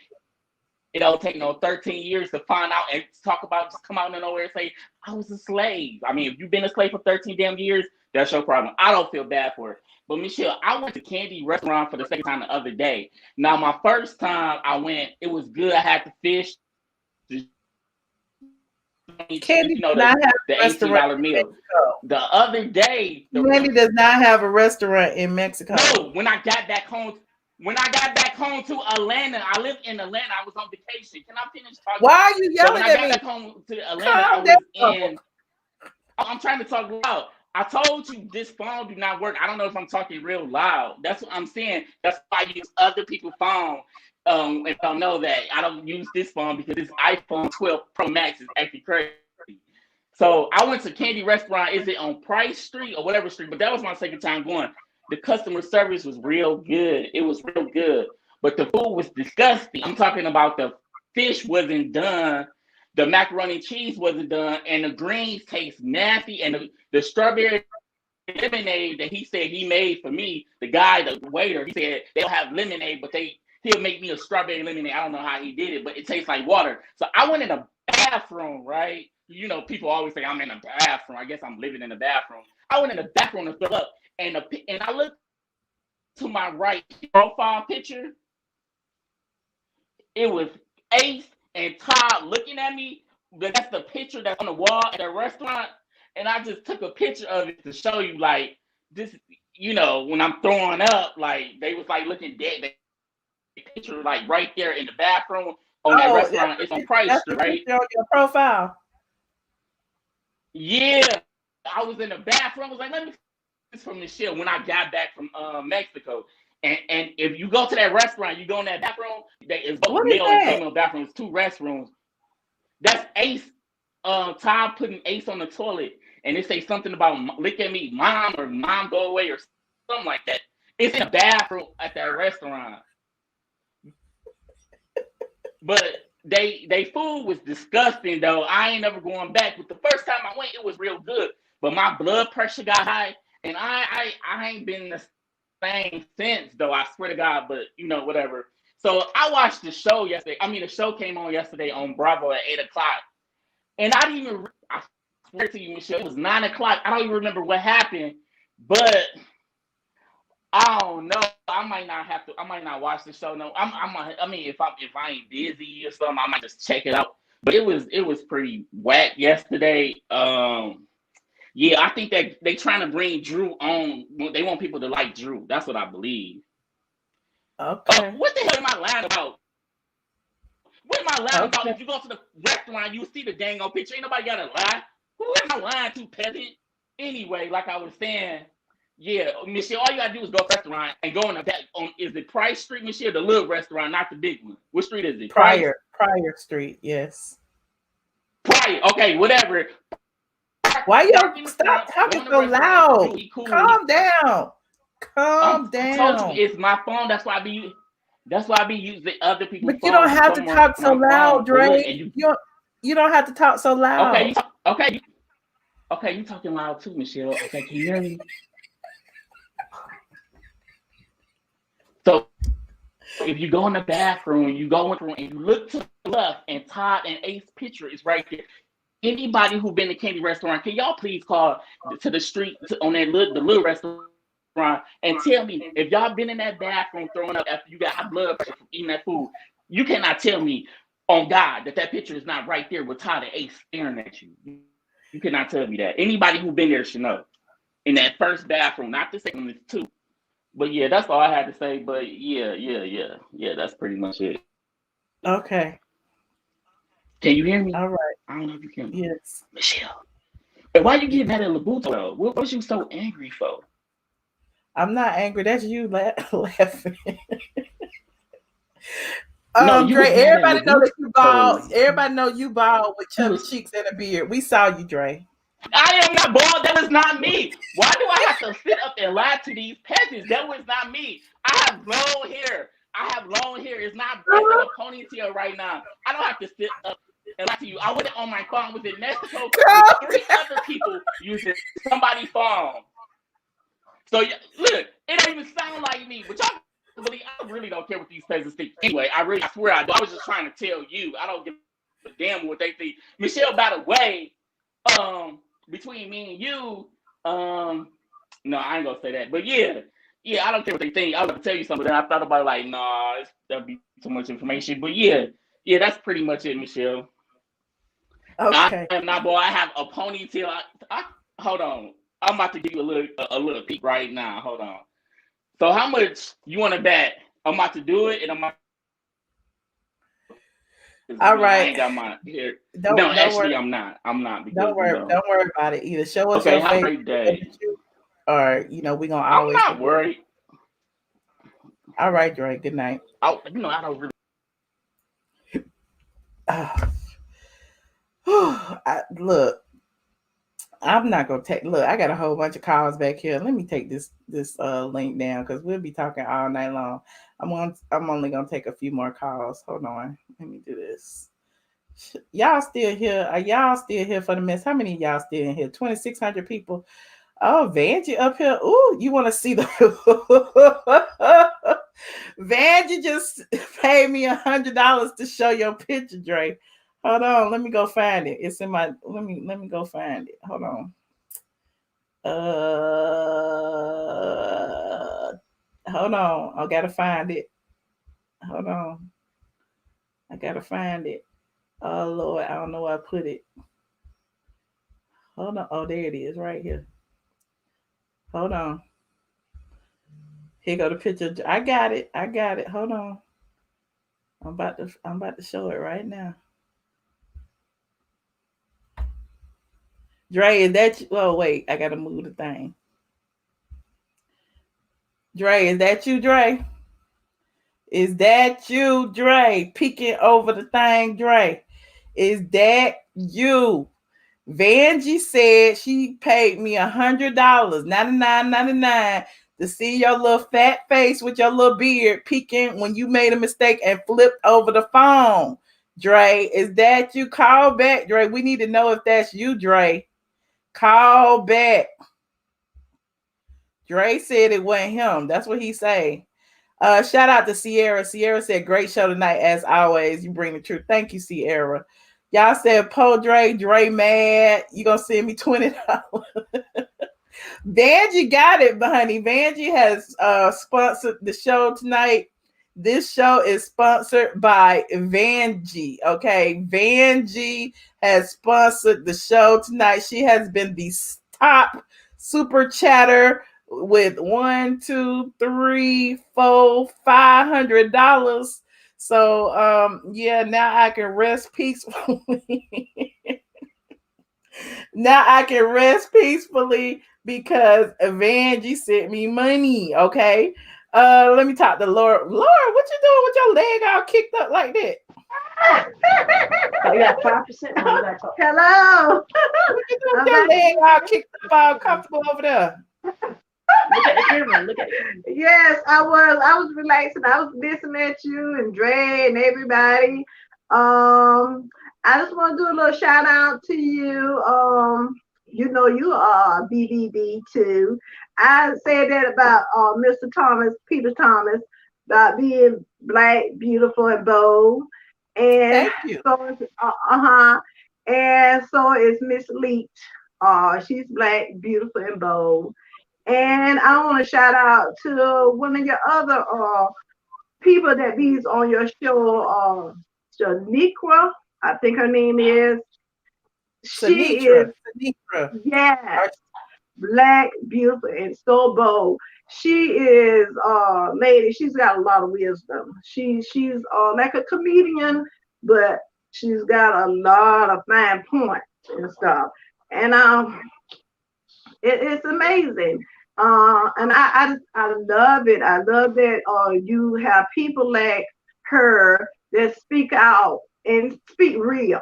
It don't take 13 years to find out and talk about, just come out of nowhere and say, I was a slave. I mean, if you've been a slave for 13 damn years, that's your problem. I don't feel bad for it. But Michelle, I went to Candy restaurant for the second time the other day. Now, my first time I went, it was good. I had the fish. Candy does not have the a restaurant $18 meal. The other day, Candy does not have a restaurant in Mexico. No, when I got back home to Atlanta, I lived in Atlanta. I was on vacation. Can I finish talking? Why are you yelling at me? When I got back home to Atlanta, I'm trying to talk loud. I told you this phone do not work. I don't know if I'm talking real loud. That's what I'm saying. That's why I use other people's phone. If I know that I don't use this phone because this iPhone 12 Pro Max is actually crazy. So I went to Candy restaurant. Is it on Price Street or whatever street? But that was my second time going. The customer service was real good. It was real good. But the food was disgusting. I'm talking about the fish wasn't done. The macaroni and cheese wasn't done. And the greens taste nasty. And the strawberry lemonade that he said he made for me, the waiter, he said they'll have lemonade, but he'll make me a strawberry lemonade. I don't know how he did it, but it tastes like water. So I went in the bathroom, right? You know, people always say I'm in the bathroom. I guess I'm living in the bathroom. I went in the bathroom to fill up. And I looked to my right profile picture. It was Ace and Todd looking at me. But that's the picture that's on the wall at the restaurant. And I just took a picture of it to show you, like, this, you know, when I'm throwing up, like, they was, like, looking dead. The picture, like, right there in the bathroom on that restaurant. It's on Price Street, right? On your profile. Yeah. I was in the bathroom. I was like, let me from Michelle when I got back from Mexico. And if you go to that restaurant, you go in that bathroom, it's both male and female bathrooms, 2 restrooms. That's Ace, Todd putting Ace on the toilet, and it say something about look at me, mom, or mom go away, or something like that. It's in the bathroom at that restaurant. But they food was disgusting though. I ain't never going back. But the first time I went, it was real good. But my blood pressure got high. And I ain't been the same since, though, I swear to God, but, you know, whatever. So I watched the show yesterday. I mean, the show came on yesterday on Bravo at 8 o'clock. And I didn't even, I swear to you, Michelle, it was 9 o'clock. I don't even remember what happened. But I don't know. I might not watch the show. No, I mean, if I ain't busy or something, I might just check it out. But it was pretty whack yesterday. Yeah, I think that they trying to bring Drew on. They want people to like Drew. That's what I believe. Okay. What the hell am I lying about? What am I lying about? If you go to the restaurant, you see the dang old picture. Ain't nobody got to lie. Who am I lying to, peasant? Anyway, like I was saying, yeah, Michelle, all you got to do is go to the restaurant and go in the back. Is it Price Street, Michelle? The little restaurant, not the big one. What street is it? Pryor Street, yes. Pryor, okay, whatever. Why y'all stop talking so loud? Calm down. Calm down. I told you it's my phone. That's why I be using other people's phone. But you don't have to talk so loud, Dre. You don't have to talk so loud. Okay, you talking loud too, Michelle. Okay, can you hear me? So if you go in the bathroom, you go in and you look to the left, and Todd and Ace's picture is right there. Anybody who been to Candy restaurant, can y'all please call to the street on that the little restaurant and tell me if y'all been in that bathroom throwing up after you got high blood pressure from eating that food? You cannot tell me on God that picture is not right there with Todd and Ace staring at you. You cannot tell me that. Anybody who been there should know. In that first bathroom, not the second one, too. But yeah, that's all I had to say. But yeah, that's pretty much it. Okay. Can you hear me? All right. I don't know if you can. Yes. Michelle. Why you getting mad at Labuto? What was you so angry for? I'm not angry. That's you laughing. No, you Dre, was mad at everybody know that Leakes. you bald. So Everybody know you bald with you chubby was, cheeks and a beard. We saw you, Dre. I am not bald. That was not me. Why do I have to sit up and lie to these peasants? That was not me. I have long hair. I have long hair. It's in a ponytail right now. I don't have to sit up and lie to you. I went on my phone. Was in Mexico with 3 other people using somebody's phone. So look, it don't even sound like me. But y'all believe I really don't care what these peasants think. Anyway, I swear I do. I was just trying to tell you. I don't give a damn what they think. Michelle, by the way, between me and you, no, I ain't gonna say that. But yeah, I don't care what they think. I was gonna tell you something, then I thought about it, like, nah, that'd be too much information. But yeah, that's pretty much it, Michelle. Okay. I am not, boy. I have a ponytail. Hold on. I'm about to give you a little peek right now. Hold on. So how much you want to bet? I'm about to do it, and I'm about. All right. I ain't got my here. Don't Actually, worry. I'm not. Because, Don't worry about it. Either show us okay, your have a face, great day. or we're gonna I'm always. not worried. All right, Dre. Good night. I don't really. Look, I'm not gonna take. Look, I got a whole bunch of calls back here. Let me take this link down because we'll be talking all night long. I'm only gonna take a few more calls. Hold on. Let me do this. Y'all still here? Are y'all still here for the mess? How many of y'all still in here? 2,600 people. Oh, Vanjie up here. Ooh, you want to see the Vanjie just paid me $100 to show your picture, Dre. Hold on, let me go find it. It's in my let me go find it. Hold on. Hold on. I gotta find it. Hold on. I gotta find it. Oh Lord, I don't know where I put it. Hold on. Oh, there it is, right here. Hold on. Here go the picture. I got it. Hold on. I'm about to show it right now. Dre, is that you? Oh, wait, I gotta move the thing. Dre, is that you, Dre? Is that you, Dre? Peeking over the thing, Dre. Is that you? Vanjie said she paid me $100, $99.99, to see your little fat face with your little beard peeking when you made a mistake and flipped over the phone. Dre, is that you? Call back, Dre. We need to know if that's you, Dre. Call back. Dre said it wasn't him. That's what he say. Shout out to Sierra. Sierra said, great show tonight, as always. You bring the truth. Thank you, Sierra. Y'all said, Po Dre mad. You gonna send me $20. Vanjie got it, honey. Vanjie has sponsored the show tonight. This show is sponsored by Vanjie. Okay, Vanjie has sponsored the show tonight. She has been the top super chatter with $500. So yeah, now I can rest peacefully. Now I can rest peacefully because Vanjie sent me money. Okay. Let me talk to Laura. Laura, what you doing with your leg all kicked up like that? Oh, you got 5%. Hello. What you doing with your leg all kicked up, all comfortable over there? Look at the camera. Look at the camera. Yes, I was relaxing. I was listening at you and Dre and everybody. I just want to do a little shout out to you. You know you are BBB too. I said that about Mr. Peter Thomas, about being black, beautiful, and bold. And so and so is Miss Leakes. She's black, beautiful, and bold. And I want to shout out to one of your other people that be's on your show, Shaniqua, I think her name is. She is, yeah, black, beautiful, and so bold. She is lady. She's got a lot of wisdom. She's like a comedian, but she's got a lot of fine points and stuff. And it's amazing. And I love it. I love that you have people like her that speak out and speak real.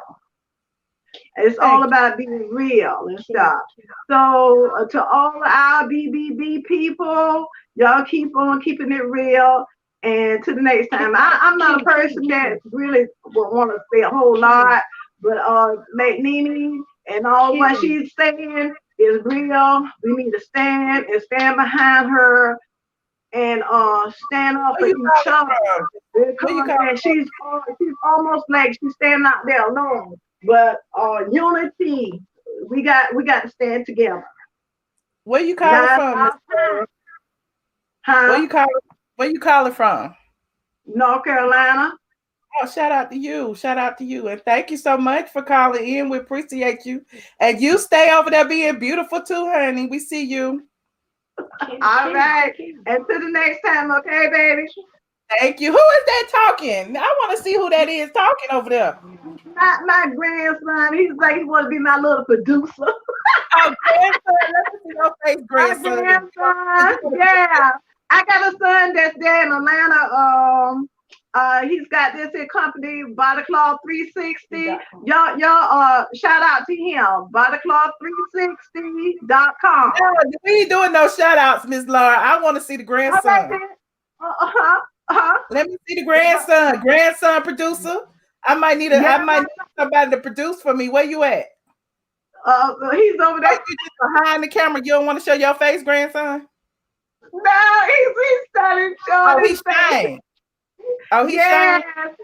It's all Thank about being real and stuff. So to all our BBB people, y'all keep on keeping it real. And to the next time, I'm not a person that really would want to say a whole lot, but like Nene and all what she's saying is real. We need to stand behind her and stand up for Where you each calling other. from? Where you Because calling she's almost like she's standing out there alone. But unity, we got to stand together. Where you calling from, Miss Sarah? Huh? Where you calling from? North Carolina. Oh, shout out to you. Shout out to you. And thank you so much for calling in. We appreciate you. And you stay over there being beautiful too, honey. We see you. All right. And to the next time, okay, baby? Thank you. Who is that talking? I want to see who that is talking over there. My grandson. He's like he want to be my little producer. Oh, grandson. Let me see your face, grandson. My grandson. Yeah. I got a son that's there in Atlanta. He's got this here company, Bodycloth 360. Y'all shout out to him. Bodycloth360.com. No, we ain't doing no shout outs, Miss Laura. I want to see the grandson. Let me see the grandson. Grandson producer. I might need somebody to produce for me. Where you at? He's over there. You just behind the camera. You don't want to show your face, grandson? No, he's starting showing his face. Oh, he's yes. showing.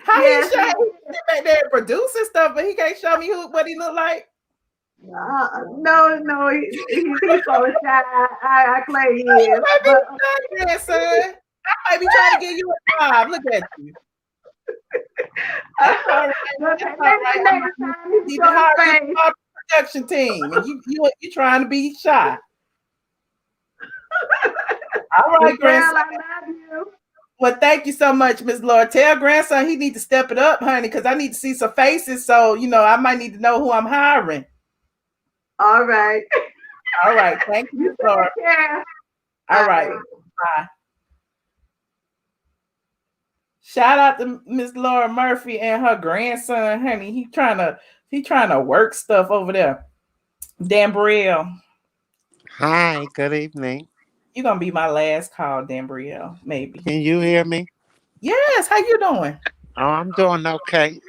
How he showing? He's back there producing stuff, but he can't show me what he look like. No, he's so shy. I claim he is. Grandson. I might be trying to get you a job. Look at you. That's all right. That's all right. You the hard production team, and you trying to be shy. All right, grandson. I love you. Well, thank you so much, Miss Laura. Tell grandson he need to step it up, honey, because I need to see some faces. So I might need to know who I'm hiring. All right. All right. Thank you, Miss Laura. Yeah. All right. Bye. Shout out to Miss Laura Murphy and her grandson, honey. He trying to work stuff over there. Dan Brielle. Hi, good evening. You're gonna be my last call, Dan Brielle, maybe. Can you hear me? Yes, how you doing? Oh, I'm doing okay.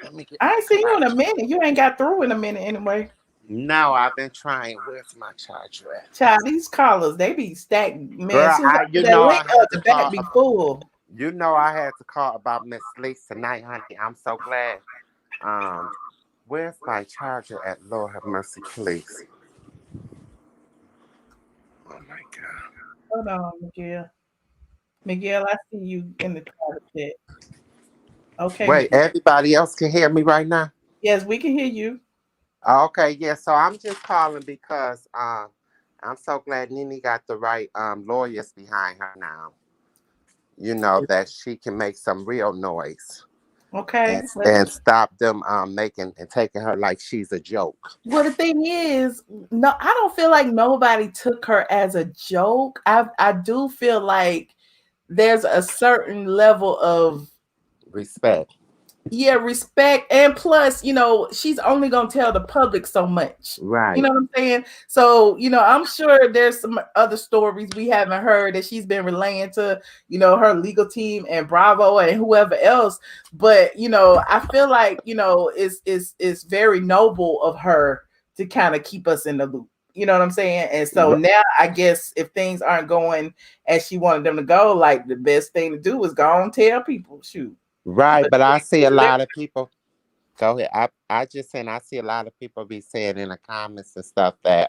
I ain't seen you in a minute. You ain't got through in a minute anyway. No, I've been trying. Where's my charger at? Child, these callers, they be stacked, man. Girl, The back be full. You know I had to call about Miss Leakes tonight, honey. I'm so glad. Where's my charger at? Lord have mercy, please. Oh my God. Hold on, Miguel. Miguel, I see you in the chat. Okay. Wait, everybody else can hear me right now? Yes, we can hear you. Okay, yeah. So I'm just calling because I'm so glad Nene got the right lawyers behind her now. That she can make some real noise. Okay. And stop them making and taking her like she's a joke. Well, the thing is, no, I don't feel like nobody took her as a joke. I do feel like there's a certain level of respect. Yeah, respect. And plus, she's only going to tell the public so much. Right. You know what I'm saying? So, I'm sure there's some other stories we haven't heard that she's been relaying to, her legal team and Bravo and whoever else. But, I feel like, it's very noble of her to kind of keep us in the loop. You know what I'm saying? And so now I guess if things aren't going as she wanted them to go, like the best thing to do is go and tell people, shoot. Right, but I see a lot of people. Go ahead. I just saying I see a lot of people be saying in the comments and stuff that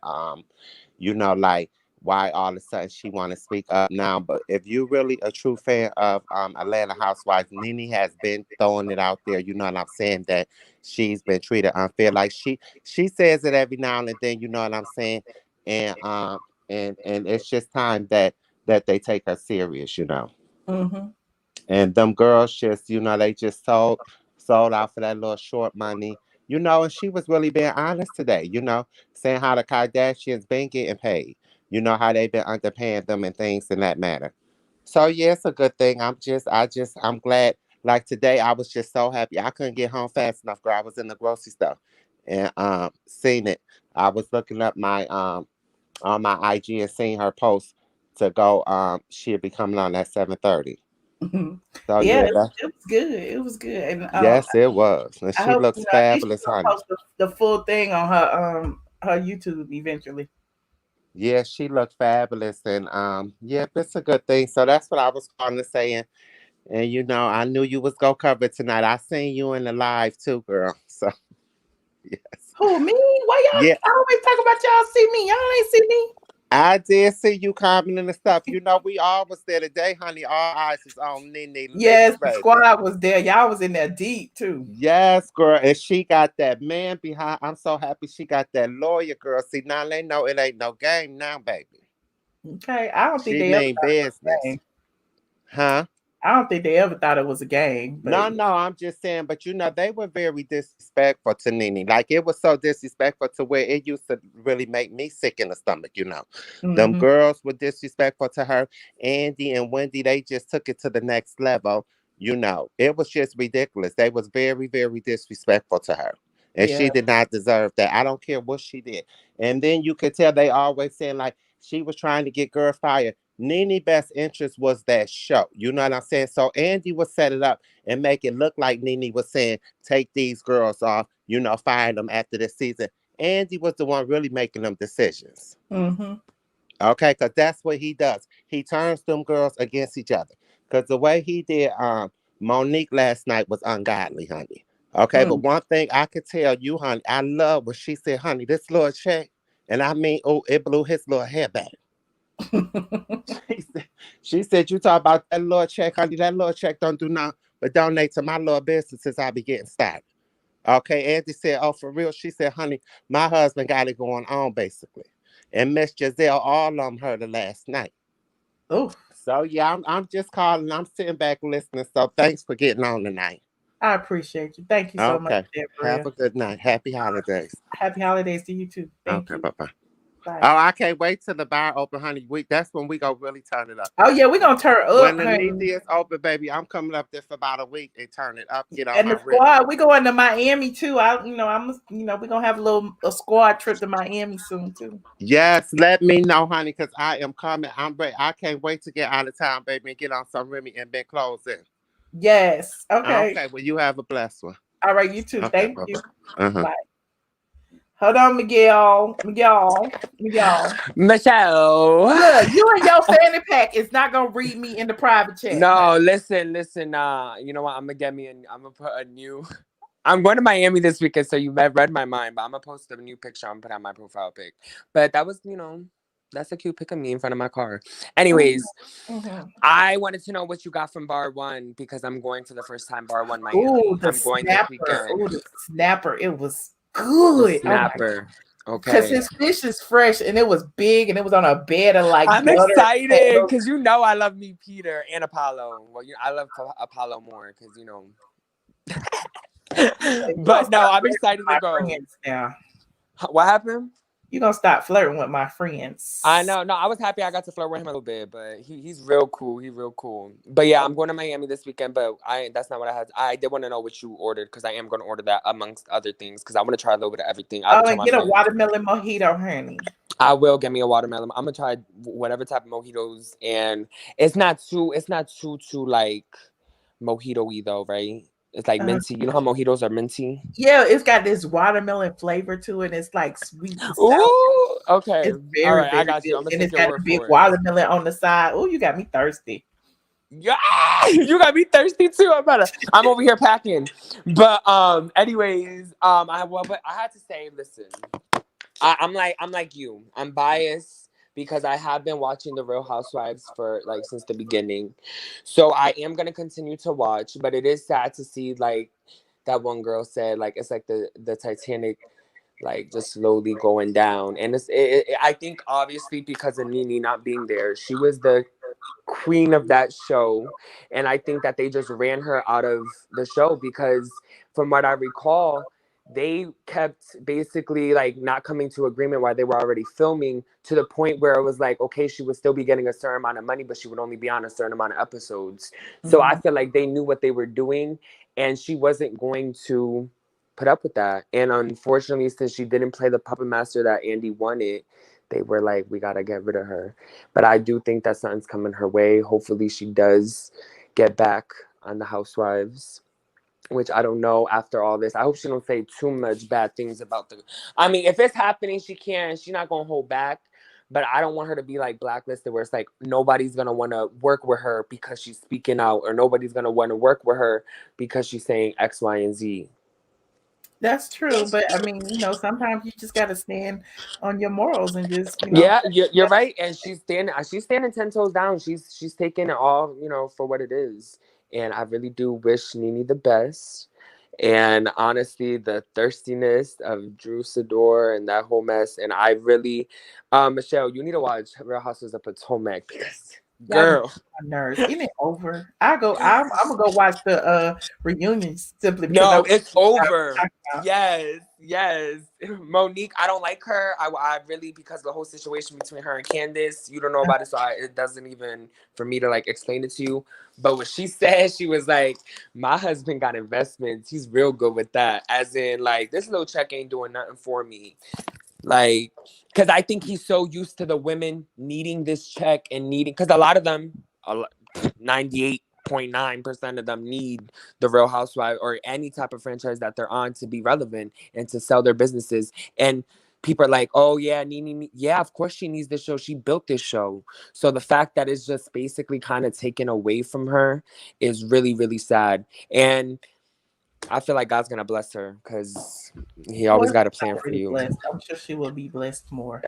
like why all of a sudden she want to speak up now. But if you're really a true fan of Atlanta Housewives, Nene has been throwing it out there. You know what I'm saying, that she's been treated unfair. Like she says it every now and then. You know what I'm saying, and it's just time that they take her serious. Mm-hmm. And them girls just, they just sold out for that little short money, and she was really being honest today, saying how the Kardashians been getting paid, how they've been underpaying them and things in that matter. So yeah, it's a good thing. I'm glad Like today, I was just so happy. I couldn't get home fast enough, girl. I was in the grocery store and seen it. I was looking up my on my IG and seeing her post to go. She'll be coming on at 7:30. So Yeah, yeah, it that was good. It was good, and yes, it was. And I she hope looks I think she's fabulous, gonna honey. post the full thing on her YouTube eventually. Yeah, she looked fabulous, and yeah, it's a good thing. So that's what I was calling to say, and you know, I knew you was gonna cover it tonight. I seen you in the live too, girl. So yes, Who, me? Why y'all yeah, always talk about y'all see me? Y'all ain't see me. I did see you commenting and stuff. You know, we all was there today, honey. All eyes was on Nene Leakes, Yes, the baby. squad was there. Y'all was in there deep too. Yes, girl, and she got that man behind. I'm so happy she got that lawyer, girl. See, now they know it ain't no game now, baby. Okay, I don't think She they ever mean thought it was a business, game. huh? I don't think they ever thought it was a game, but No, no, I'm just saying, but you know, they were very disrespectful to Nene. Like, it was so disrespectful to where it used to really make me sick in the stomach, you know. Them mm-hmm. girls were disrespectful to her. Andy and Wendy, they just took it to the next level, you know. It was just ridiculous. They was very, very disrespectful to her. And Yeah. she did not deserve that. I don't care what she did. And then you could tell they always saying, like, she was trying to get girl fired. Nene best interest was that show. You know what I'm saying? So Andy would set it up and make it look like Nene was saying, take these girls off, you know, fire them after this season. Andy was the one really making them decisions. Mm-hmm. Okay, because that's what he does. He turns them girls against each other. Because the way he did Monique last night was ungodly, honey. Okay, but Mm. one thing I could tell you, honey, I love what she said, honey, this little check, and I mean, oh, it blew his little hair back. She said, you talk about that little check, honey. That little check don't do nothing but donate to my little business since I be getting started. Okay, Andy said, oh, for real? She said, honey, my husband got it going on, basically. And Miss Giselle, all of them heard it last night. Oh, So, yeah, I'm just calling. I'm sitting back listening. So, thanks for getting on tonight. I appreciate you. Thank you so much, Okay, have Deborah. a good night. Happy holidays. Happy holidays to you too. Thank Okay, you. bye-bye. Bye. Oh, I can't wait till the bar open, honey. That's when we gonna really turn it up. Oh yeah, we're gonna turn When up, the honey. Nene is open, baby, I'm coming up there for about a week and turn it up. Get on And my the rhythm. squad, we going to Miami too. We're gonna have a squad trip to Miami soon too. Yes, let me know, honey, because I am coming. I'm ready. I can't wait to get out of town, baby, and get on some Remy and Ben clothes in. Yes. Okay. Okay, well, you have a blessed one. All right, you too. Okay, Thank you. bye-bye. Uh-huh. Bye. Hold on, Miguel. Miguel. Michelle. Look, you and your fanny pack is not gonna read me in the private chat. No, listen. You know what? I'm gonna put a new. I'm going to Miami this weekend, so you have read my mind. But I'm gonna post a new picture. I'm gonna put on my profile pic. But that was, that's a cute pic of me in front of my car. Anyways, Mm-hmm. I wanted to know what you got from Bar One because I'm going for the first time Bar One Miami. Ooh, the I'm going this snapper. weekend. Ooh, the snapper. It was good. The snapper. Because Okay. his fish is fresh and it was big and it was on a bed of like I'm butter excited because I love me Peter and Apollo. Well, I love Apollo more because But no, I'm excited to go. Now. What happened? You're gonna stop flirting with my friends. I know. No, I was happy I got to flirt with him a little bit, but he's real cool. He's real cool. But yeah, I'm going to Miami this weekend, but that's not what I had. I did want to know what you ordered because I am going to order that amongst other things because I want to try a little bit of everything. And get a watermelon mojito, honey. I will get me a watermelon. I'm gonna try whatever type of mojitos, and it's not too like mojito-y though, right? It's like minty. You know how mojitos are minty? Yeah, it's got this watermelon flavor to it. It's like sweet and sour. Ooh, okay. It's very, all right, very I got good. you. I'm gonna and take it's your got word a big for it. watermelon on the side. Oh, you got me thirsty. Yeah, you got me thirsty too. I'm over here packing. But anyways, but I had to say, listen, I'm like you. I'm biased because I have been watching the Real Housewives for since the beginning. So I am gonna continue to watch, but it is sad to see that one girl said it's like the Titanic just slowly going down. And I think obviously because of Nene not being there, she was the queen of that show, and I think that they just ran her out of the show because from what I recall, they kept basically like not coming to agreement while they were already filming, to the point where it was like, okay, she would still be getting a certain amount of money, but she would only be on a certain amount of episodes. So I feel like they knew what they were doing, and she wasn't going to put up with that. And unfortunately, since she didn't play the puppet master that Andy wanted, they were like, we got to get rid of her. But I do think that something's coming her way. Hopefully she does get back on the Housewives, which I don't know after all this. I hope she don't say too much bad things about the... I mean, if it's happening, she can. She's not going to hold back. But I don't want her to be like blacklisted, where it's like nobody's going to want to work with her because she's speaking out, or nobody's going to want to work with her because she's saying X, Y, and Z. That's true, but I mean, you know, sometimes you just got to stand on your morals and just, you know. Yeah, you're right, and she's standing 10 toes down. She's taking it all, you know, for what it is, and I really do wish Nene the best. And honestly, the thirstiness of Drew Sidor and that whole mess, and I really, Michelle, you need to watch Real Housewives of Potomac, because girl, my nerves. Isn't it over? I'm gonna go watch the reunions simply because no, it's over. Yes. Monique, I don't like her. I really, because the whole situation between her and Candace, you don't know about it, so it doesn't even for me to like explain it to you. But what she said, she was like, my husband got investments. He's real good with that. As in, like, this little check ain't doing nothing for me. Like, because I think he's so used to the women needing this check and needing, because a lot of them, 98.9% of them need the Real Housewives or any type of franchise that they're on to be relevant and to sell their businesses. And people are like, oh yeah, Nene, yeah, of course she needs this show. She built this show. So the fact that it's just basically kind of taken away from her is really, really sad. And I feel like God's gonna bless her, because he always got a plan for you. Blessed. I'm sure she will be blessed more.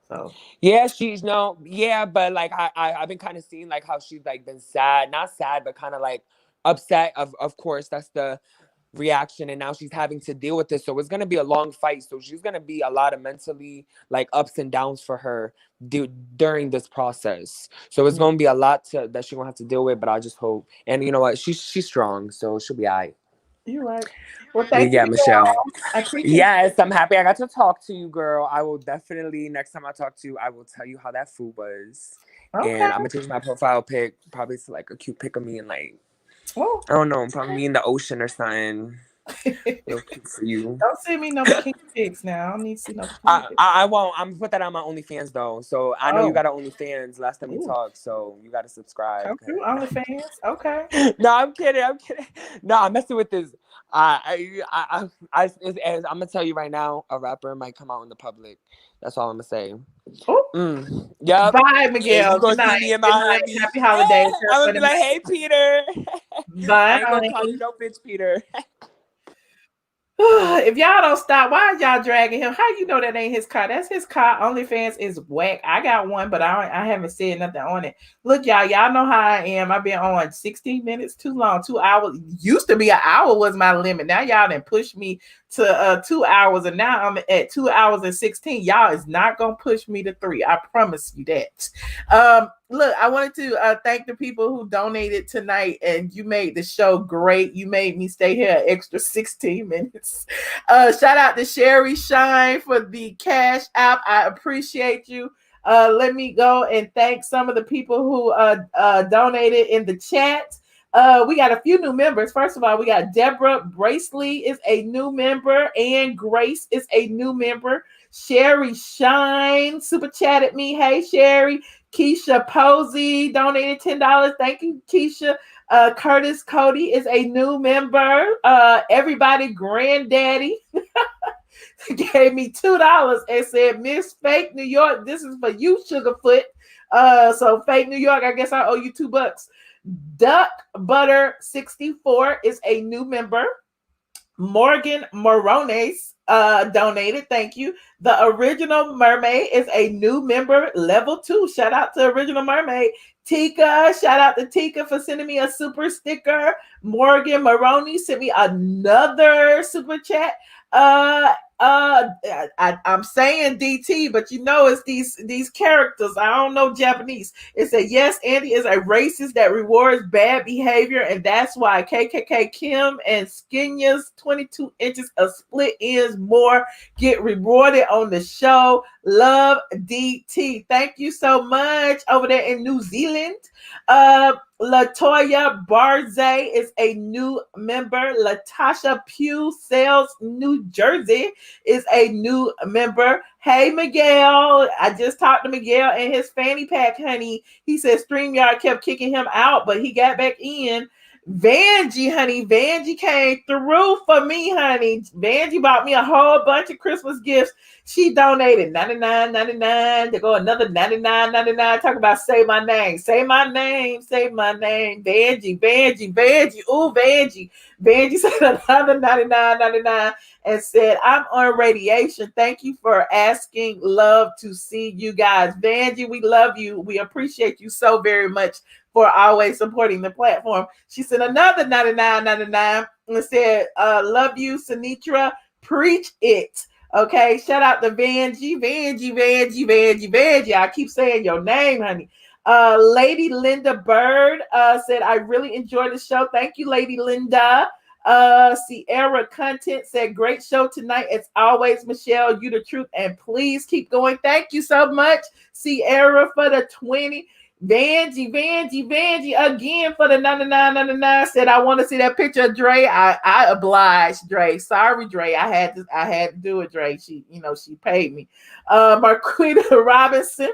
So yeah, but like I've been kind of seeing like how she's like been sad, not sad, but kind of like upset. Of course, that's the reaction, and now she's having to deal with this. So it's gonna be a long fight. So she's gonna be a lot of mentally like ups and downs for her during this process. So it's gonna be a lot that she's gonna have to deal with. But I just hope, and you know what, she's strong, so she'll be alright. You're right. Well, thank you, Michelle. I appreciate yes, I'm happy I got to talk to you, girl. I will definitely, next time I talk to you, I will tell you how that food was. Okay. And I'm going to change my profile pic, probably to like a cute pic of me and like, I don't know, probably me in the ocean or something. Real cute for you. Don't send me no bikini pics now. I don't need to see no I won't. I'm going to put that on my OnlyFans though. So I know you got an OnlyFans last time we talked, so you got to subscribe. Come through OnlyFans. Okay. No, I'm kidding. No, I'm messing with this. I'm gonna tell you right now, a rapper might come out in the public. That's all I'm gonna say. Yep. Bye, Miguel. You gonna see me in Miami. Happy holidays. I'm gonna be like, hey, Peter. Bye. I ain't gonna call you no bitch, Peter. If y'all don't stop, why are y'all dragging him? How you know that ain't his car? That's his car. OnlyFans is whack. I got one, but I haven't said nothing on it. Look, y'all know how I am. I've been on 16 minutes too long. 2 hours. Used to be an hour was my limit. Now y'all done pushed me to 2 hours, and now I'm at 2 hours and 16. Y'all is not gonna push me to 3. I promise you that. Look, I wanted to thank the people who donated tonight, and you made the show great. You made me stay here an extra 16 minutes. Shout out to Sherry Shine for the Cash App. I appreciate you. Let me go and thank some of the people who donated in the chat. We got a few new members. First of all, we got Deborah Braceley is a new member, and Grace is a new member. Sherry Shine super chatted me. Hey, Sherry. Keisha Posey donated $10. Thank you, Keisha. Curtis Cody is a new member. Everybody Granddaddy gave me $2 and said, Miss Fake New York, this is for you, Sugarfoot. So Fake New York, I guess I owe you $2. Duck Butter 64 is a new member. Morgan Morones donated. Thank you. The Original Mermaid is a new member, level 2. Shout out to Original Mermaid. Tika, shout out to Tika for sending me a super sticker. Morgan Maroney sent me another super chat. I'm saying DT, but you know it's these characters. I don't know Japanese. It said yes, Andy is a racist that rewards bad behavior, and that's why KKK Kim and Skinya's 22 inches of split ends more get rewarded on the show. Love DT. Thank you so much over there in New Zealand. Latoya Barze is a new member. Latasha Pugh Sales, New Jersey is a new member. Hey, Miguel. I just talked to Miguel and his fanny pack, honey. He said StreamYard kept kicking him out, but he got back in. Vanjie, honey. Vanjie came through for me, honey. Vanjie bought me a whole bunch of Christmas gifts. She donated $99.99 to go another $99.99. Talk about say my name. Say my name. Say my name. Vanjie. Ooh, Vanjie. Vanjie said another $99.99 and said, I'm on radiation. Thank you for asking. Love to see you guys. Vanjie, we love you. We appreciate you so very much for always supporting the platform. She sent another $99.99 and said, love you, Sinitra. Preach it. Okay, shout out to Vanjie. I keep saying your name, honey. Lady Linda Bird said, I really enjoyed the show. Thank you, Lady Linda. Sierra Content said, great show tonight. As always, Michelle, you the truth. And please keep going. Thank you so much, Sierra, for the 20. Vanjie again for the $99.99 said, I want to see that picture of Dre. I obliged Dre. Sorry, Dre. I had to do it, Dre. She paid me. Marquita Robinson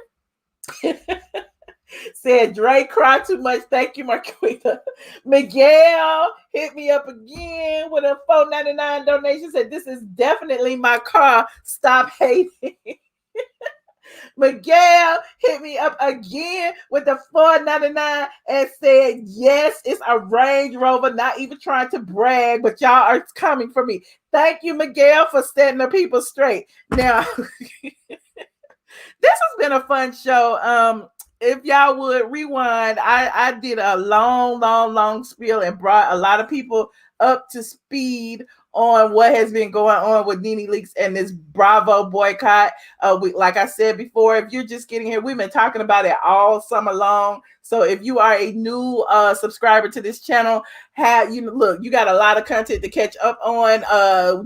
said, Dre cried too much. Thank you, Marquita. Miguel hit me up again with a $4.99 donation. Said, this is definitely my car. Stop hating. Miguel hit me up again with the $4.99 and said, yes, it's a Range Rover. Not even trying to brag, but y'all are coming for me. Thank you, Miguel, for setting the people straight. Now, this has been a fun show. If y'all would rewind, I did a long spiel and brought a lot of people up to speed on what has been going on with Nene Leakes and this Bravo boycott. Like I said before, if you're just getting here, we've been talking about it all summer long. So if you are a new subscriber to this channel, you got a lot of content to catch up on.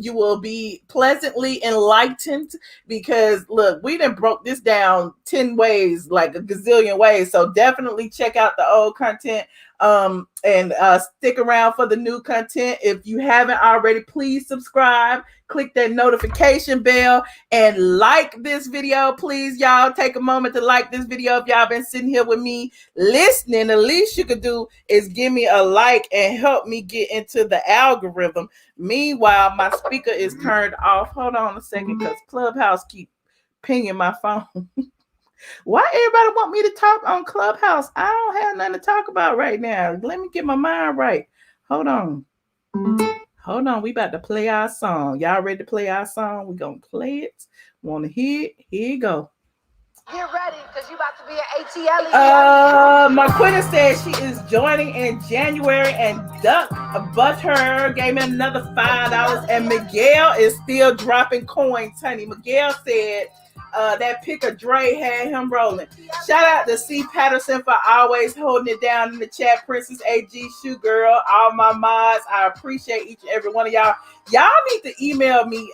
You will be pleasantly enlightened because look, we done broke this down 10 ways, like a gazillion ways. So definitely check out the old content and stick around for the new content. If you haven't already, please subscribe, click that notification bell, and like this video. Please, y'all, take a moment to like this video. If y'all been sitting here with me listening, the least you could do is give me a like and help me get into the algorithm. Meanwhile, my speaker is turned off. Hold on a second, because Clubhouse keep pinging my phone. Why everybody want me to talk on Clubhouse? I don't have nothing to talk about right now. Let me get my mind right. Hold on. We about to play our song. Y'all ready to play our song? We're going to play it. Want to hear it? Here you go. Get ready, because you about to be an ATLien. Marquita said she is joining in January, and Duck Butter gave me another $5, and Miguel is still dropping coins, honey. Miguel said that pick of Dre had him rolling. Shout out to C. Patterson for always holding it down in the chat. Princess AG, Shoe Girl, all my mods. I appreciate each and every one of y'all. Y'all need to email me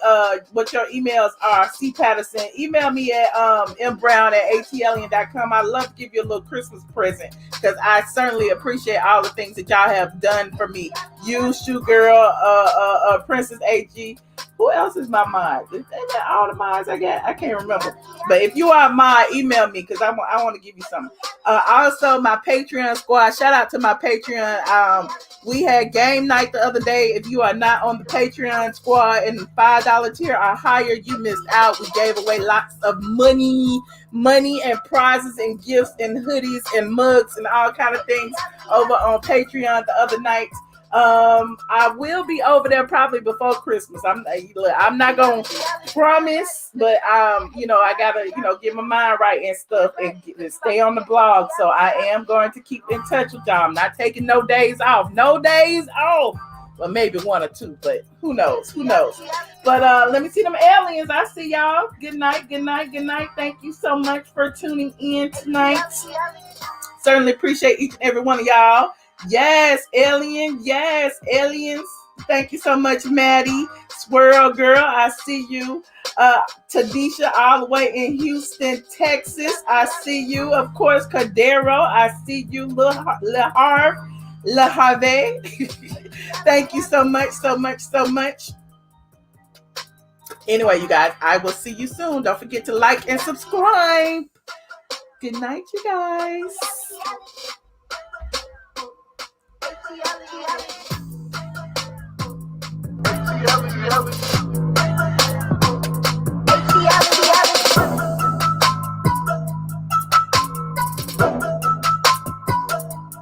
what your emails are. C. Patterson. Email me at mbrown@atlien.com. I love to give you a little Christmas present because I certainly appreciate all the things that y'all have done for me. You, Shoe Girl, Princess AG. Who else is my mod? Is that all the mods I got? I can't remember. But if you are mod, email me because I want to give you something. Also, my Patreon squad. Shout out to my Patreon. We had game night the other day. If you are not on the Patreon squad and the $5 tier or higher, you missed out. We gave away lots of money and prizes and gifts and hoodies and mugs and all kind of things over on Patreon the other night. I will be over there probably before Christmas. I'm not gonna promise, but I gotta get my mind right and stuff and stay on the blog. So I am going to keep in touch with y'all. I'm not taking no days off. Well, maybe one or two, but who knows? Who knows? But let me see them aliens. I see y'all. Good night, good night, good night. Thank you so much for tuning in tonight. Certainly appreciate each and every one of y'all. Yes, alien. Yes, aliens. Thank you so much, Maddie. Swirl Girl, I see you. Tadisha, all the way in Houston, Texas. I see you. Of course, Cadero, I see you. Le Harvey. Thank you so much, so much, so much. Anyway, you guys, I will see you soon. Don't forget to like and subscribe. Good night, you guys.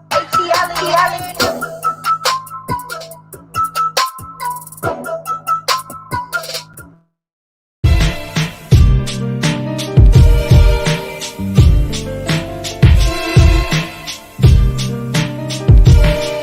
ATLien.